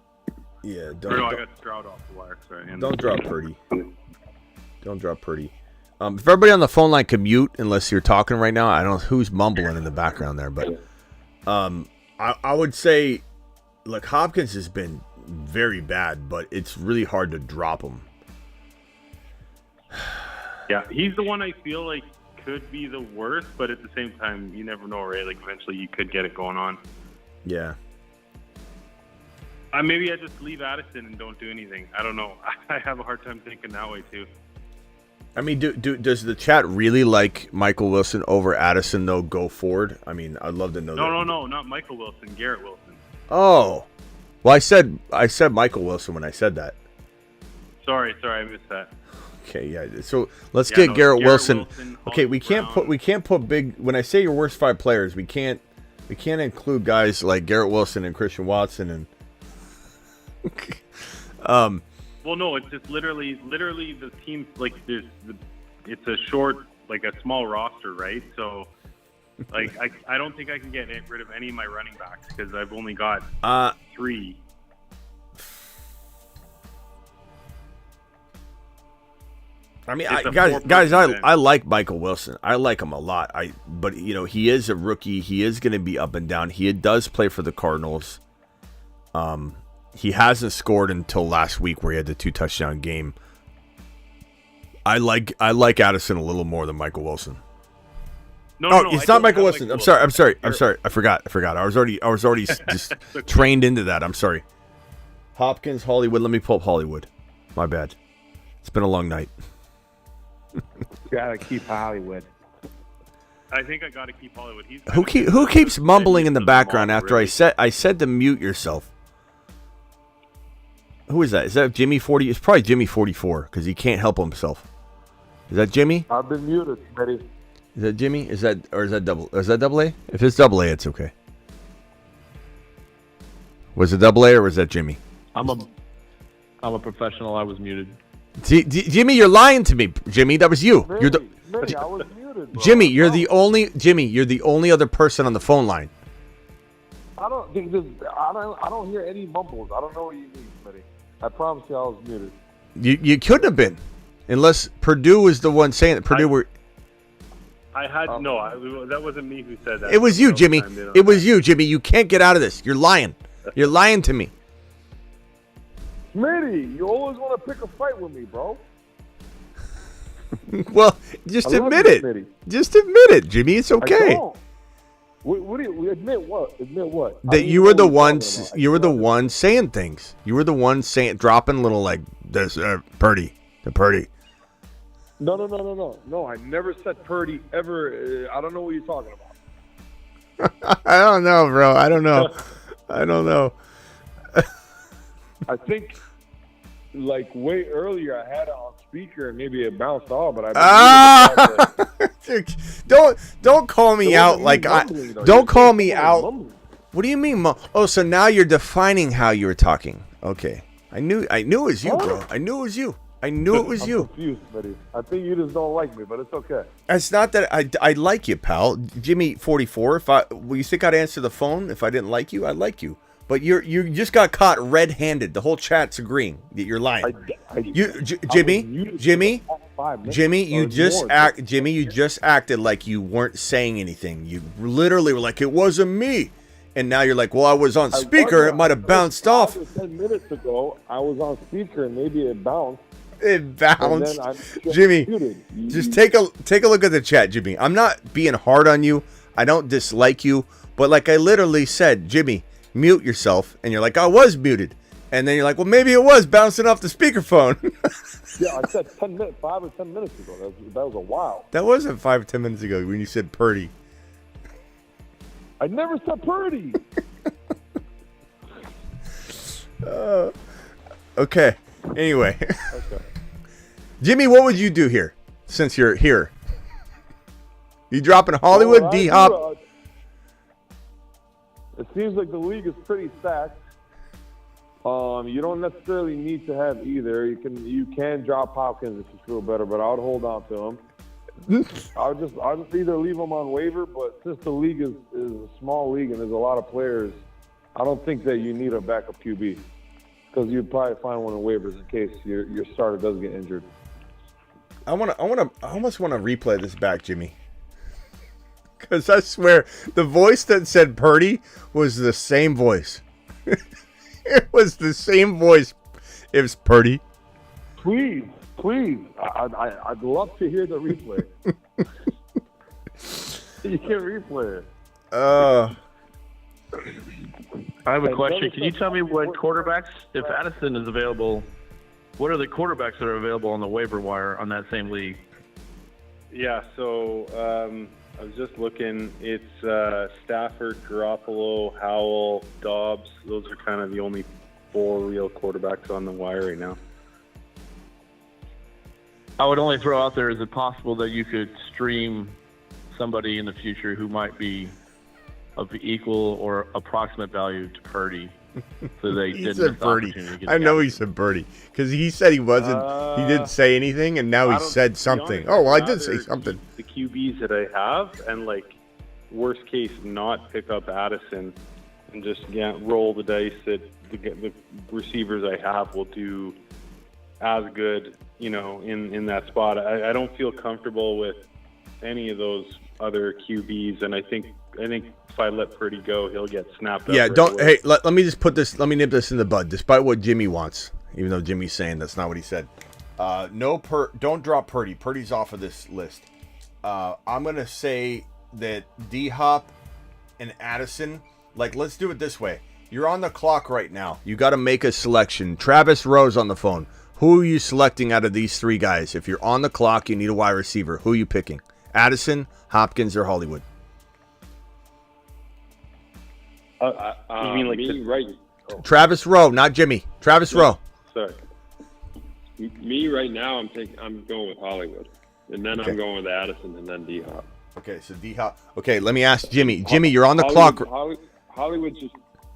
Yeah, I got Stroud off the wire. Sorry. Don't drop Purdy. Don't drop Purdy. If everybody on the phone line can mute, unless you're talking right now, I don't know who's mumbling in the background there, but I would say, look, Hopkins has been very bad, but it's really hard to drop him. Yeah, he's the one I feel like could be the worst, but at the same time, you never know, right? Like, eventually you could get it going on. Yeah. Maybe I just leave Addison and don't do anything. I don't know. I have a hard time thinking that way, too. I mean, does the chat really like Michael Wilson over Addison, though, go forward? I mean, I'd love to know that. No, not Michael Wilson, Garrett Wilson. Oh. Well, I said Michael Wilson when I said that. Sorry, I missed that. Okay, yeah. So let's get Garrett Wilson. Okay, we can't put big. When I say your worst 5 players, we can't include guys like Garrett Wilson and Christian Watson and. Well, no, it's just literally the team, like, it's a short, like a small roster, right? So, like, I don't think I can get rid of any of my running backs because I've only got 3. I mean, It's a guys, four-person thing. I like Michael Wilson. I like him a lot. But he is a rookie. He is going to be up and down. He does play for the Cardinals. He hasn't scored until last week, where he had the 2 touchdown game. I like Addison a little more than Michael Wilson. No, it's I not don't Michael have Wilson. Michael I'm sorry. I forgot. I was already just trained into that. I'm sorry. Hopkins, Hollywood. Let me pull up Hollywood. My bad. It's been a long night. Gotta keep Hollywood. I think I got to keep Hollywood. He's Who keeps mumbling in the background after I said to mute yourself? Who is that? Is that Jimmy 40? It's probably Jimmy 44 because he can't help himself. Is that Jimmy? I've been muted, Smitty. Is that Jimmy? Is that double? Is that double A? If it's double A, it's okay. Was it double A or was that Jimmy? I'm a professional. I was muted. Jimmy, you're lying to me. Jimmy, that was you. Smitty, You're the Smitty, I was muted, bro. Jimmy. You're the only other person on the phone line. I don't hear any mumbles. I don't know what you mean, Smitty. I promise you I was muted. You couldn't have been, unless Purdue was the one saying that. Purdue were. I had that wasn't me who said that. It was you, Jimmy. It was you, Jimmy. You can't get out of this. You're lying. You're lying to me. Smitty, you always want to pick a fight with me, bro. Well, just I love admit you, it. Smitty. Just admit it, Jimmy. It's I okay. don't. What do you admit? What? Admit what? That you were the one. You were the one saying things. You were the one dropping little like this. Purdy. No. I never said Purdy ever. I don't know what you're talking about. I don't know, bro. I don't know. I think, like, way earlier, I had it on speaker and maybe it bounced off, but Don't call me out like don't call me out. What do you mean? Oh, so now you're defining how you were talking. Okay, I knew it was you, bro. I knew it was you. I'm confused, buddy. I think you just don't like me, but it's okay. It's not that I like you, pal. Jimmy 44. You think I'd answer the phone if I didn't like you? I'd like you. But you just got caught red-handed. The whole chat's agreeing that you're lying. Jimmy, you just acted like you weren't saying anything. You literally were like, it wasn't me. And now you're like, well, I was on speaker. It might have bounced off. 10 minutes ago, I was on speaker and maybe it bounced. It bounced. Jimmy, just take a look at the chat, Jimmy. I'm not being hard on you. I don't dislike you. But like I literally said, Jimmy, mute yourself. And you're like, I was muted. And then you're like, well, maybe it was bouncing off the speakerphone. Yeah, I said 5 or 10 minutes ago. That was a while. That wasn't 5 or 10 minutes ago when you said Purdy. I never said Purdy. Okay. Anyway. Okay. Jimmy, what would you do here since you're here? You dropping Hollywood, D-Hop? It seems like the league is pretty stacked. You don't necessarily need to have either. You can drop Hopkins if you feel better, but I would hold on to him. I'll just either leave him on waiver, but since the league is a small league and there's a lot of players, I don't think that you need a backup QB because you'd probably find one in waivers in case your starter does get injured. I almost want to replay this back, Jimmy. Because I swear, the voice that said Purdy was the same voice. It was the same voice. It was Purdy. Please. I'd love to hear the replay. You can replay it. I have a question. Can you tell me what quarterbacks, if Addison is available, what are the quarterbacks that are available on the waiver wire on that same league? Yeah, so I was just looking. It's Stafford, Garoppolo, Howell, Dobbs. Those are kind of the only 4 real quarterbacks on the wire right now. I would only throw out there, is it possible that you could stream somebody in the future who might be of equal or approximate value to Purdy? So they He didn't said miss the Purdy. opportunity to get I know he said Purdy because he said he wasn't. He didn't say anything, and now he said something. Oh, well, I did say something. The QBs that I have, and like worst case, not pick up Addison and just roll the dice that the receivers I have will do as good, in that spot. I don't feel comfortable with any of those other QBs, and I think if I let Purdy go, he'll get snapped up. Yeah, right don't. away. Hey, let me just put this. Let me nip this in the bud. Despite what Jimmy wants, even though Jimmy's saying that's not what he said. Don't drop Purdy. Purdy's off of this list. I'm gonna say that D-Hop and Addison. Like, let's do it this way. You're on the clock right now. You got to make a selection. Travis Rowe's on the phone. Who are you selecting out of these three guys? If you're on the clock, you need a wide receiver. Who are you picking? Addison, Hopkins, or Hollywood? You mean like me, right? Travis Rowe, not Jimmy. Travis Rowe. Sorry. Me right now, I'm going with Hollywood, and then Okay. I'm going with Addison, and then D-Hop. Okay, so D-Hop. Okay, let me ask Jimmy. Jimmy, you're on the clock. Hollywood's just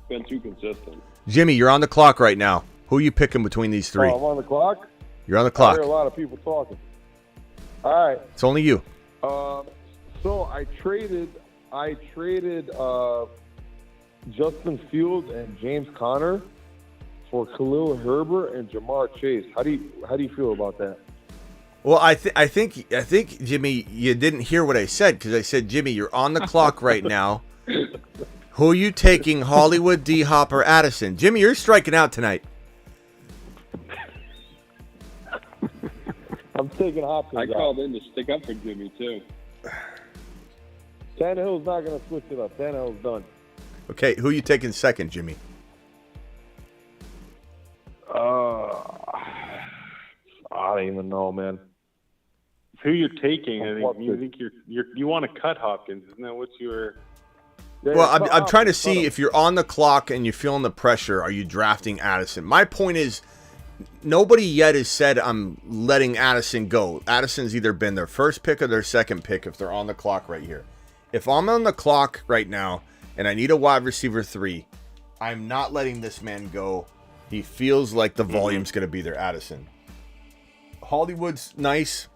been too consistent. Jimmy, you're on the clock right now. Who are you picking between these three? Oh, I'm on the clock. You're on the I clock. hear a lot of people talking. All right. It's only you. So I traded Justin Fields and James Conner for Khalil Herbert and Jamar Chase. How do you feel about that? Well, I think Jimmy, you didn't hear what I said because I said, Jimmy, you're on the clock right now. Who are you taking, Hollywood, D-Hop, or Addison? Jimmy, you're striking out tonight. I'm taking Hopkins. I called in to stick up for Jimmy too. Tannehill's not going to switch it up. Tannehill's done. Okay, who are you taking second, Jimmy? I don't even know, man. Who you're taking? I think you think you want to cut Hopkins, isn't that what you're? Well, I'm trying to see if you're on the clock and you're feeling the pressure, are you drafting Addison? My point is, nobody yet has said I'm letting Addison go. Addison's either been their first pick or their second pick if they're on the clock right here. If I'm on the clock right now and I need a wide receiver 3, I'm not letting this man go. He feels like the volume's going to be there, Addison. Hollywood's nice.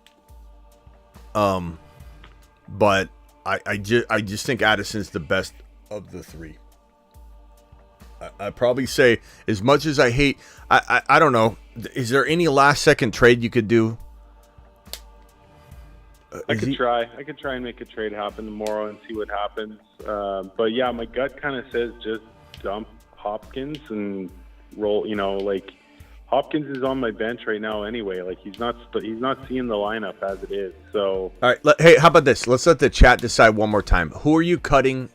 But I just think Addison's the best of the three. I'd probably say, as much as I hate, I don't know, is there any last second trade you could do? I could try and make a trade happen tomorrow and see what happens. But yeah, my gut kind of says just dump Hopkins and roll. Hopkins is on my bench right now anyway. Like he's not seeing the lineup as it is. So all right, hey, how about this? Let's let the chat decide one more time. Who are you cutting?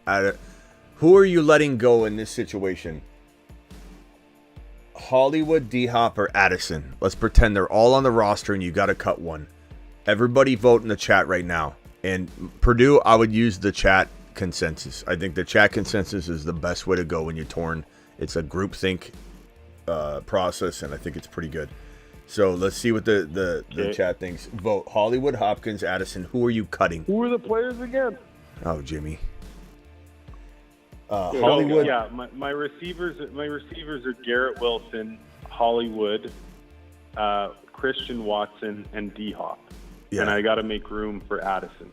Who are you letting go in this situation? Hollywood, D-Hop, or Addison? Let's pretend they're all on the roster and you got to cut one. Everybody vote in the chat right now. And Purdue, I would use the chat consensus. I think the chat consensus is the best way to go when you're torn. It's a groupthink process, and I think it's pretty good. So let's see what the chat thinks. Vote Hollywood, Hopkins, Addison. Who are you cutting? Who are the players again? Oh, Jimmy. Hollywood. Yeah, my receivers are Garrett Wilson, Hollywood, Christian Watson, and D-Hop. Yeah. And I got to make room for Addison.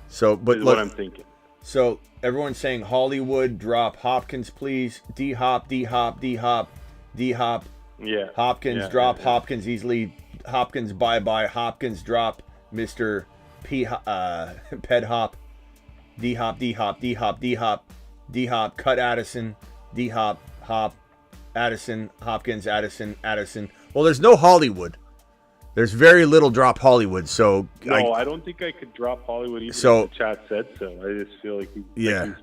So, but is look, what I'm thinking. So everyone's saying Hollywood, drop Hopkins, please. D-Hop, D-Hop, D-Hop, D-Hop. Yeah. Hopkins, drop Hopkins easily. Hopkins, bye-bye. Hopkins, drop Mr. Ped Hop. D-Hop, D-Hop, D-Hop, D-Hop. D-Hop, cut Addison. D-Hop, Hop. Addison, Hopkins, Addison, Addison. Well, there's no Hollywood. There's very little drop Hollywood, so... No, I don't think I could drop Hollywood even if the chat said so. I just feel like he's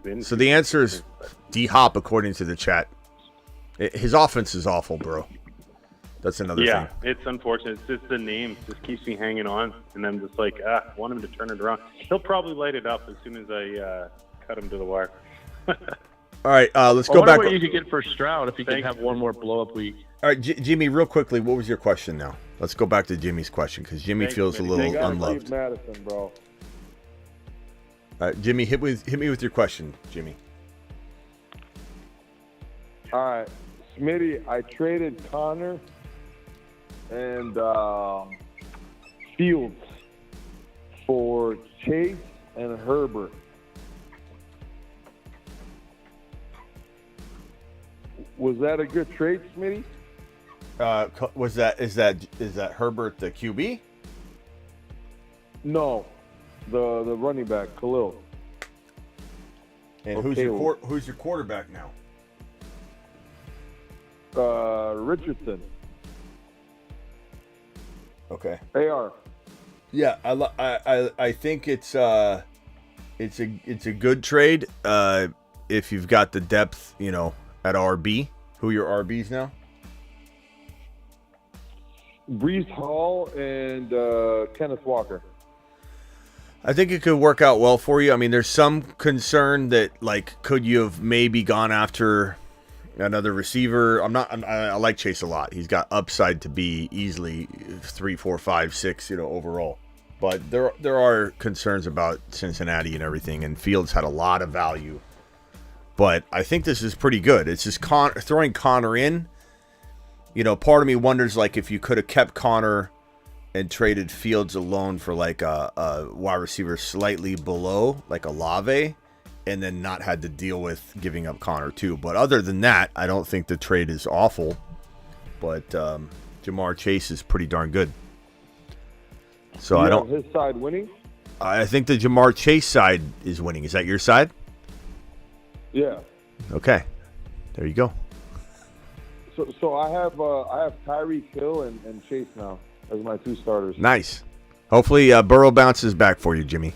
been... So the answer is D-Hop, according to the chat. His offense is awful, bro. That's another thing. Yeah, it's unfortunate. It's just the name just keeps me hanging on, and I'm just like, I want him to turn it around. He'll probably light it up as soon as I cut him to the wire. All right, let's go back. What you could get for Stroud if he can have one more blow-up week. All right, Jimmy, real quickly, what was your question now? Let's go back to Jimmy's question because Jimmy feels a little unloved. Madison, bro. All right, Jimmy, hit me with your question, Jimmy. All right, Smitty, I traded Connor and Fields for Chase and Herbert. Was that a good trade, Smitty? Is that Herbert the QB? No, the running back Khalil. And Or who's Caleb. who's your quarterback now? Richardson. Okay. AR. Yeah, I think it's a good trade if you've got the depth, at RB. Who are your RBs now? Brees Hall and Kenneth Walker. I think it could work out well for you. I mean, there's some concern that, could you have maybe gone after another receiver? I like Chase a lot. He's got upside to be easily 3, 4, 5, 6, overall. But there are concerns about Cincinnati and everything, and Fields had a lot of value. But I think this is pretty good. It's just throwing Connor in. Part of me wonders, if you could have kept Connor and traded Fields alone for a wide receiver slightly below, like a Olave, and then not had to deal with giving up Connor too. But other than that, I don't think the trade is awful. But Jamar Chase is pretty darn good. So I don't. His side winning. I think the Jamar Chase side is winning. Is that your side? Yeah. Okay, there you go. So I have Tyreek Hill and Chase now as my 2 starters. Nice. Hopefully Burrow bounces back for you, Jimmy.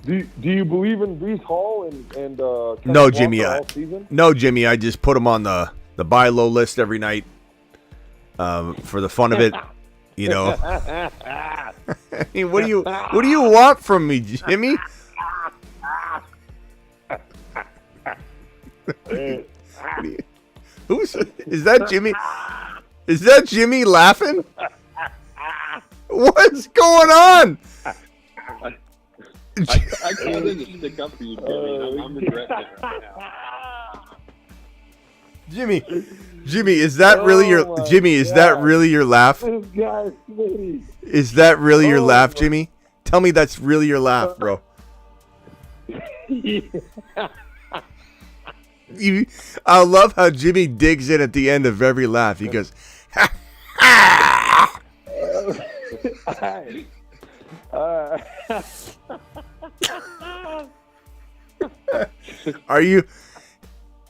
Do you believe in Brees Hall and Kenneth No, Jimmy. Walker all season? No, Jimmy. I just put him on the buy low list every night for the fun of it. I mean, what do you want from me, Jimmy? Is that Jimmy? Is that Jimmy laughing? What's going on? I called in to stick up for you, Jimmy. I'm regretting it right now. Jimmy, is that really your Jimmy? Is that really your laugh? This guy's sweetie. Is that really your laugh, Jimmy? Tell me that's really your laugh, bro. I love how Jimmy digs in at the end of every laugh. He goes, Are you?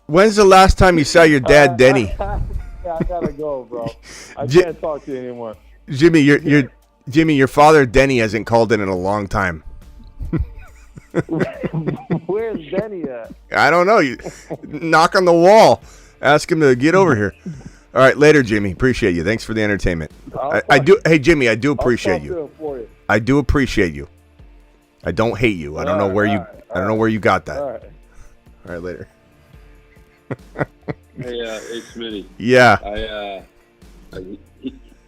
When's the last time you saw your dad, Denny? Yeah, I gotta go, bro. I can't talk to you anymore. Jimmy, your father Denny hasn't called in a long time. Where's Denny at? I don't know. You knock on the wall. Ask him to get over here. All right, later, Jimmy. Appreciate you. Thanks for the entertainment. I do. Hey, Jimmy, I do appreciate you. I do appreciate you. I don't hate you. I don't know where you. I don't know where you got that. All right, later. Hey, Smitty. Yeah.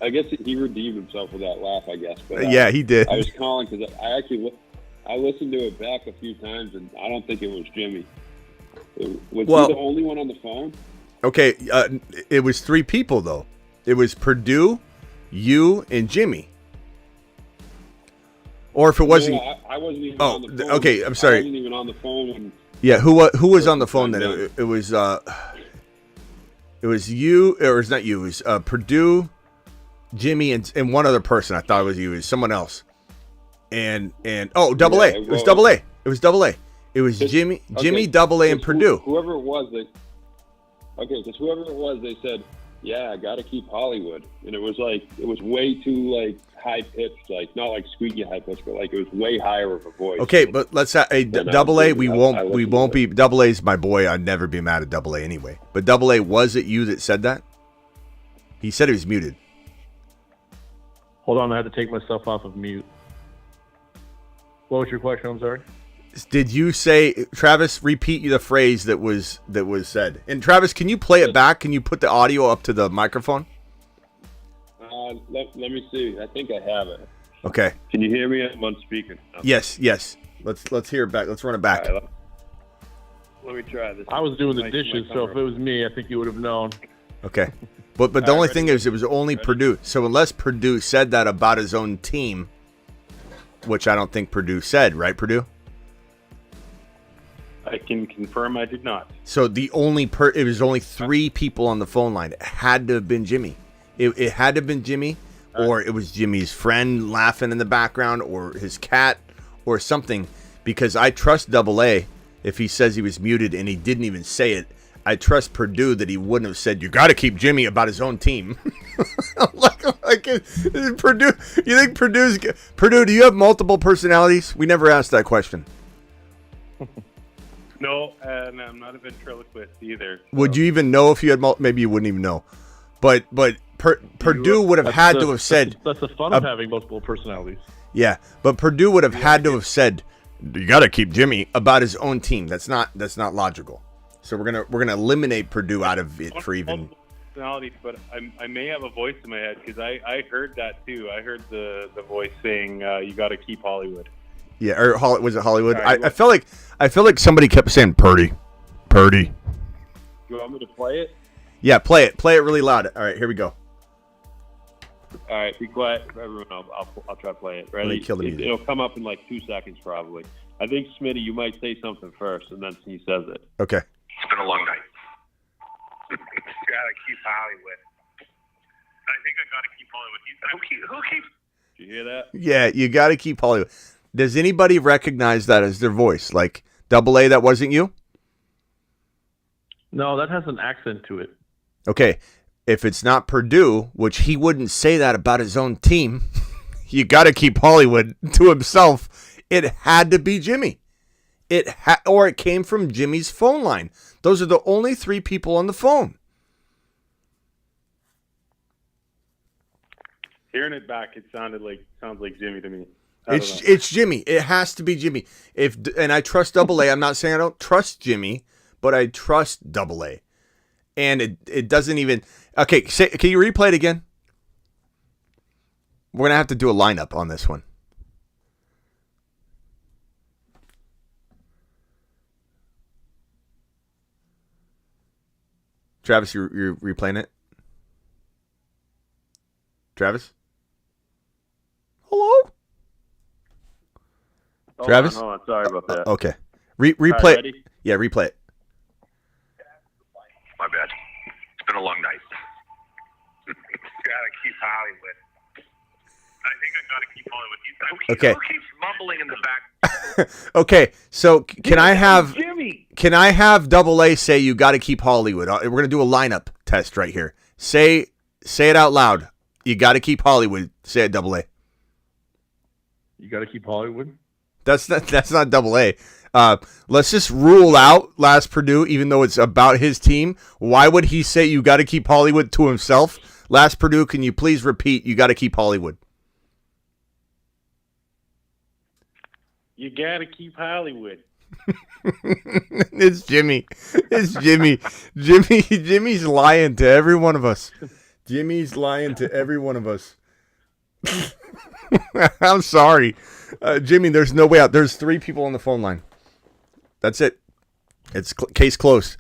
I guess he redeemed himself with that laugh, I guess. But, yeah, he did. I was calling because I listened to it back a few times, and I don't think it was Jimmy. Was he the only one on the phone? Okay, it was 3 people, though. It was Purdue, you, and Jimmy. Or if it wasn't... No, I wasn't even on the phone. Okay, I'm sorry. I wasn't even on the phone. When who was on the phone then? It was you, or it's not you. It was Purdue, Jimmy, and one other person. I thought it was you. It was someone else. Double A. It was Double A. It was Double A. It was Jimmy, Double A, and Purdue. Whoever it was, because whoever it was, they said, "Yeah, I got to keep Hollywood," and it was way too high pitched, not like squeaky high pitched, but it was way higher of a voice. Okay, but let's Double A. We won't be. Double A's my boy. I'd never be mad at Double A anyway. But Double A, was it you that said that? He said he was muted. Hold on, I had to take myself off of mute. What was your question? I'm sorry. Did you say, Travis? Repeat the phrase that was said. And Travis, can you play it back? Can you put the audio up to the microphone? Let me see. I think I have it. Okay. Can you hear me? I'm on speaker. Yes. Let's hear it back. Let's run it back. Right, let me try this. I was doing the dishes, so if it was me, I think you would have known. Okay. But the only thing is, it was only Purdue. So unless Purdue said that about his own team, which I don't think Purdue said, right, Purdue? I can confirm I did not. So it was only 3 people on the phone line. It had to have been Jimmy. It had to have been Jimmy, or it was Jimmy's friend laughing in the background, or his cat, or something. Because I trust Double A if he says he was muted and he didn't even say it. I trust Purdue that he wouldn't have said, "You got to keep Jimmy," about his own team. like Purdue. You think Purdue? Do you have multiple personalities? We never asked that question. No, and I'm not a ventriloquist either. So. Would you even know if you had maybe you wouldn't even know. But Purdue would have had to have said. That's the fun of having multiple personalities. Yeah, but Purdue would have had to have said, "You got to keep Jimmy," about his own team. That's not logical. So we're gonna eliminate Purdue out of it for even. Personalities, but I may have a voice in my head because I heard that too. I heard the voice saying, "You got to keep Hollywood." Yeah, or was it Hollywood? Right, I felt like somebody kept saying Purdy. You want me to play it? Yeah, play it really loud. All right, here we go. All right, be quiet, everyone. I'll try to play it. Ready? Let me kill the music. It'll come up in like 2 seconds probably. I think Smitty, you might say something first, and then he says it. Okay. It's been a long night. Gotta keep Hollywood. I think I gotta keep Hollywood. Who keeps? Did you hear that? Yeah, you got to keep Hollywood. Does anybody recognize that as their voice? Like Double A, that wasn't you? No, that has an accent to it. Okay, if it's not Purdue, which he wouldn't say that about his own team, you got to keep Hollywood to himself. It had to be Jimmy. Or it came from Jimmy's phone line. Those are the only 3 people on the phone. Hearing it back, it sounds like Jimmy to me. It's Jimmy. It has to be Jimmy. And I trust Double A. I'm not saying I don't trust Jimmy, but I trust Double A. And it doesn't even. Okay, can you replay it again? We're gonna have to do a lineup on this one. Travis, you're replaying it? Travis? Hello? Travis? Hold on. Sorry about that. Okay. Replay All right, it. ready? Yeah, replay it. My bad. It's been a long night. Gotta keep Hollywood. I think I gotta keep Hollywood. Okay. Who keeps mumbling in the back? Okay, so can Jimmy. I have Double A say you got to keep Hollywood? We're gonna do a lineup test right here. Say it out loud. You got to keep Hollywood. Say it, Double A. You got to keep Hollywood. That's not Double A. Let's just rule out last Purdue, even though it's about his team. Why would he say you got to keep Hollywood to himself? Last Purdue, can you please repeat? You got to keep Hollywood. You got to keep Hollywood. It's Jimmy. It's Jimmy. Jimmy's lying to every one of us. Jimmy's lying to every one of us. I'm sorry. Jimmy, there's no way out. There's 3 people on the phone line. That's it. It's case closed.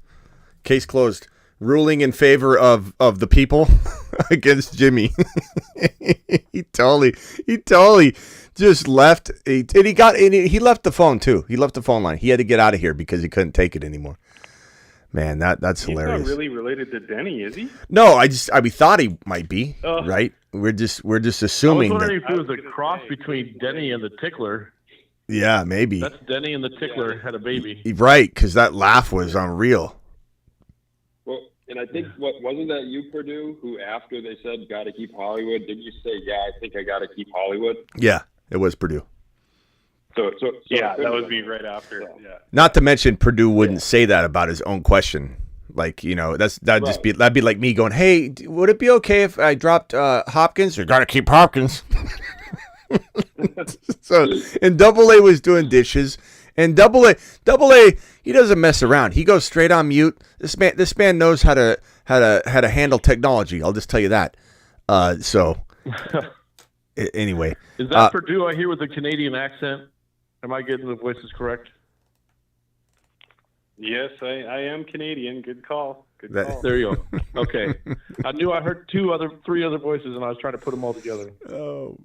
Case closed. Ruling in favor of the people against Jimmy. He totally just left. He left the phone too. He left the phone line. He had to get out of here because he couldn't take it anymore. Man, that's hilarious. He's not really related to Denny, is he? No, we thought he might be, Oh. right? We're just assuming I was wondering that. if it was a cross between Denny and the Tickler. Yeah, maybe. That's Denny and the Tickler had a baby. Right, because that laugh was unreal. Well, and I think wasn't that you, Purdue, who after they said got to keep Hollywood, didn't you say, "Yeah, I think I got to keep Hollywood"? Yeah, it was Purdue. So Yeah, that was me right after. Yeah. Not to mention Purdue wouldn't say that about his own question. Like, that'd be like me going, "Hey, would it be okay if I dropped Hopkins? You got to keep Hopkins." So, and Double A was doing dishes, and Double A, he doesn't mess around. He goes straight on mute. This man knows how to handle technology. I'll just tell you that. Anyway, Is that Purdue I hear with a Canadian accent? Am I getting the voices correct? Yes, I am Canadian. Good call. Good call. There you go. Okay. I knew I heard 3 other voices, and I was trying to put them all together. Oh,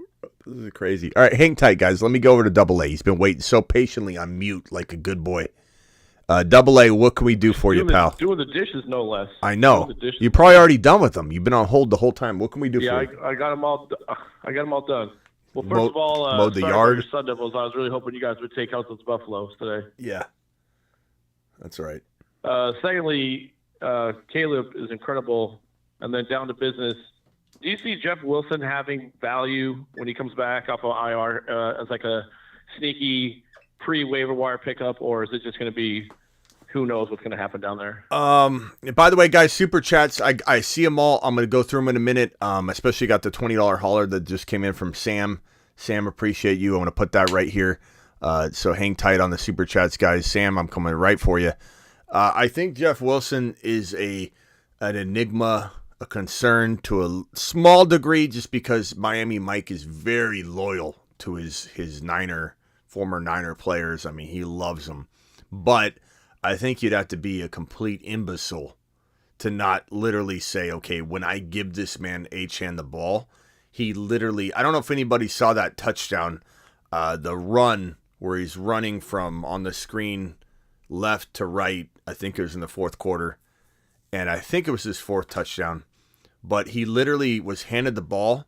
this is crazy. All right, hang tight, guys. Let me go over to Double A. He's been waiting so patiently on mute like a good boy. Double A, what can we do for you, pal? Doing the dishes, no less. I know. Doing the dishes. You're probably already done with them. You've been on hold the whole time. What can we do Yeah, for you? I got them all. I got them all done. Well, first of all, mowed the sorry yard. about your Sun Devils. I was really hoping you guys would take out those Buffaloes today. Yeah, that's right. Secondly, Caleb is incredible. And then down to business. Do you see Jeff Wilson having value when he comes back off of IR as like a sneaky pre-waiver wire pickup, or is it just going to be who knows what's going to happen down there? By the way, guys, super chats, I see them all. I'm going to go through them in a minute. Especially got the $20 hauler that just came in from Sam. Sam, appreciate you. I'm going to put that right here. So hang tight on the super chats, guys. Sam, I'm coming right for you. I think Jeff Wilson is an enigma, a concern to a small degree, just because Miami Mike is very loyal to his former Niner players. I mean, he loves them. But I think you'd have to be a complete imbecile to not literally say, okay, when I give this man Achane the ball, he literally, I don't know if anybody saw that touchdown, the run where he's running from on the screen left to right. I think it was in the fourth quarter. And I think it was his fourth touchdown. But he literally was handed the ball,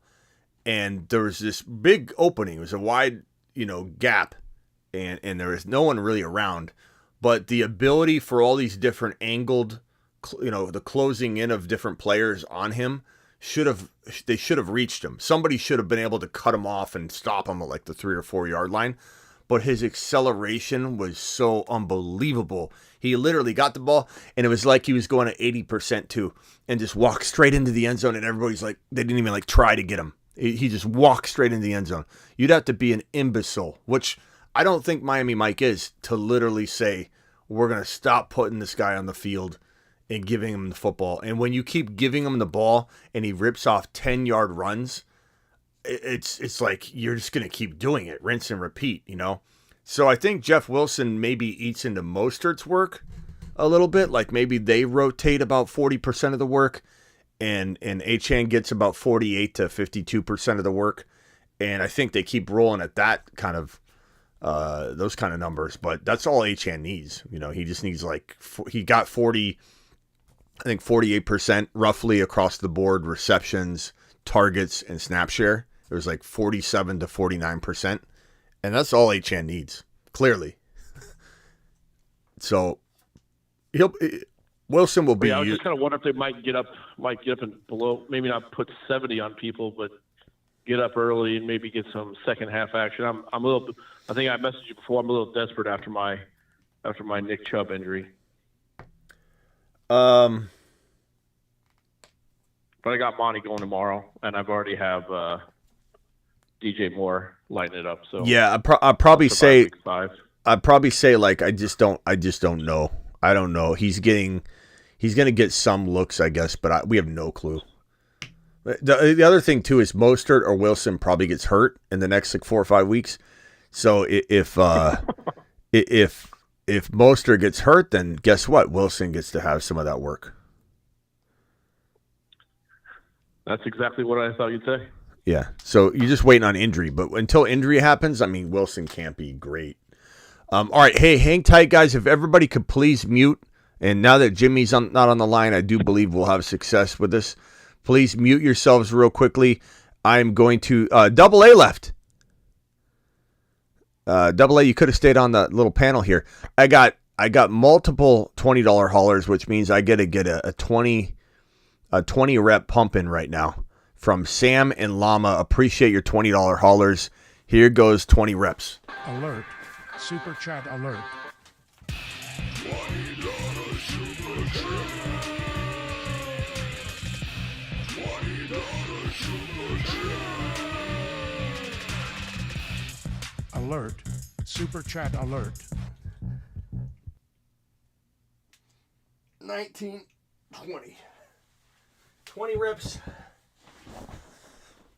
and there was this big opening. It was a wide, gap, and there was no one really around. But the ability for all these different angled, the closing in of different players on him, they should have reached him. Somebody should have been able to cut him off and stop him at like the 3 or 4 yard line. But his acceleration was so unbelievable. He literally got the ball, and it was like he was going at 80% too, and just walked straight into the end zone, and everybody's like, they didn't even try to get him. He just walked straight into the end zone. You'd have to be an imbecile, which I don't think Miami Mike is, to literally say, we're going to stop putting this guy on the field and giving him the football. And when you keep giving him the ball and he rips off 10-yard runs, it's like you're just going to keep doing it, rinse and repeat, So I think Jeff Wilson maybe eats into Mostert's work a little bit. Like maybe they rotate about 40% of the work, and Achane gets about 48 to 52% of the work. And I think they keep rolling at that kind of those kind of numbers. But that's all Achane needs. He just needs he got 40, I think 48% roughly across the board receptions, targets, and snap share. It was 47 to 49%. And that's all Achane needs, clearly. So Wilson will be. Yeah, I was just kind of wondering if they might get up and below, maybe not put 70 on people, but get up early and maybe get some second half action. I'm a little. I think I messaged you before. I'm a little desperate after my Nick Chubb injury. But I got Monty going tomorrow, and I've already have DJ Moore lighting it up. So yeah, I'd probably say I just don't know. I don't know. He's going to get some looks, I guess, but we have no clue. The other thing too is Mostert or Wilson probably gets hurt in the next 4 or 5 weeks. So if Mostert gets hurt, then guess what? Wilson gets to have some of that work. That's exactly what I thought you'd say. Yeah. So you're just waiting on injury, but until injury happens, I mean, Wilson can't be great. All right. Hey, hang tight, guys. If everybody could please mute. And now that Jimmy's not on the line, I do believe we'll have success with this. Please mute yourselves real quickly. I'm going to Double A left. Double A, you could have stayed on the little panel here. I got multiple $20 haulers, which means I get to get a 20 rep pump in right now from Sam and Llama. Appreciate your $20 haulers. Here goes 20 reps. Alert. Super chat alert. $20 super chat. $20 super chat. Alert. Super chat alert. 19, 20. 20 reps.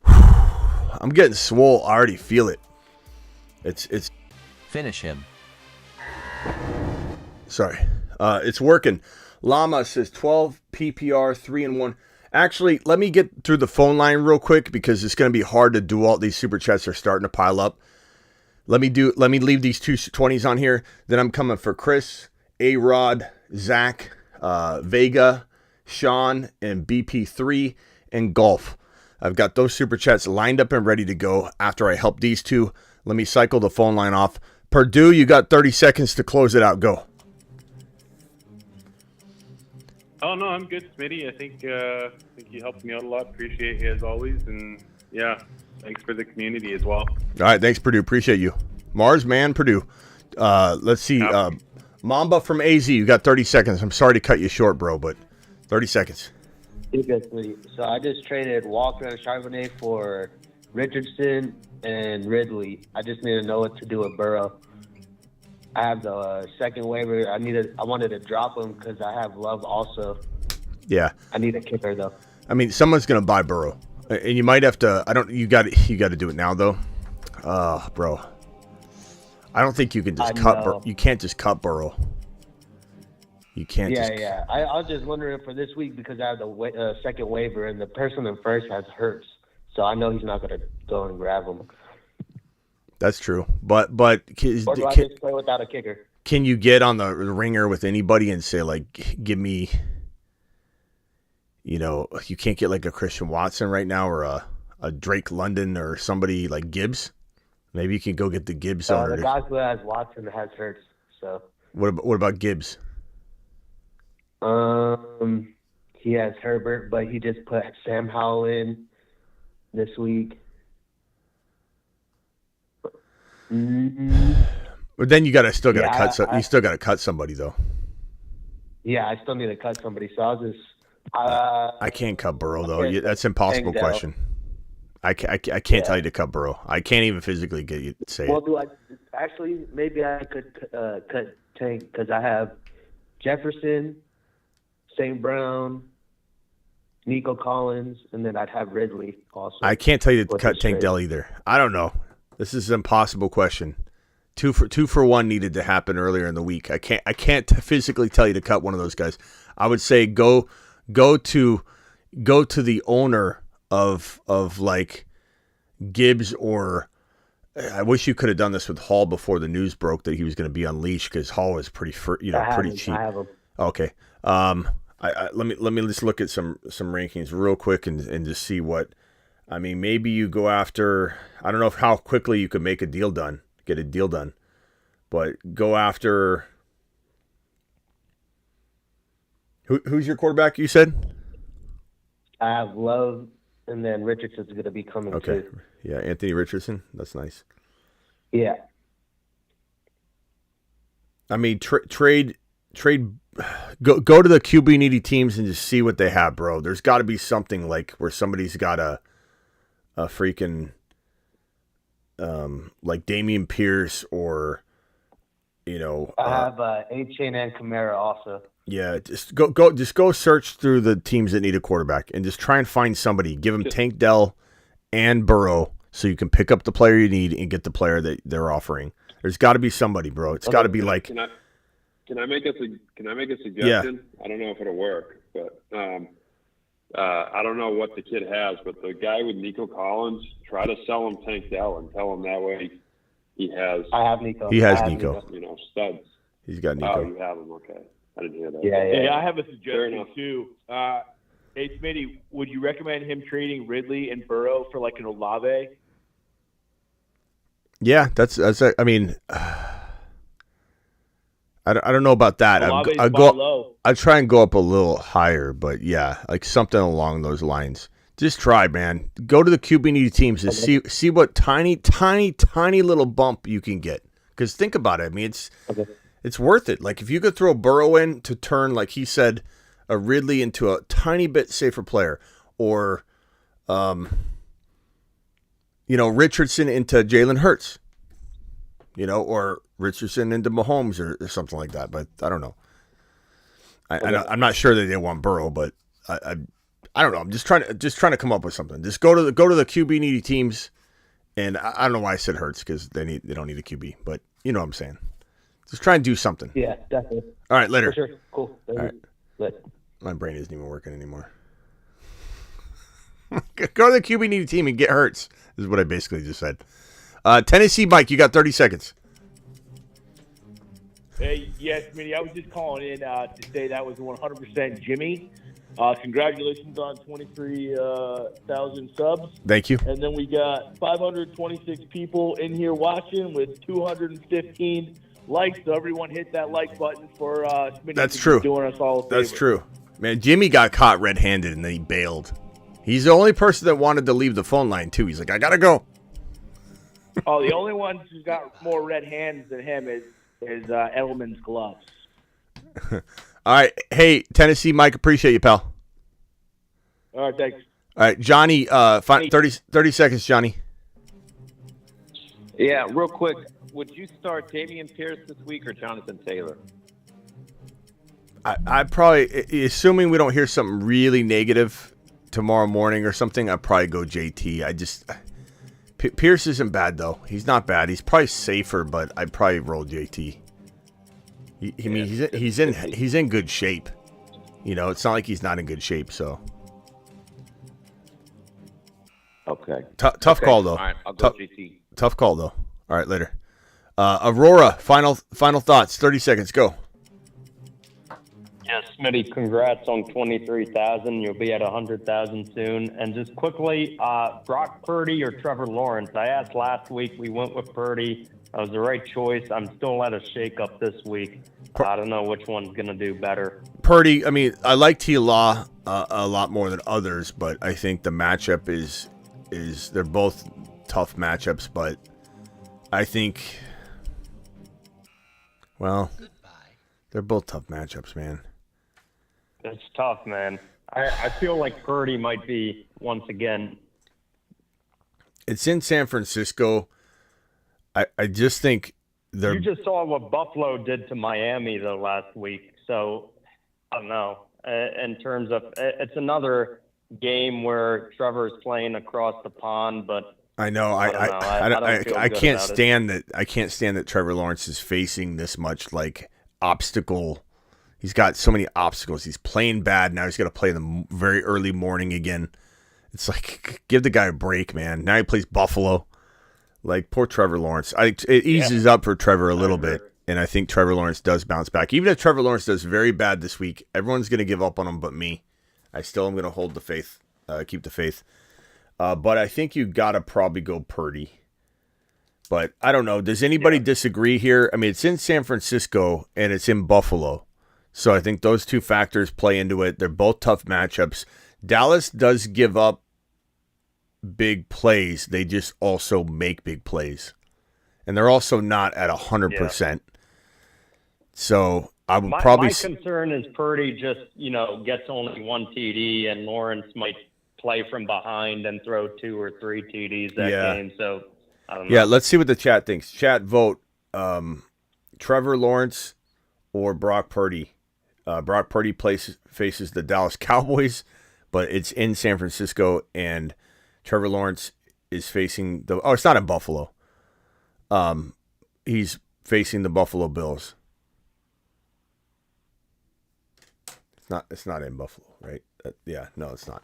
I'm getting swole. I already feel it. It's Finish him. Sorry. It's working. Llama says 12 PPR 3-1. Actually, let me get through the phone line real quick because it's going to be hard to do all these super chats are starting to pile up. Let me leave these two 20s on here. Then I'm coming for Chris A-Rod, Zach, Vega, Sean, and BP3, and Golf. I've got those super chats lined up and ready to go after I help these two. Let me cycle the phone line off. Purdue, you got 30 seconds to close it out. Go. Oh no, I'm good, Smitty. I think you helped me out a lot. Appreciate you as always, and yeah, thanks for the community as well. All right, thanks, Purdue. Appreciate you. Mars, man, Purdue. Let's see. Mamba from AZ, you got 30 seconds. I'm sorry to cut you short, bro, but 30 seconds. You're good, Smitty. So I just traded Walker and Charbonnet for Richardson and Ridley. I just need to know what to do with Burrow. I have the second waiver. I wanted to drop him because I have Love also. Yeah. I need a kicker though. I mean, someone's gonna buy Burrow, and you might have to. You got to do it now though. Bro. I don't think you can just cut. You can't just cut Burrow. You can't. Yeah. I was just wondering for this week because I have the second waiver and the person in first has Hurts, so I know he's not gonna go and grab him. That's true, but Or do I just play without a kicker? Can you get on the ringer with anybody and say like, give me? You can't get like a Christian Watson right now or a Drake London or somebody like Gibbs. Maybe you can go get the Gibbs. The guy who has Watson has Hurts. So what about Gibbs? He has Herbert, but he just put Sam Howell in this week. But then you still got to cut somebody though. Yeah, I still need to cut somebody. So I'll just. I can't cut Burrow though. That's an impossible question. I can't tell you to cut Burrow. I can't even physically get you to say Well, it. do I actually? Maybe I could cut Tank because I have Jefferson, St. Brown, Nico Collins, and then I'd have Ridley also. I can't tell you to cut Tank Dell either. I don't know. This is an impossible question. Two for one needed to happen earlier in the week. I can't physically tell you to cut one of those guys. I would say go to the owner of like Gibbs, or I wish you could have done this with Hall before the news broke that he was going to be unleashed, because Hall is pretty cheap. I have him. Okay. Let me just look at some rankings real quick and just see what. I mean, maybe you go after. I don't know how quickly you could get a deal done, but go after. Who's your quarterback? You said. I have Love, and then Richardson's going to be coming too. Yeah, Anthony Richardson. That's nice. Yeah. I mean, trade. Go to the QB needy teams and just see what they have, bro. There's got to be something like where somebody's got a freaking like Dameon Pierce, or I have A-Chain and Kamara also. Yeah, just go search through the teams that need a quarterback and just try and find somebody. Give them Tank Dell and Burrow so you can pick up the player you need and get the player that they're offering. There's got to be somebody, bro. It's got to be like. Can I make a suggestion? Yeah. I don't know if it'll work, but I don't know what the kid has, but the guy with Nico Collins, try to sell him Tank Dell and tell him that way he has. I have Nico. He has Nico. Studs. He's got Nico. Oh, you have him. Okay. I didn't hear that. Yeah, I have a suggestion too. Hey, Smitty, would you recommend him trading Ridley and Burrow for like an Olave? Yeah, that's. I mean, I don't know about that. I try and go up a little higher, but yeah, like something along those lines. Just try, man. Go to the QB needy teams and see what tiny little bump you can get. Because think about it. I mean, it's worth it. Like if you could throw Burrow in to turn, like he said, a Ridley into a tiny bit safer player, or Richardson into Jalen Hurts, or Richardson into Mahomes or something like that. But I don't know. I'm not sure that they want Burrow, but I don't know. I'm just trying to come up with something. Just go to the QB needy teams, and I don't know why I said Hurts, because they don't need a QB, but you know what I'm saying. Just try and do something. Yeah, definitely. All right, later. For sure. Cool. All right. Later. My brain isn't even working anymore. Go to the QB needy team and get Hurts, is what I basically just said. Tennessee Mike, you got 30 seconds. Hey, yes, Smitty. I was just calling in to say that was 100% Jimmy. Congratulations on 23,000 subs. Thank you. And then we got 526 people in here watching with 215 likes. So everyone hit that like button for Smitty. That's to true. keep doing us all a favor. That's true. Man, Jimmy got caught red-handed and then he bailed. He's the only person that wanted to leave the phone line, too. He's like, I got to go. Oh, the only one who's got more red hands than him is Edelman's gloves. All right. Hey, Tennessee Mike, appreciate you, pal. All right, thanks. All right, Johnny, 30 seconds, Johnny. Yeah, real quick. Would you start Dameon Pierce this week or Jonathan Taylor? I probably, assuming we don't hear something really negative tomorrow morning or something, I'd probably go JT. Pierce isn't bad, though. He's not bad. He's probably safer, but I'd probably roll JT. He's in good shape. You know, it's not like he's not in good shape, so. Okay. Tough call, though. All right, I'll go JT. Tough call, though. All right, later. Aurora, final thoughts. 30 seconds. Go. Yes, Smitty, congrats on 23,000. You'll be at 100,000 soon. And just quickly, Brock Purdy or Trevor Lawrence? I asked last week. We went with Purdy. That was the right choice. I'm still at a shake-up this week. I don't know which one's going to do better. Purdy, I mean, I like T. Law a lot more than others, but I think the matchup is they're both tough matchups, but I think, well, they're both tough matchups, man. It's tough, man. I feel like Purdy might be, once again. It's in San Francisco. I just think they're... You just saw what Buffalo did to Miami, though, last week. So, I don't know. In terms of... It's another game where Trevor's playing across the pond, but... I know. I can't stand that. I can't stand that Trevor Lawrence is facing this much, like, obstacle. He's got so many obstacles. He's playing bad. Now he's got to play in the very early morning again. It's like, give the guy a break, man. Now he plays Buffalo. Like, poor Trevor Lawrence. It eases up for Trevor a little bit, and I think Trevor Lawrence does bounce back. Even if Trevor Lawrence does very bad this week, everyone's going to give up on him but me. I still am going to hold the faith, keep the faith. But I think you got to probably go Purdy. But I don't know. Does anybody disagree here? I mean, it's in San Francisco, and it's in Buffalo. So I think those two factors play into it. They're both tough matchups. Dallas does give up big plays. They just also make big plays. And they're also not at 100%. So I would probably... My concern is Purdy just, gets only one TD, and Lawrence might play from behind and throw 2 or 3 TDs that game. So I don't know. Yeah, let's see what the chat thinks. Chat, vote Trevor Lawrence or Brock Purdy. Brock Purdy faces the Dallas Cowboys, but it's in San Francisco, and Trevor Lawrence is facing it's not in Buffalo. He's facing the Buffalo Bills. It's not in Buffalo, right? No, it's not.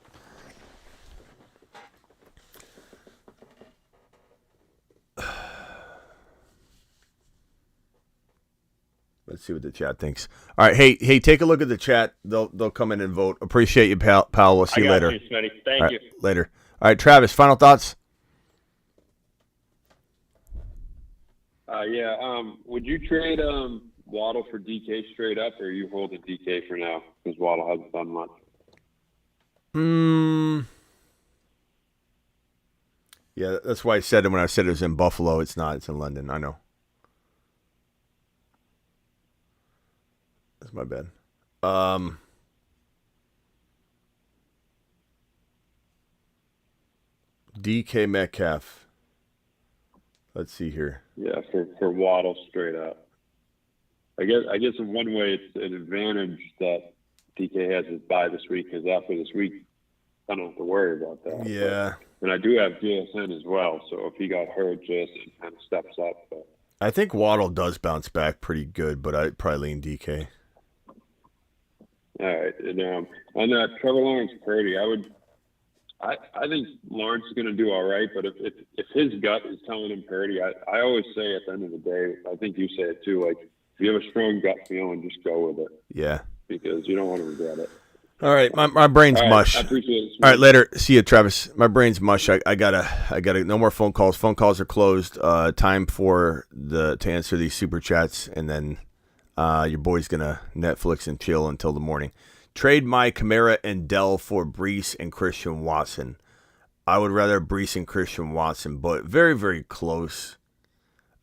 Let's see what the chat thinks. All right, hey, take a look at the chat. They'll come in and vote. Appreciate you, pal. We'll see you later. Thank you. Later. All right, Travis, final thoughts? Would you trade Waddle for DK straight up, or are you holding DK for now because Waddle hasn't done much? Yeah, that's why I said it when I said it was in Buffalo. It's not. It's in London. I know. That's my bad. DK Metcalf. Let's see here. Yeah, for Waddle straight up. I guess in one way it's an advantage that DK has his bye this week, because after this week, I don't have to worry about that. Yeah. And I do have JSN as well, so if he got hurt, JSN kind of steps up. But I think Waddle does bounce back pretty good, but I'd probably lean DK. all right, and on that Trevor Lawrence Purdy, I think Lawrence is going to do all right, but if his gut is telling him Purdy, I always say at the end of the day, I think you say it too, like if you have a strong gut feeling, just go with it. Yeah. Because you don't want to regret it. All right, my brain's All right, mush. I appreciate it. All right, later. See you, Travis. My brain's mush. I gotta. No more phone calls. Phone calls are closed. Time for to answer these super chats, and then your boy's gonna Netflix and chill until the morning. Trade my Kamara and Dell for Brees and Christian Watson. I would rather Brees and Christian Watson, but very, very close.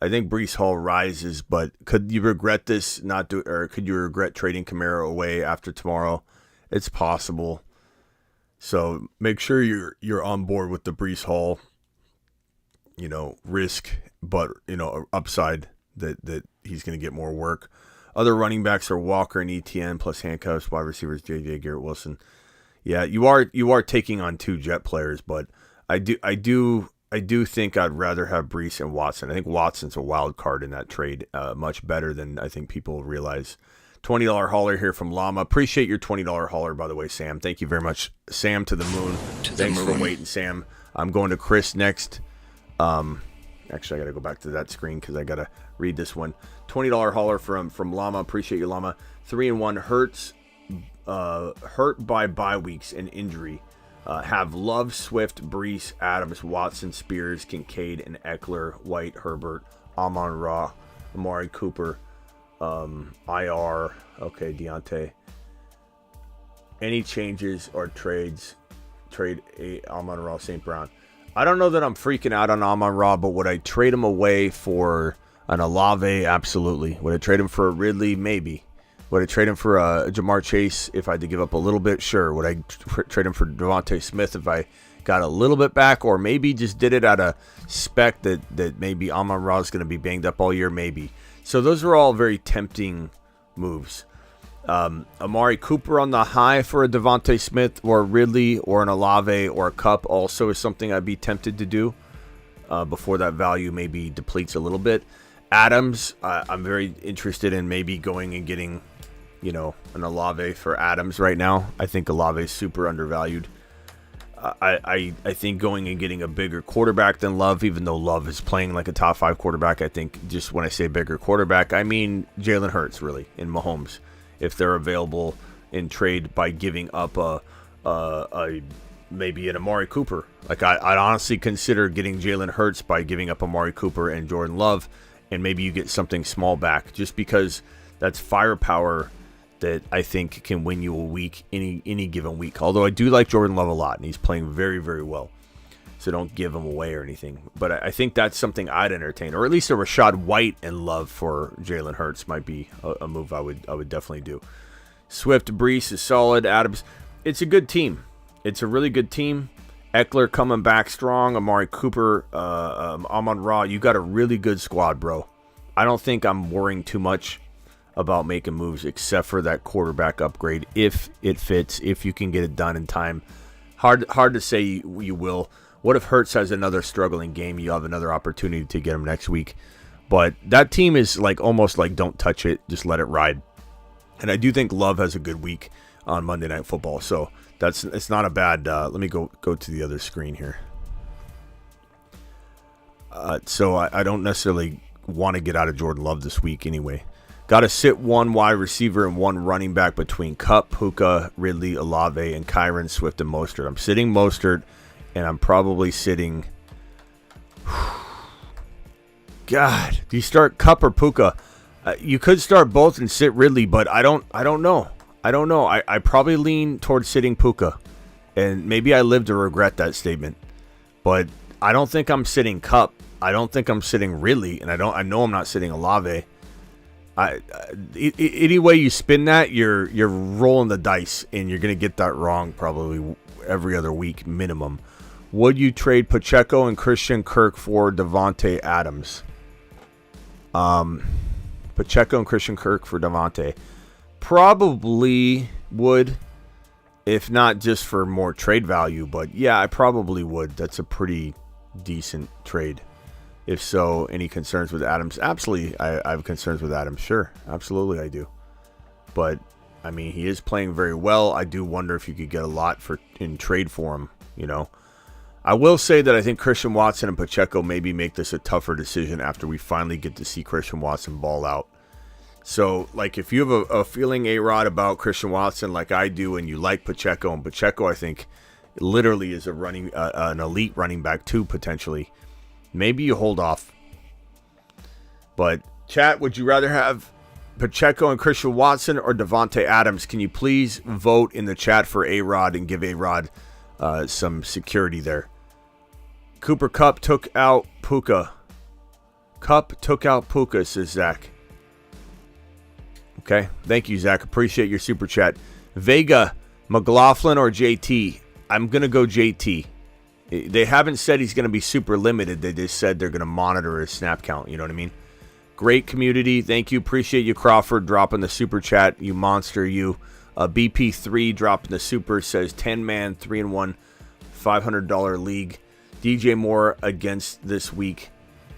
I think Brees Hall rises, but could you regret this? Or could you regret trading Kamara away after tomorrow? It's possible. So make sure you're on board with the Brees Hall, risk, but upside that he's going to get more work. Other running backs are Walker and ETN plus handcuffs, wide receivers JJ, Garrett Wilson. Yeah, you are taking on two Jet players, but I do think I'd rather have Brees and Watson. I think Watson's a wild card in that trade, much better than I think people realize. $20 hauler here from Llama. Appreciate your $20 hauler, by the way, Sam. Thank you very much. Sam to the moon. Thanks for waiting, Sam. I'm going to Chris next. Actually, I got to go back to that screen because I got to read this one. $20 hauler from Llama. Appreciate you, Llama. 3-1 Hurts. Hurt by bye weeks and injury. Have Love, Swift, Brees, Adams, Watson, Spears, Kincaid, and Eckler, White, Herbert, Amon-Ra, Amari Cooper, IR, okay, Deontay. Any changes or trade Amon-Ra, St. Brown. I don't know that I'm freaking out on Amon-Ra, but would I trade him away for an Olave? Absolutely. Would I trade him for a Ridley? Maybe. Would I trade him for a Jamar Chase if I had to give up a little bit? Sure. Would I trade him for Devontae Smith if I got a little bit back, or maybe just did it at a spec that maybe Amon-Ra is going to be banged up all year? Maybe. So those are all very tempting moves. Amari Cooper on the high for a Devontae Smith or Ridley or an Olave or a Cup also is something I'd be tempted to do before that value maybe depletes a little bit. Adams, I'm very interested in maybe going and getting, an Olave for Adams right now. I think Olave is super undervalued. I think going and getting a bigger quarterback than Love, even though Love is playing like a top 5 quarterback, I think just when I say bigger quarterback, I mean Jalen Hurts really in Mahomes. If they're available in trade by giving up maybe an Amari Cooper. Like I'd honestly consider getting Jalen Hurts by giving up Amari Cooper and Jordan Love, and maybe you get something small back just because that's firepower that I think can win you a week, any given week. Although I do like Jordan Love a lot, and he's playing very, very well. So don't give him away or anything. But I think that's something I'd entertain, or at least a Rashad White and Love for Jalen Hurts might be a move I would definitely do. Swift, Brees is solid. Adams, it's a good team. It's a really good team. Eckler coming back strong. Amari Cooper, Amon-Ra. You got a really good squad, bro. I don't think I'm worrying too much about making moves except for that quarterback upgrade if it fits, if you can get it done in time. Hard to say you will. What if Hurts has another struggling game? You have another opportunity to get him next week. But that team is like almost like don't touch it, just let it ride. And I do think Love has a good week on Monday Night Football. So it's not a bad. Let me go to the other screen here. So I don't necessarily want to get out of Jordan Love this week anyway. Got to sit one wide receiver and one running back between Kupp, Puka, Ridley, Olave, and Kyron, Swift, and Mostert. I'm sitting Mostert, and I'm probably sitting. God, do you start Kupp or Puka? You could start both and sit Ridley, but I don't know. I probably lean towards sitting Puka, and maybe I live to regret that statement. But I don't think I'm sitting Kupp. I don't think I'm sitting Ridley, and I know I'm not sitting Olave. Any way you spin that, you're rolling the dice, and you're gonna get that wrong probably every other week minimum. Would you trade Pacheco and Christian Kirk for Devontae Adams? Pacheco and Christian Kirk for Devontae. Probably would, if not just for more trade value. But yeah, I probably would. That's a pretty decent trade. If so, any concerns with Adams? Absolutely, I have concerns with Adams. Sure, absolutely I do. But, I mean, he is playing very well. I do wonder if you could get a lot in trade for him, I will say that I think Christian Watson and Pacheco maybe make this a tougher decision after we finally get to see Christian Watson ball out. So, like, if you have a feeling, A-Rod, about Christian Watson like I do, and you like Pacheco, and Pacheco, I think, literally is an elite running back too, potentially, maybe you hold off. But, chat, would you rather have Pacheco and Christian Watson or Devontae Adams? Can you please vote in the chat for A-Rod and give A-Rod some security there? Cooper Kupp took out Puka. Says Zach. Okay, thank you, Zach. Appreciate your super chat. Vega, McLaughlin, or JT? I'm going to go JT. They haven't said he's going to be super limited. They just said they're going to monitor his snap count. You know what I mean? Great community. Thank you. Appreciate you, Crawford, dropping the super chat. You monster, you. BP3 dropping the super, says 10-man, 3-1, $500 league. DJ Moore against this week.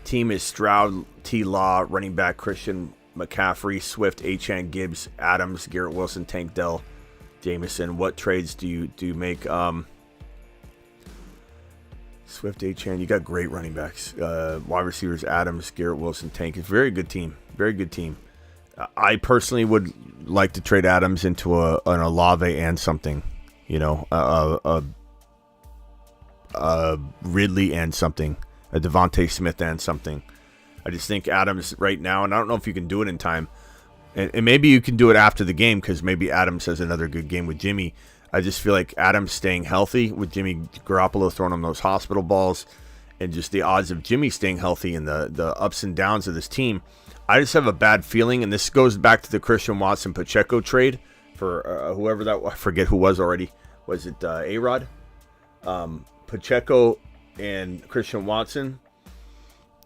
Team is Stroud, T. Law, running back Christian McCaffrey, Swift, Achane, Gibbs, Adams, Garrett Wilson, Tank Dell, Jameson. What trades do you make? Swift, Achane. You got great running backs. Wide receivers, Adams, Garrett Wilson, Tank. It's a very good team. Very good team. I personally would like to trade Adams into an Olave and something. You know, Ridley and something. A Devontae Smith and something. I just think Adams right now, and I don't know if you can do it in time, and maybe you can do it after the game because maybe Adams has another good game with Jimmy. I just feel like Adams staying healthy with Jimmy Garoppolo throwing him those hospital balls, and just the odds of Jimmy staying healthy and the ups and downs of this team. I just have a bad feeling, and this goes back to the Christian Watson Pacheco trade for whoever that, I forget who was already. Was it A-Rod? Pacheco and Christian Watson.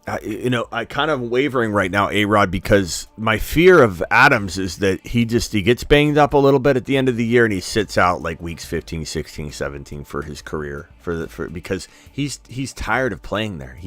I kind of wavering right now, A-Rod, because my fear of Adams is that he gets banged up a little bit at the end of the year and he sits out like weeks 15, 16, 17 for his career because he's tired of playing there.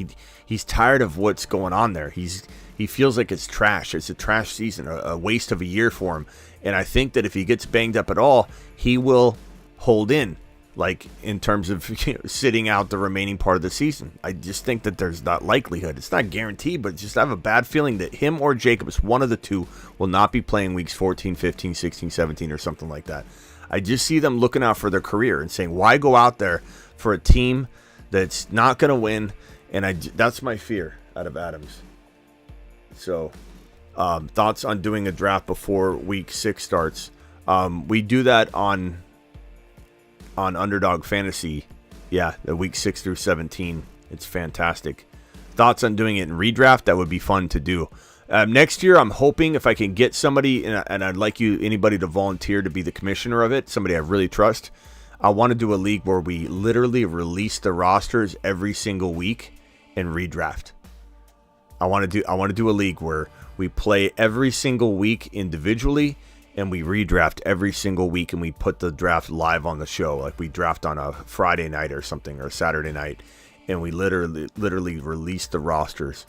He's tired of what's going on there. He feels like it's trash. It's a trash season, a waste of a year for him. And I think that if he gets banged up at all, he will hold in. Like, in terms of sitting out the remaining part of the season. I just think that there's that likelihood. It's not guaranteed, but just I have a bad feeling that him or Jacobs, one of the two, will not be playing weeks 14, 15, 16, 17, or something like that. I just see them looking out for their career and saying, why go out there for a team that's not going to win? And that's my fear out of Adams. So, thoughts on doing a draft before week 6 starts? We do that on Underdog Fantasy. Yeah, the week 6 through 17. It's fantastic. Thoughts on doing it in redraft? That would be fun to do. Next year, I'm hoping if I can get somebody, and I'd like anybody to volunteer to be the commissioner of it, somebody I really trust. I want to do a league where we literally release the rosters every single week and redraft. I want to do a league where we play every single week individually, and we redraft every single week, and we put the draft live on the show. Like, we draft on a Friday night or something, or Saturday night, and we literally release the rosters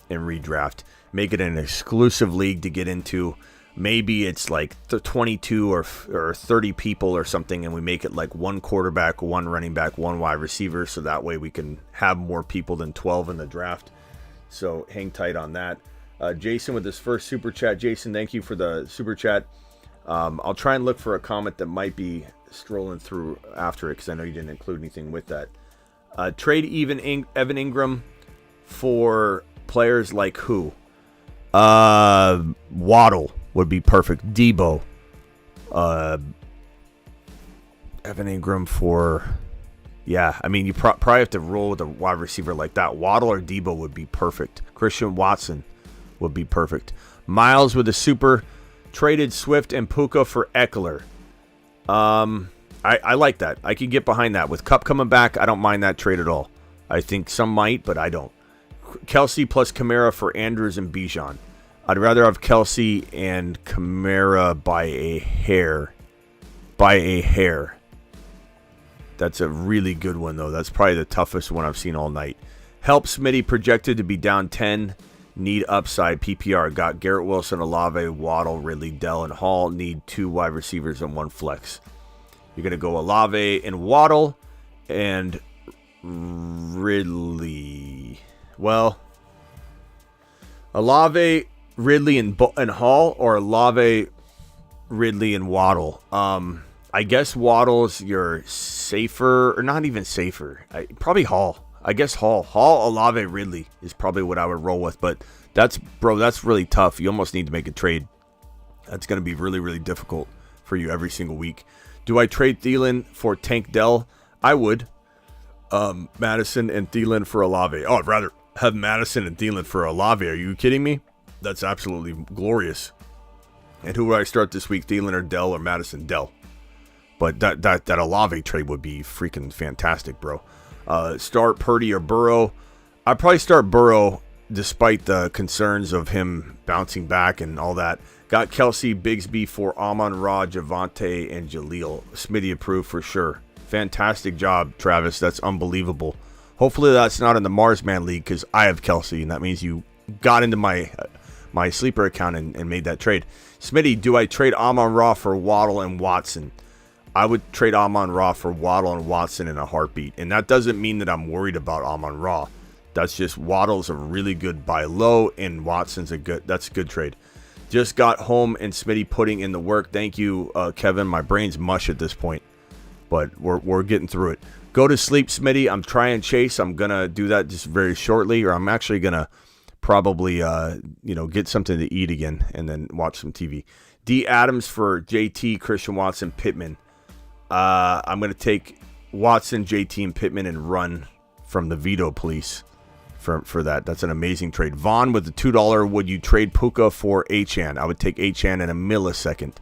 and redraft. Make it an exclusive league to get into. Maybe it's like 22 or 30 people or something, and we make it like one quarterback, one running back, one wide receiver, so that way we can have more people than 12 in the draft. So hang tight on that. Jason with his first super chat. Jason, thank you for the super chat. I'll try and look for a comment that might be strolling through after it because I know you didn't include anything with that. Trade Evan Ingram for players like who? Waddle would be perfect. Debo. Evan Ingram for... Yeah, I mean, you probably have to roll with a wide receiver like that. Waddle or Debo would be perfect. Christian Watson would be perfect. Miles with a super... Traded Swift and Puka for Eckler. I like that. I can get behind that. With Kupp coming back, I don't mind that trade at all. I think some might, but I don't. Kelsey plus Kamara for Andrews and Bijan. I'd rather have Kelsey and Kamara by a hair. By a hair. That's a really good one, though. That's probably the toughest one I've seen all night. Help Smitty projected to be down 10. Need upside. PPR. Got Garrett Wilson, Olave, Waddle, Ridley, Dell, and Hall. Need 2 wide receivers and 1 flex. You're going to go Olave and Waddle and Ridley. Well, Olave Ridley and Hall, or Olave, Ridley, and Waddle? I guess Waddle's your safer, or not even safer. Probably Hall. I guess Hall, Olave, Ridley is probably what I would roll with. But that's really tough. You almost need to make a trade. That's going to be really, really difficult for you every single week. Do I trade Thielen for Tank Dell? I would. Madison and Thielen for Olave. Oh, I'd rather have Madison and Thielen for Olave. Are you kidding me? That's absolutely glorious. And who would I start this week? Thielen or Dell or Madison? Dell. But that Olave trade would be freaking fantastic, bro. Start Purdy or Burrow. I'd probably start Burrow despite the concerns of him bouncing back and all that. Got Kelsey, Bigsby for Amon-Ra, Javante, and Jaleel. Smitty approved for sure. Fantastic job, Travis. That's unbelievable. Hopefully that's not in the Marsman League because I have Kelsey, and that means you got into my sleeper account and made that trade. Smitty, do I trade Amon-Ra for Waddle and Watson? I would trade Amon-Ra for Waddle and Watson in a heartbeat. And that doesn't mean that I'm worried about Amon-Ra. That's just Waddle's a really good buy low, and Watson's that's a good trade. Just got home and Smitty putting in the work. Thank you, Kevin. My brain's mush at this point, but we're getting through it. Go to sleep, Smitty. I'm trying Chase. I'm gonna do that just very shortly, or I'm actually gonna probably get something to eat again and then watch some TV. D. Adams for JT, Christian Watson, Pittman. I'm gonna take Watson, JT, and Pittman and run from the veto police. For that. That's an amazing trade. Vaughn with the $2. Would you trade Puka for Achane? I would take Achane in a millisecond.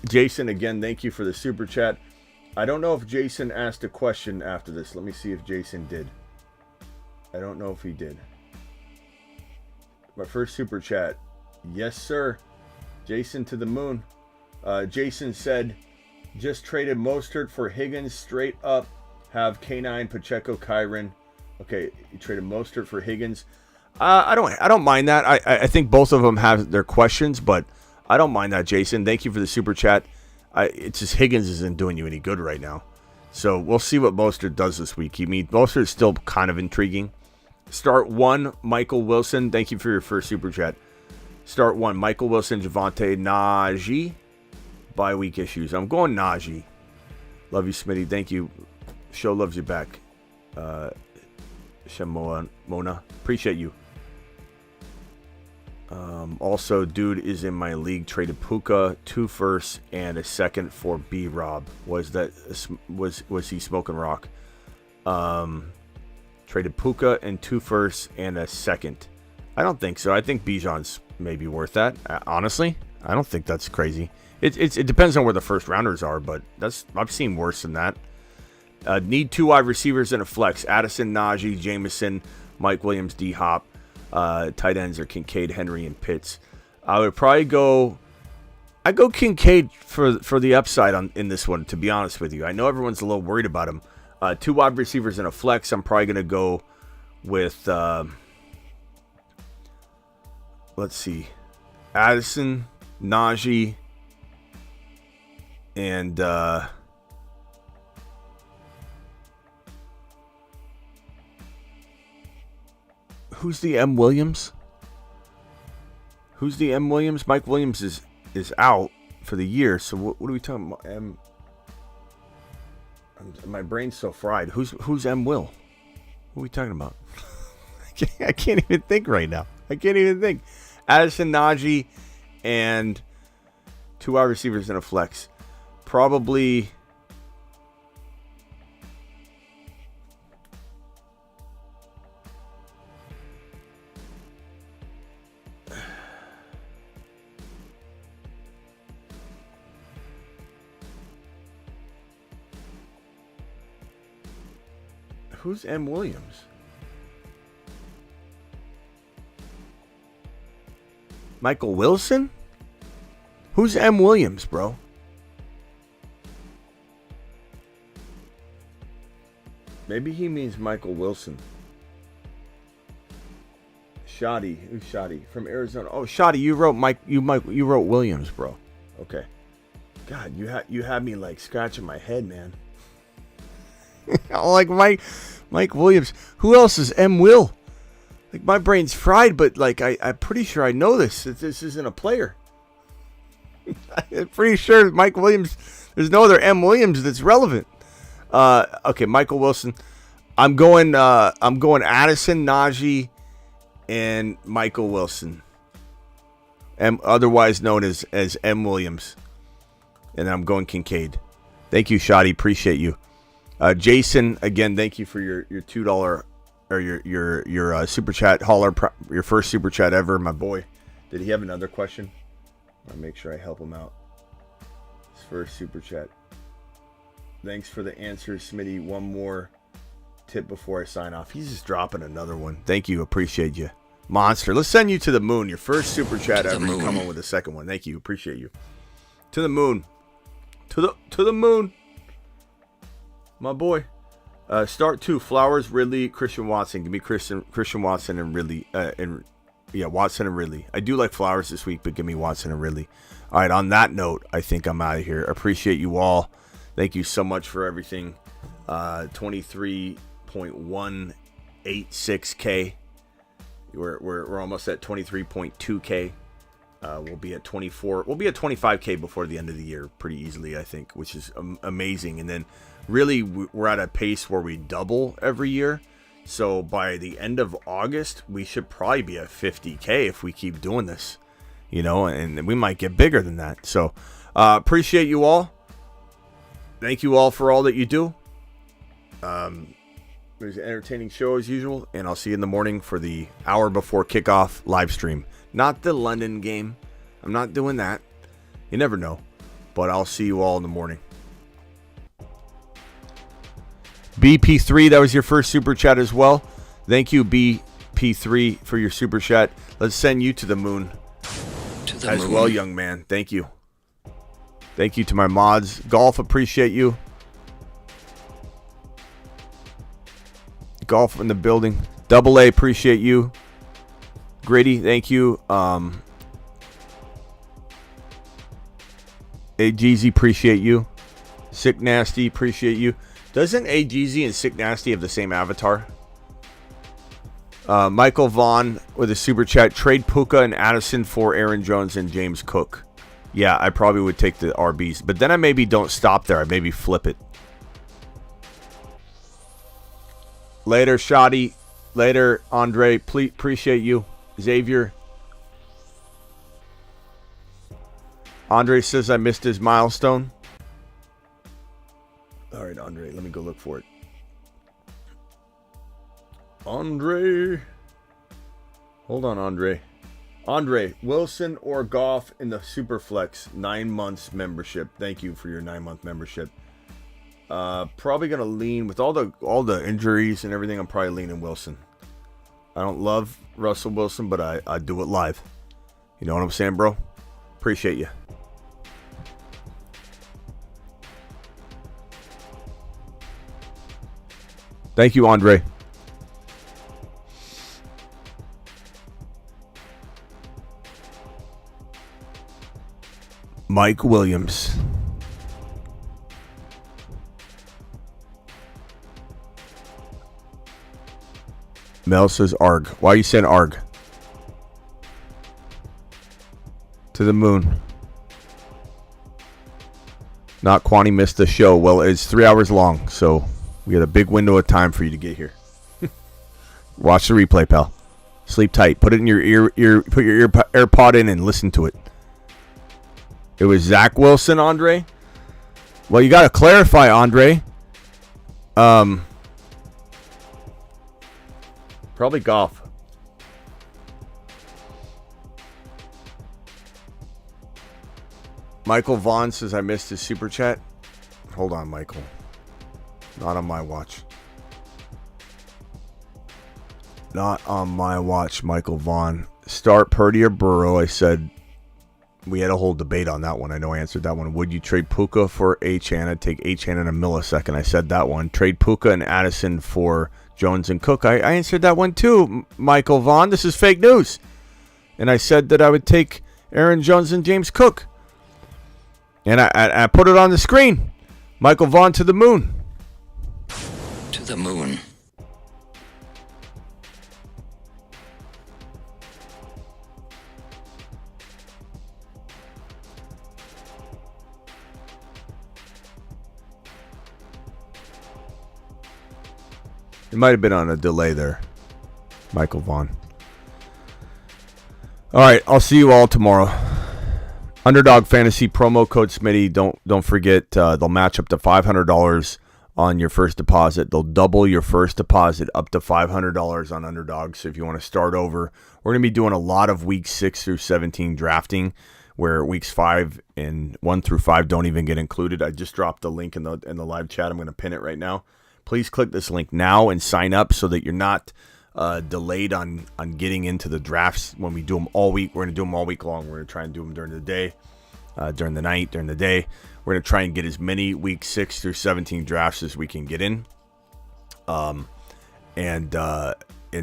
Jason, again, thank you for the super chat. I don't know if Jason asked a question after this. Let me see if Jason did. I don't know if he did. My first super chat. Yes, sir. Jason to the moon. Jason said, just traded Mostert for Higgins straight up. Have K9, Pacheco, Kyron. Okay, you traded Mostert for Higgins. I don't mind that. I think both of them have their questions, but I don't mind that, Jason. Thank you for the super chat. It's just Higgins isn't doing you any good right now. So we'll see what Mostert does this week. Mostert is still kind of intriguing. Start 1, Michael Wilson. Thank you for your first super chat. Start 1, Michael Wilson, Javante, Najee. Bye week issues. I'm going Najee. Love you, Smitty. Thank you. Show loves you back. Mona, appreciate you. Also, dude is in my league. Traded Puka, 2 firsts and a second for B Rob. Was he smoking rock? Traded Puka and 2 firsts and a second. I don't think so. I think Bijan's maybe worth that. Honestly, I don't think that's crazy. It depends on where the first rounders are, but I've seen worse than that. Need 2 wide receivers and a flex. Addison, Najee, Jameson, Mike Williams, D-Hop. Tight ends are Kincaid, Henry, and Pitts. I would probably go Kincaid for the upside in this one, to be honest with you. I know everyone's a little worried about him. 2 wide receivers and a flex. I'm probably going to go with, let's see, Addison, Najee, and who's the M. Williams? Who's the M. Williams? Mike Williams is out for the year. So what are we talking about? My brain's so fried. Who's M. Will? What are we talking about? I can't even think right now. I can't even think. Addison, Najee, and 2 wide receivers and a flex. Probably. Who's M. Williams? Michael Wilson? Who's M. Williams, bro? Maybe he means Michael Wilson. Shoddy. Who's Shoddy? From Arizona. Oh, Shoddy, you wrote you wrote Williams, bro. Okay. God, you had me like scratching my head, man. Like Mike Williams. Who else is M. Will? Like, my brain's fried, but, like, I'm pretty sure I know this. This isn't a player. I'm pretty sure Mike Williams, there's no other M. Williams that's relevant. Okay, Michael Wilson. I'm going Addison, Najee, and Michael Wilson. Otherwise known as M. Williams. And I'm going Kincaid. Thank you, Shoddy. Appreciate you. Jason, again, thank you for your $2 or your super chat hauler, your first super chat ever, my boy. Did he have another question? I'll make sure I help him out. His first super chat. Thanks for the answers, Smitty. One more tip before I sign off. He's just dropping another one. Thank you. Appreciate you. Monster. Let's send you to the moon. Your first super chat ever. You come on with a second one. Thank you. Appreciate you. To the moon. To the moon. My boy. Start 2. Flowers, Ridley, Christian Watson. Give me Christian Watson and Ridley. Watson and Ridley. I do like Flowers this week, but give me Watson and Ridley. All right, on that note, I think I'm out of here. Appreciate you all. Thank you so much for everything. 23.186K. We're almost at 23.2K. We'll be at 24. We'll be at 25K before the end of the year pretty easily, I think, which is amazing. And then really we're at a pace where we double every year. So by the end of August, we should probably be at 50K if we keep doing this, and we might get bigger than that. So appreciate you all. Thank you all for all that you do. It was an entertaining show as usual, and I'll see you in the morning for the hour before kickoff live stream. Not the London game. I'm not doing that. You never know. But I'll see you all in the morning. BP3, that was your first super chat as well. Thank you, BP3, for your super chat. Let's send you to the moon as well, young man. Thank you. Thank you to my mods. Golf, appreciate you. Golf in the building. Double A, appreciate you. Gritty, thank you. AGZ, appreciate you. Sick Nasty, appreciate you. Doesn't AGZ and Sick Nasty have the same avatar? Michael Vaughn with a super chat. Trade Puka and Addison for Aaron Jones and James Cook. Yeah, I probably would take the RBs. But then I maybe don't stop there. I maybe flip it. Later, Shoddy. Later, Andre. Appreciate you. Xavier. Andre says I missed his milestone. All right, Andre. Let me go look for it. Andre. Hold on, Andre. Andre, Wilson or Goff in the Superflex 9 months membership. Thank you for your 9-month membership. Probably gonna lean with all the injuries and everything. I'm probably leaning Wilson. I don't love Russell Wilson, but I do it live. You know what I'm saying, bro? Appreciate you. Thank you, Andre. Mike Williams. Mel says ARG. Why are you saying ARG? To the moon. Not Quani missed the show. Well, it's 3 hours long, so we got a big window of time for you to get here. Watch the replay, pal. Sleep tight. Put it in your ear. Put your AirPod in and listen to it. It was Zach Wilson, Andre. Well, you got to clarify, Andre. Probably Goff. Michael Vaughn says I missed his super chat. Hold on, Michael. Not on my watch. Not on my watch, Michael Vaughn. Start Purdy or Burrow. I said we had a whole debate on that one. I know I answered that one. Would you trade Puka for Achane? I'd take Achane in a millisecond. I said that one. Trade Puka and Addison for Jones and Cook. I answered that one too, Michael Vaughn. This is fake news. And I said that I would take Aaron Jones and James Cook. And I put it on the screen. Michael Vaughn to the moon. To the moon. It might have been on a delay there, Michael Vaughn. All right, I'll see you all tomorrow. Underdog Fantasy promo code Smitty. Don't forget they'll match up to $500 on your first deposit. They'll double your first deposit up to $500 on Underdog. So if you want to start over, we're going to be doing a lot of weeks 6 through 17 drafting, where weeks 5 and 1 through 5 don't even get included. I just dropped the link in the live chat. I'm going to pin it right now. Please click this link now and sign up so that you're not delayed on getting into the drafts when we do them all week. We're going to do them all week long. We're going to try and do them during the day, during the night, during the day. We're going to try and get as many week 6 through 17 drafts as we can get in. And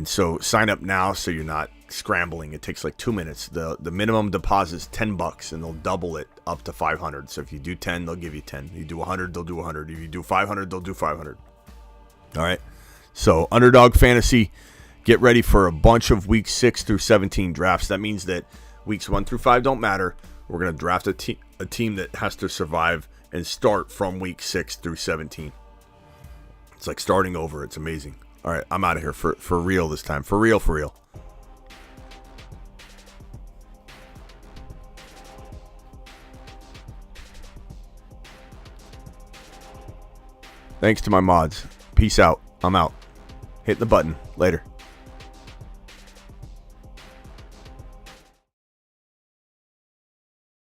so sign up now so you're not scrambling. It takes like 2 minutes. The minimum deposit is $10 and they'll double it up to 500. So if you do 10, they'll give you 10. If you do 100, they'll do 100. If you do 500, they'll do 500. All right. So Underdog Fantasy, get ready for a bunch of week 6 through 17 drafts. That means that weeks 1 through 5 don't matter. We're going to draft a team that has to survive and start from week 6 through 17. It's like starting over. It's amazing. All right, I'm out of here for real this time. For real, for real. Thanks to my mods. Peace out. I'm out. Hit the button. Later.